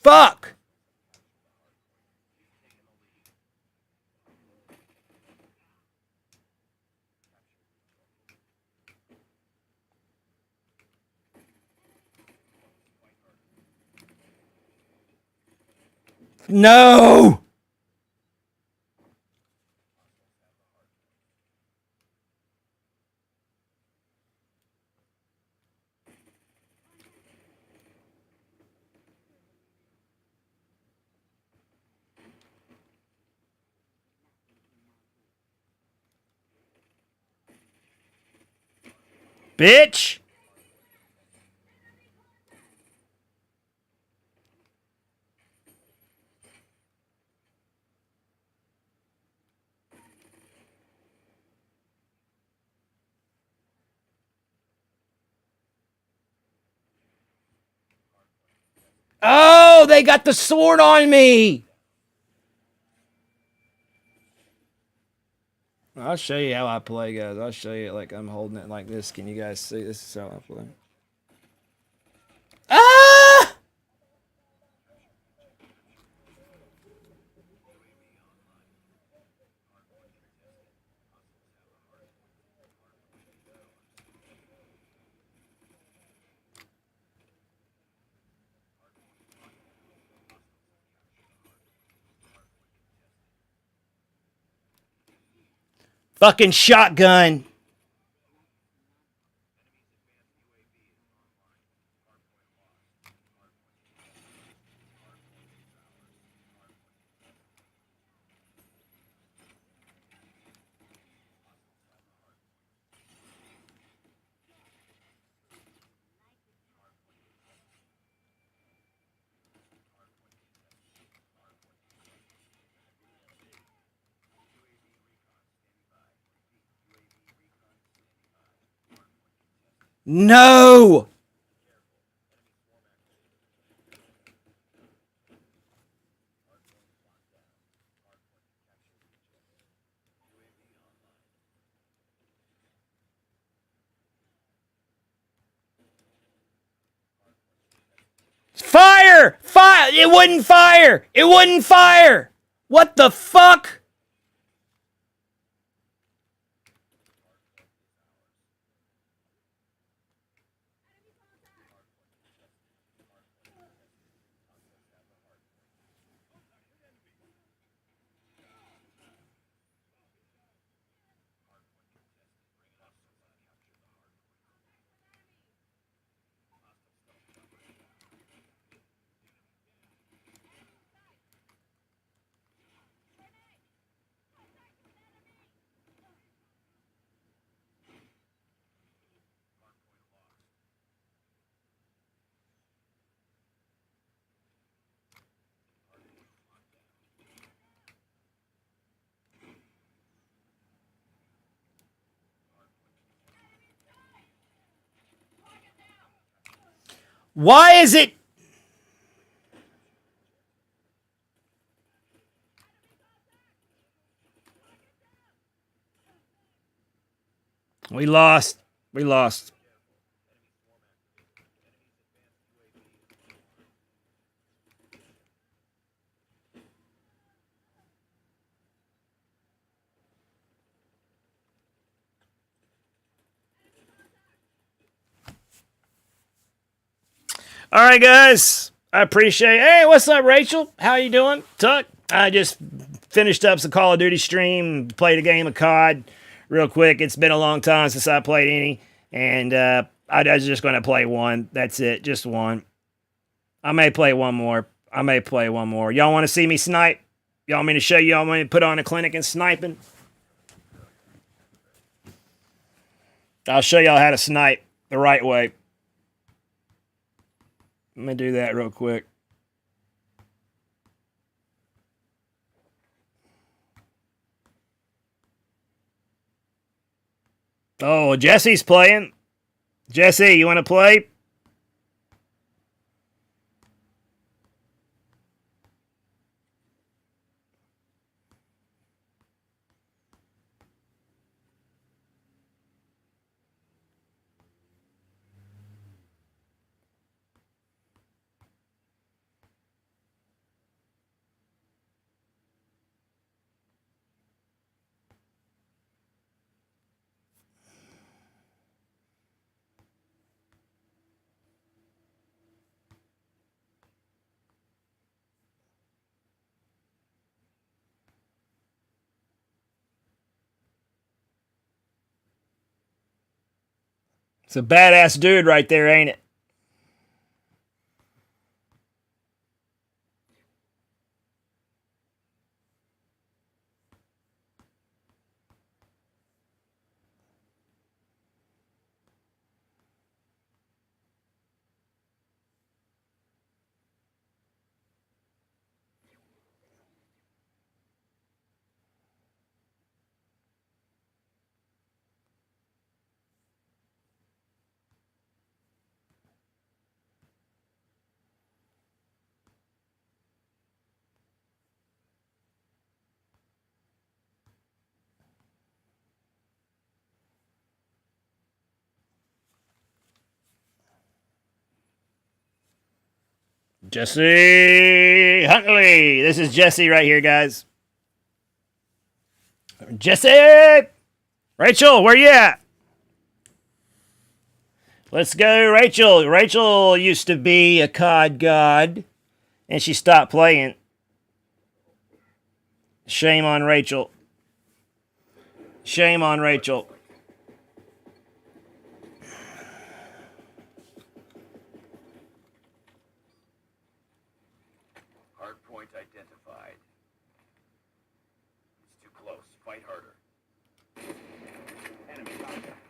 Fuck. No! Bitch! Oh, they got the sword on me! I'll show you how I play, guys. I'll show you like I'm holding it like this. Can you guys see? This is how I play. Ah! Fucking shotgun. No! Fire! Fire! It wouldn't fire! It wouldn't fire! What the fuck? Why is it? We lost. We lost. All right, guys. I appreciate it. Hey, what's up, Rachel? How you doing? Tuck? I just finished up some Call of Duty stream, played a game of COD real quick. It's been a long time since I played any, and I was just going to play one. That's it, just one. I may play one more. Y'all want to see me snipe? Y'all want me to show you? Y'all want me to put on a clinic and sniping? I'll show y'all how to snipe the right way. Let me do that real quick. Oh, Jesse's playing. Jesse, you want to play? It's a badass dude right there, ain't it? Jesse Huntley. This is Jesse right here, guys. Jesse! Rachel, where you at? Let's go, Rachel. Rachel used to be a COD god, and she stopped playing. Shame on Rachel. Shame on Rachel. Hardpoint identified. It's too close. Fight harder. Enemy contact.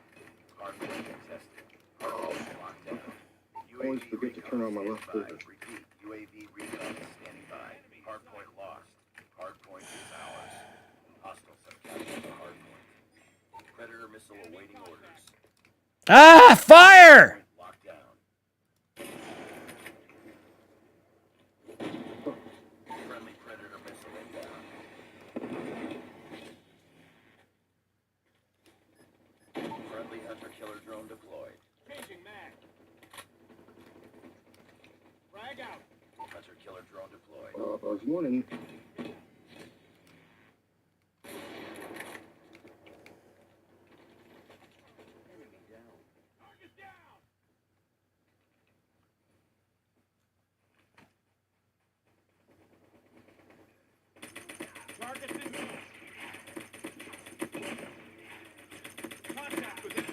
Hardpoint contested. Hardpoint locked down. Always forget to turn on my left standing by. trigger. Repeat. UAV recon standing by. Hardpoint lost. Hardpoint is ours. Hostiles have captured the hardpoint. Predator missile awaiting orders. Ah, fire! Locked down. Friendly Predator missile inbound. Friendly hunter-killer drone deployed. Changing mag. Frag out. Hunter-killer drone deployed. I was warning. Target's in sight. Contact with it.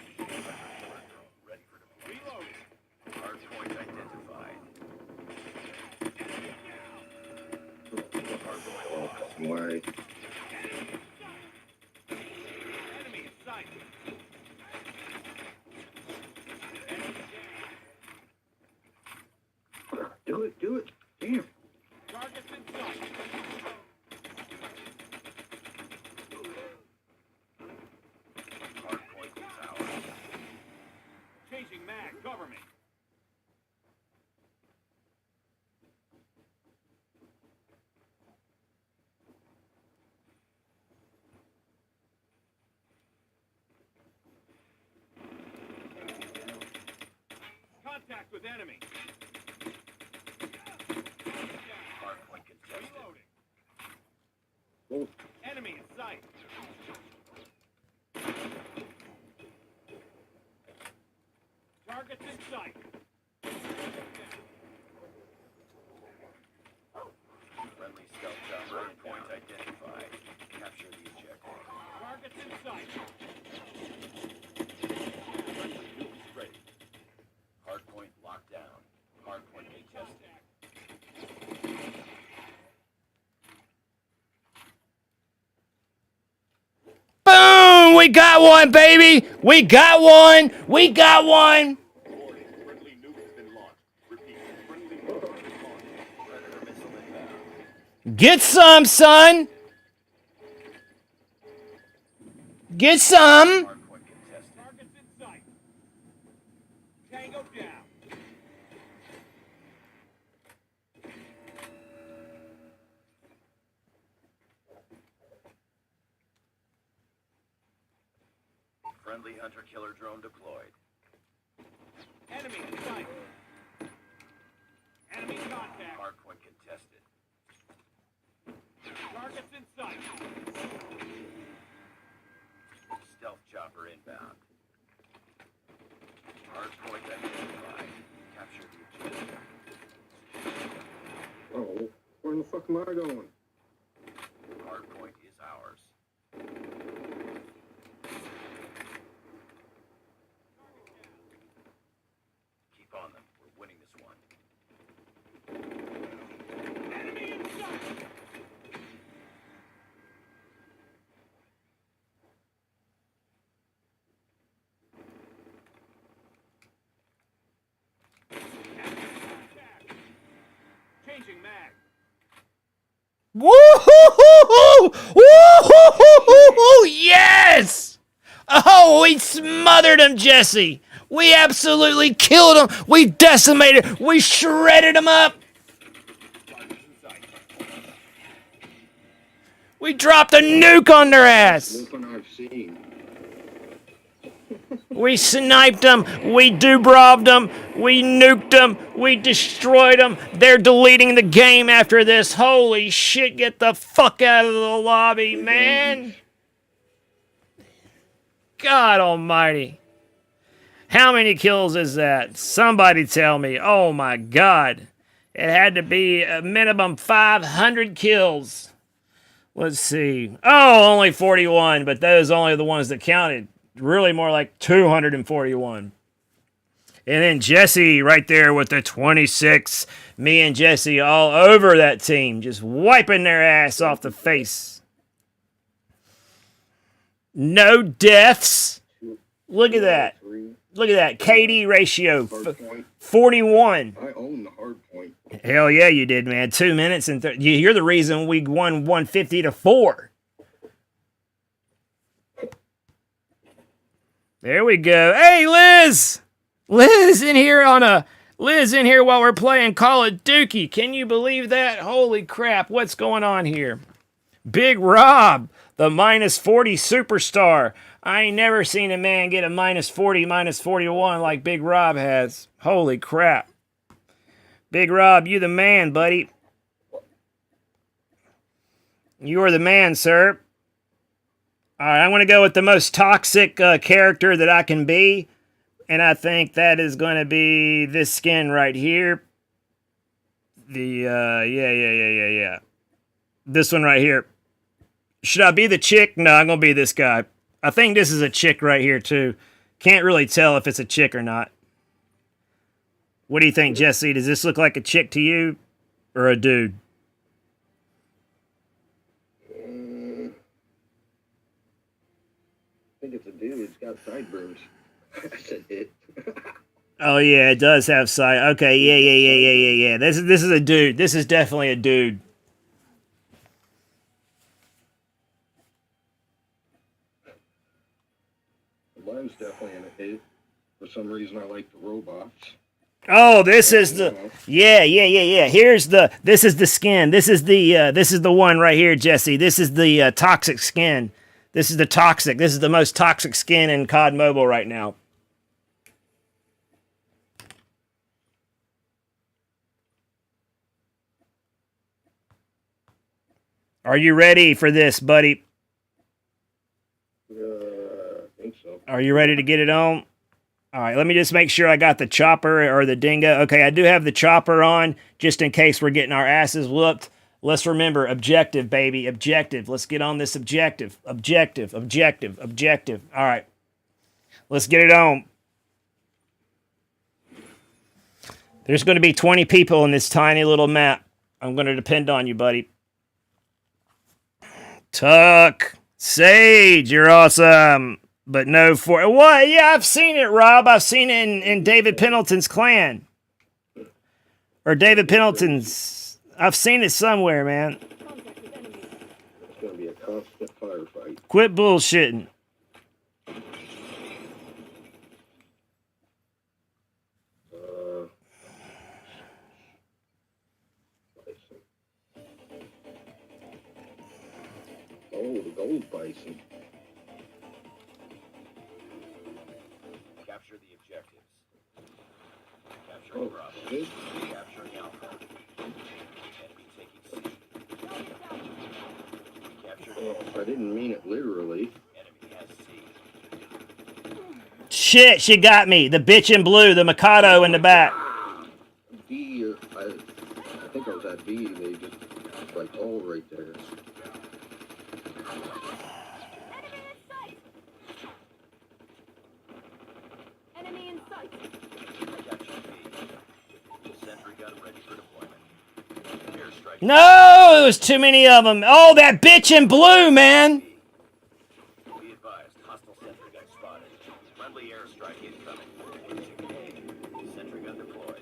Ready for deployment. Reloading. Hardpoint identified. Hardpoint lost. Why? Enemy in sight. Do it. Damn. Target's in sight. Hardpoint is ours. Changing mag. Cover me. Contact with enemy. Hardpoint contested. Oh. Enemy in sight. Targets in sight. Friendly stealth chopper point identified. Capture the objective. Targets in sight. Friendly nukes ready. Hardpoint locked down. Hardpoint contested. Boom! We got one, baby! We got one! We got one! Warning, friendly nuke has been launched. Repeat, friendly nuke has been launched. Predator missile inbound. Get some, son! Get some! Hardpoint contested. Targets in sight. Tango down. Friendly hunter-killer drone deployed. Enemy in sight. Enemy contact. Hardpoint contested. Targets in sight. Stealth chopper inbound. Hardpoint identified. Capture the objective. Oh, where the fuck am I going? Hardpoint is ours. Yes! Oh, we smothered him, Jesse. We absolutely killed him. We decimated. We shredded him up. We dropped a nuke on their ass. We sniped them. We Dubroved them. We nuked them. We destroyed them. They're deleting the game after this. Holy shit, get the fuck out of the lobby, man. God almighty. How many kills is that? Somebody tell me. Oh my God. It had to be a minimum 500 kills. Let's see. Oh, only 41, but those only the ones that counted. Really more like 241. And then Jesse right there with the 26. Me and Jesse all over that team, just wiping their ass off the face. No deaths. Look at that. Look at that. KD ratio. 41. I own the hard point. Hell yeah, you did, man. 2 minutes and you're the reason we won 150-4. There we go. Hey, Liz! Liz in here while we're playing Call of Duty. Can you believe that? Holy crap, what's going on here? Big Rob, the -40 superstar. I ain't never seen a man get a -40, -41 like Big Rob has. Holy crap. Big Rob, you the man, buddy. You are the man, sir. All right, I want to go with the most toxic character that I can be. And I think that is going to be this skin right here. Yeah. This one right here. Should I be the chick? No, I'm going to be this guy. I think this is a chick right here, too. Can't really tell if it's a chick or not. What do you think, Jesse? Does this look like a chick to you or a dude? I think it's a dude. It's got sideburns. I said it. Oh yeah, it does have side. Okay, yeah. This is a dude. This is definitely a dude. Mine's definitely a hit. For some reason, I like the robots. Oh, this is the yeah. This is the skin. This is the one right here, Jesse. This is the toxic skin. This is the toxic. This is the most toxic skin in COD Mobile right now. Are you ready for this, buddy? I think so. Are you ready to get it on? All right, let me just make sure I got the chopper or the dingo. Okay, I do have the chopper on, just in case we're getting our asses whooped. Let's remember, objective, baby, objective. Let's get on this objective. Objective. All right, let's get it on. There's going to be 20 people in this tiny little map. I'm going to depend on you, buddy. Tuck, Sage, you're awesome. But no for what? Yeah, I've seen it, Rob. I've seen it in David Pendleton's clan. Or David Pendleton's. I've seen it somewhere, man. It's going to be a constant firefight. Quit bullshitting. Oh, the gold bison. Capture the objectives. Capture Bravo. Capturing Alpha. Enemy taking C. Capture I didn't mean it literally. Enemy has C. Shit, she got me. The bitch in blue, the Mikado in the back. B, I think I was at B, they just, like, all right there. Enemy in sight. Capture B. Sentry gun ready for deployment. Airstrike. No, there was too many of them. Oh, that bitch in blue, man. Be advised, hostile sentry gun spotted. Friendly airstrike incoming. Sentry gun deployed.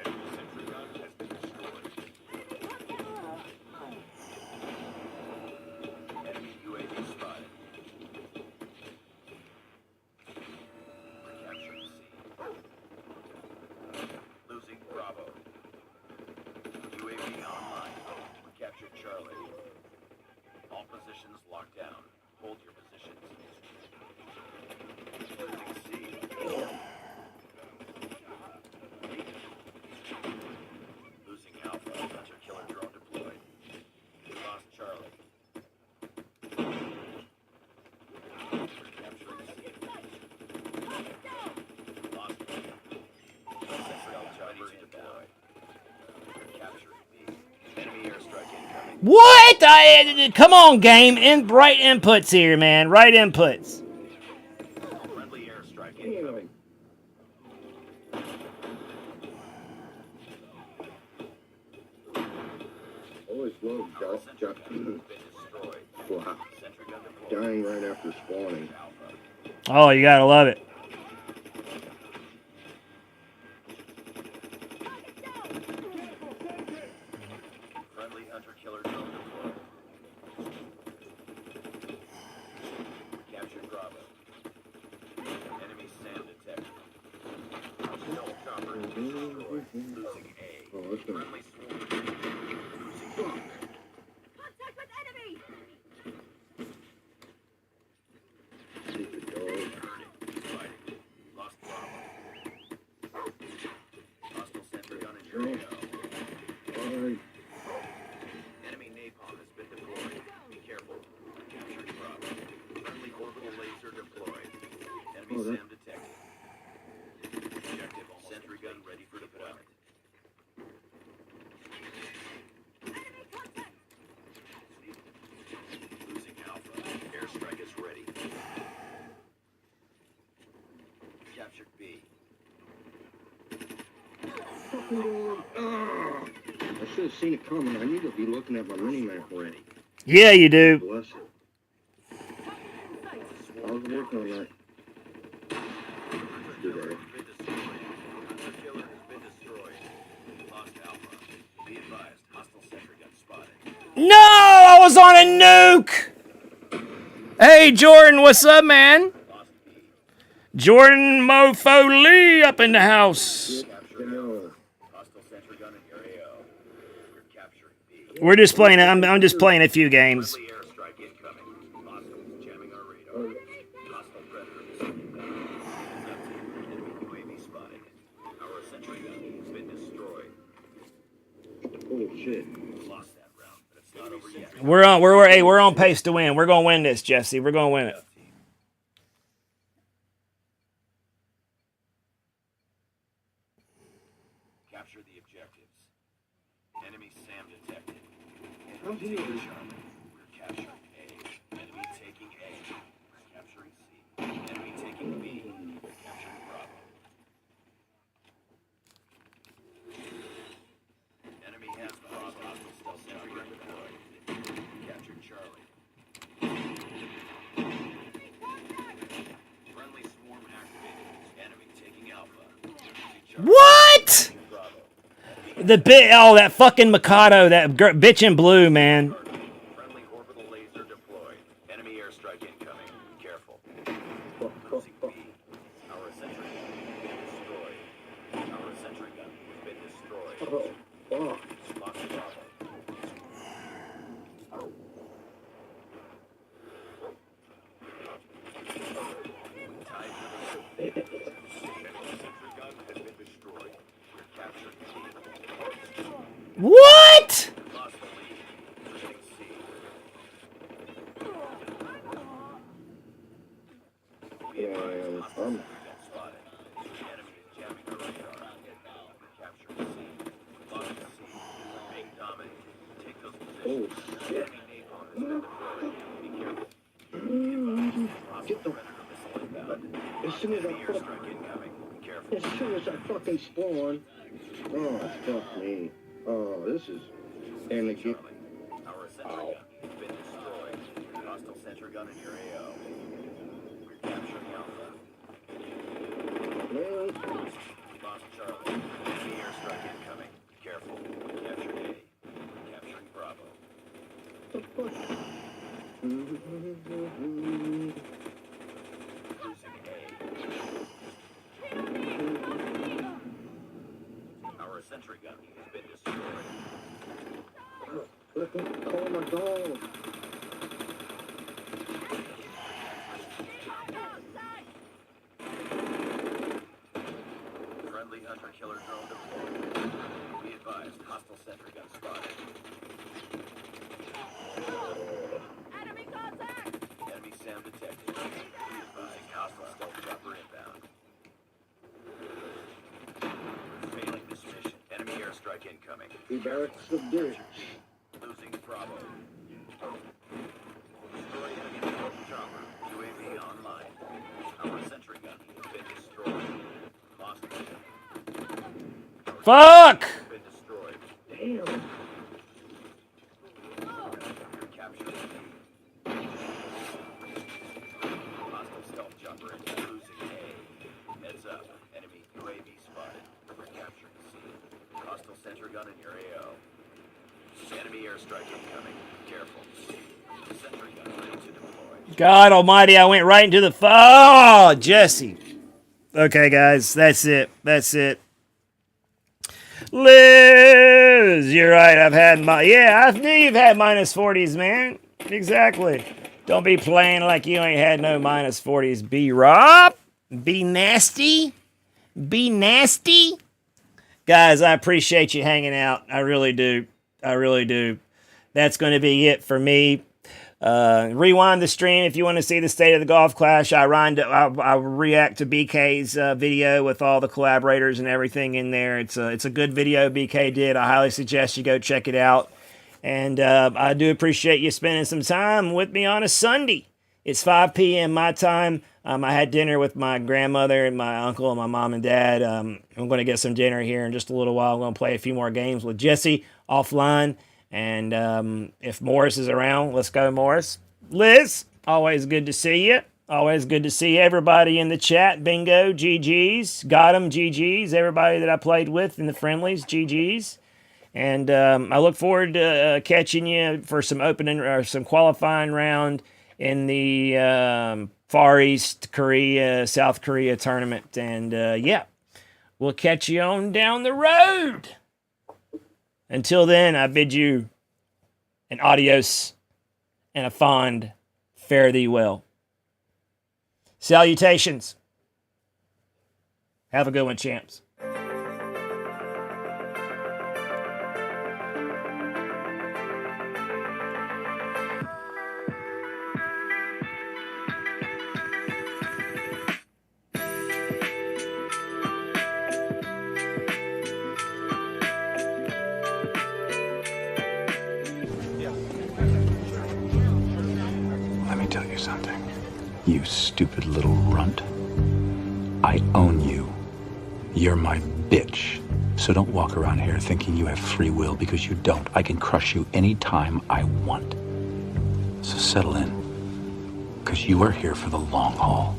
Enemy sentry gun has been destroyed. What? Come on, game. Right inputs here, man. Right inputs. Friendly airstrike incoming. Always love Been destroyed. wow. Sentry gun deployed. Dying right after spawning. Oh, you gotta love it. Friendly hunter-killer drone deployed. Captured Bravo. Enemy SAM detected. Stealth chopper destroyed. Losing A. Oh, that's gonna... Friendly swarm. Losing B. Contact with enemy! Stupid dog. Fighting. Lost Bravo. Hostile sentry gun in your AO. Alright. Enemy napalm has been deployed. Be careful. Captured Bravo. Friendly orbital laser deployed. Enemy SAM detected. Objective sentry gun ready for deployment. Losing Alpha. Airstrike is ready. Captured B. I should have seen it coming. I need to be looking at my mini-map already. Yeah, you do. Bless it. I was working on that today. Been destroyed. Hunter killer has been destroyed. Lost Alpha. Be advised. Hostile sentry gun spotted. No, I was on a nuke. Hey, Jordan, what's up, man? Lost B. Jordan Mofo Lee up in the house. Captured Alpha. Hostile sentry gun in your AO. You're capturing B. We're just playing. I'm just playing a few games. Friendly airstrike incoming. Hostiles jamming our radar. Hostile predator missile down. Enemy UAV spotted. Our sentry gun has been destroyed. Oh shit. Lost that round, but it's not over yet. We're on pace to win. We're gonna win this, Jesse. We're gonna win it. Capture the objectives. Enemy SAM detected. How's he? We're capturing A. Enemy taking A. We're capturing C. Enemy taking B. We're capturing Bravo. Enemy has Bravo. Hostile stealth sentry gun deployed. Captured Charlie. Friendly swarm activated. Enemy taking Alpha. Losing Charlie. What? Bravo. The that fucking Mikado, that bitch in blue, man. Friendly orbital laser deployed. Enemy airstrike incoming. Be careful. Losing B. Our sentry gun has been destroyed. Our sentry gun has been destroyed. Oh, fuck. Lost Bravo. Tied for the enemy sentry gun has been destroyed. We're capturing B. What? Lost the lead. Losing C. Yeah, I'm Gun spotted. Enemy is jamming our radar. We're capturing C. Lost C. We're being dominated. Take those positions. Oh, shit. Enemy napalm has been deployed. Be careful. Be advised. Hostile predator missile inbound. As soon as Enemy I fuck, airstrike incoming. Be careful. as soon as I fucking spawn. Oh, fuck me. Oh, this is. And again. Charlie. Our sentry gun has been destroyed. Hostile sentry gun in your AO. We're capturing Alpha. Well, Lost Charlie. Enemy airstrike incoming. Be careful. Captured A. We're capturing Bravo. the fuck? Losing A. Our sentry gun has been destroyed. Let me call my dog. Friendly hunter-killer drone deployed. Be advised, hostile sentry gun spotted. Enemy contact! Enemy SAM detected. Be advised, hostile stealth chopper inbound. Failing this mission. Enemy airstrike incoming. The barracks of ditch. Losing Bravo. Fuck! Been destroyed. Damn. Capture. Hostile stealth jumper is cruising A. Heads up. Enemy UAV spotted. We're capturing C. Hostile sentry gun in your AO. Enemy airstrike incoming. Careful. Sentry gun ready to deploy. God almighty, I went right into the... Oh, Jesse. Okay, guys, that's it. That's it. Liz, you're right. I've had my... Yeah, I knew you've had minus 40s, man. Exactly. Don't be playing like you ain't had no minus 40s. Be Rob. Be nasty. Be nasty. Guys, I appreciate you hanging out. I really do. I really do. That's going to be it for me. Rewind the stream if you want to see the state of the golf clash. I react to BK's video with all the collaborators and everything in there. It's a good video BK did. I highly suggest you go check it out. And I do appreciate you spending some time with me on a Sunday. It's 5 p.m. my time. I had dinner with my grandmother and my uncle and my mom and dad. I'm going to get some dinner here in just a little while. I'm going to play a few more games with Jesse offline. And if Morris is around, let's go, Morris. Liz, always good to see you. Always good to see everybody in the chat. Bingo, GG's. Got 'em, GG's. Everybody that I played with in the friendlies, GG's. And I look forward to catching you for some opening or some qualifying round in the Far East Korea, South Korea tournament. And yeah, we'll catch you on down the road. Until then, I bid you an adios and a fond fare thee well. Salutations. Have a good one, champs. Let me tell you something. You stupid little runt. I own you. You're my bitch. So don't walk around here thinking you have free will, because you don't. I can crush you anytime I want. So settle in, because you are here for the long haul.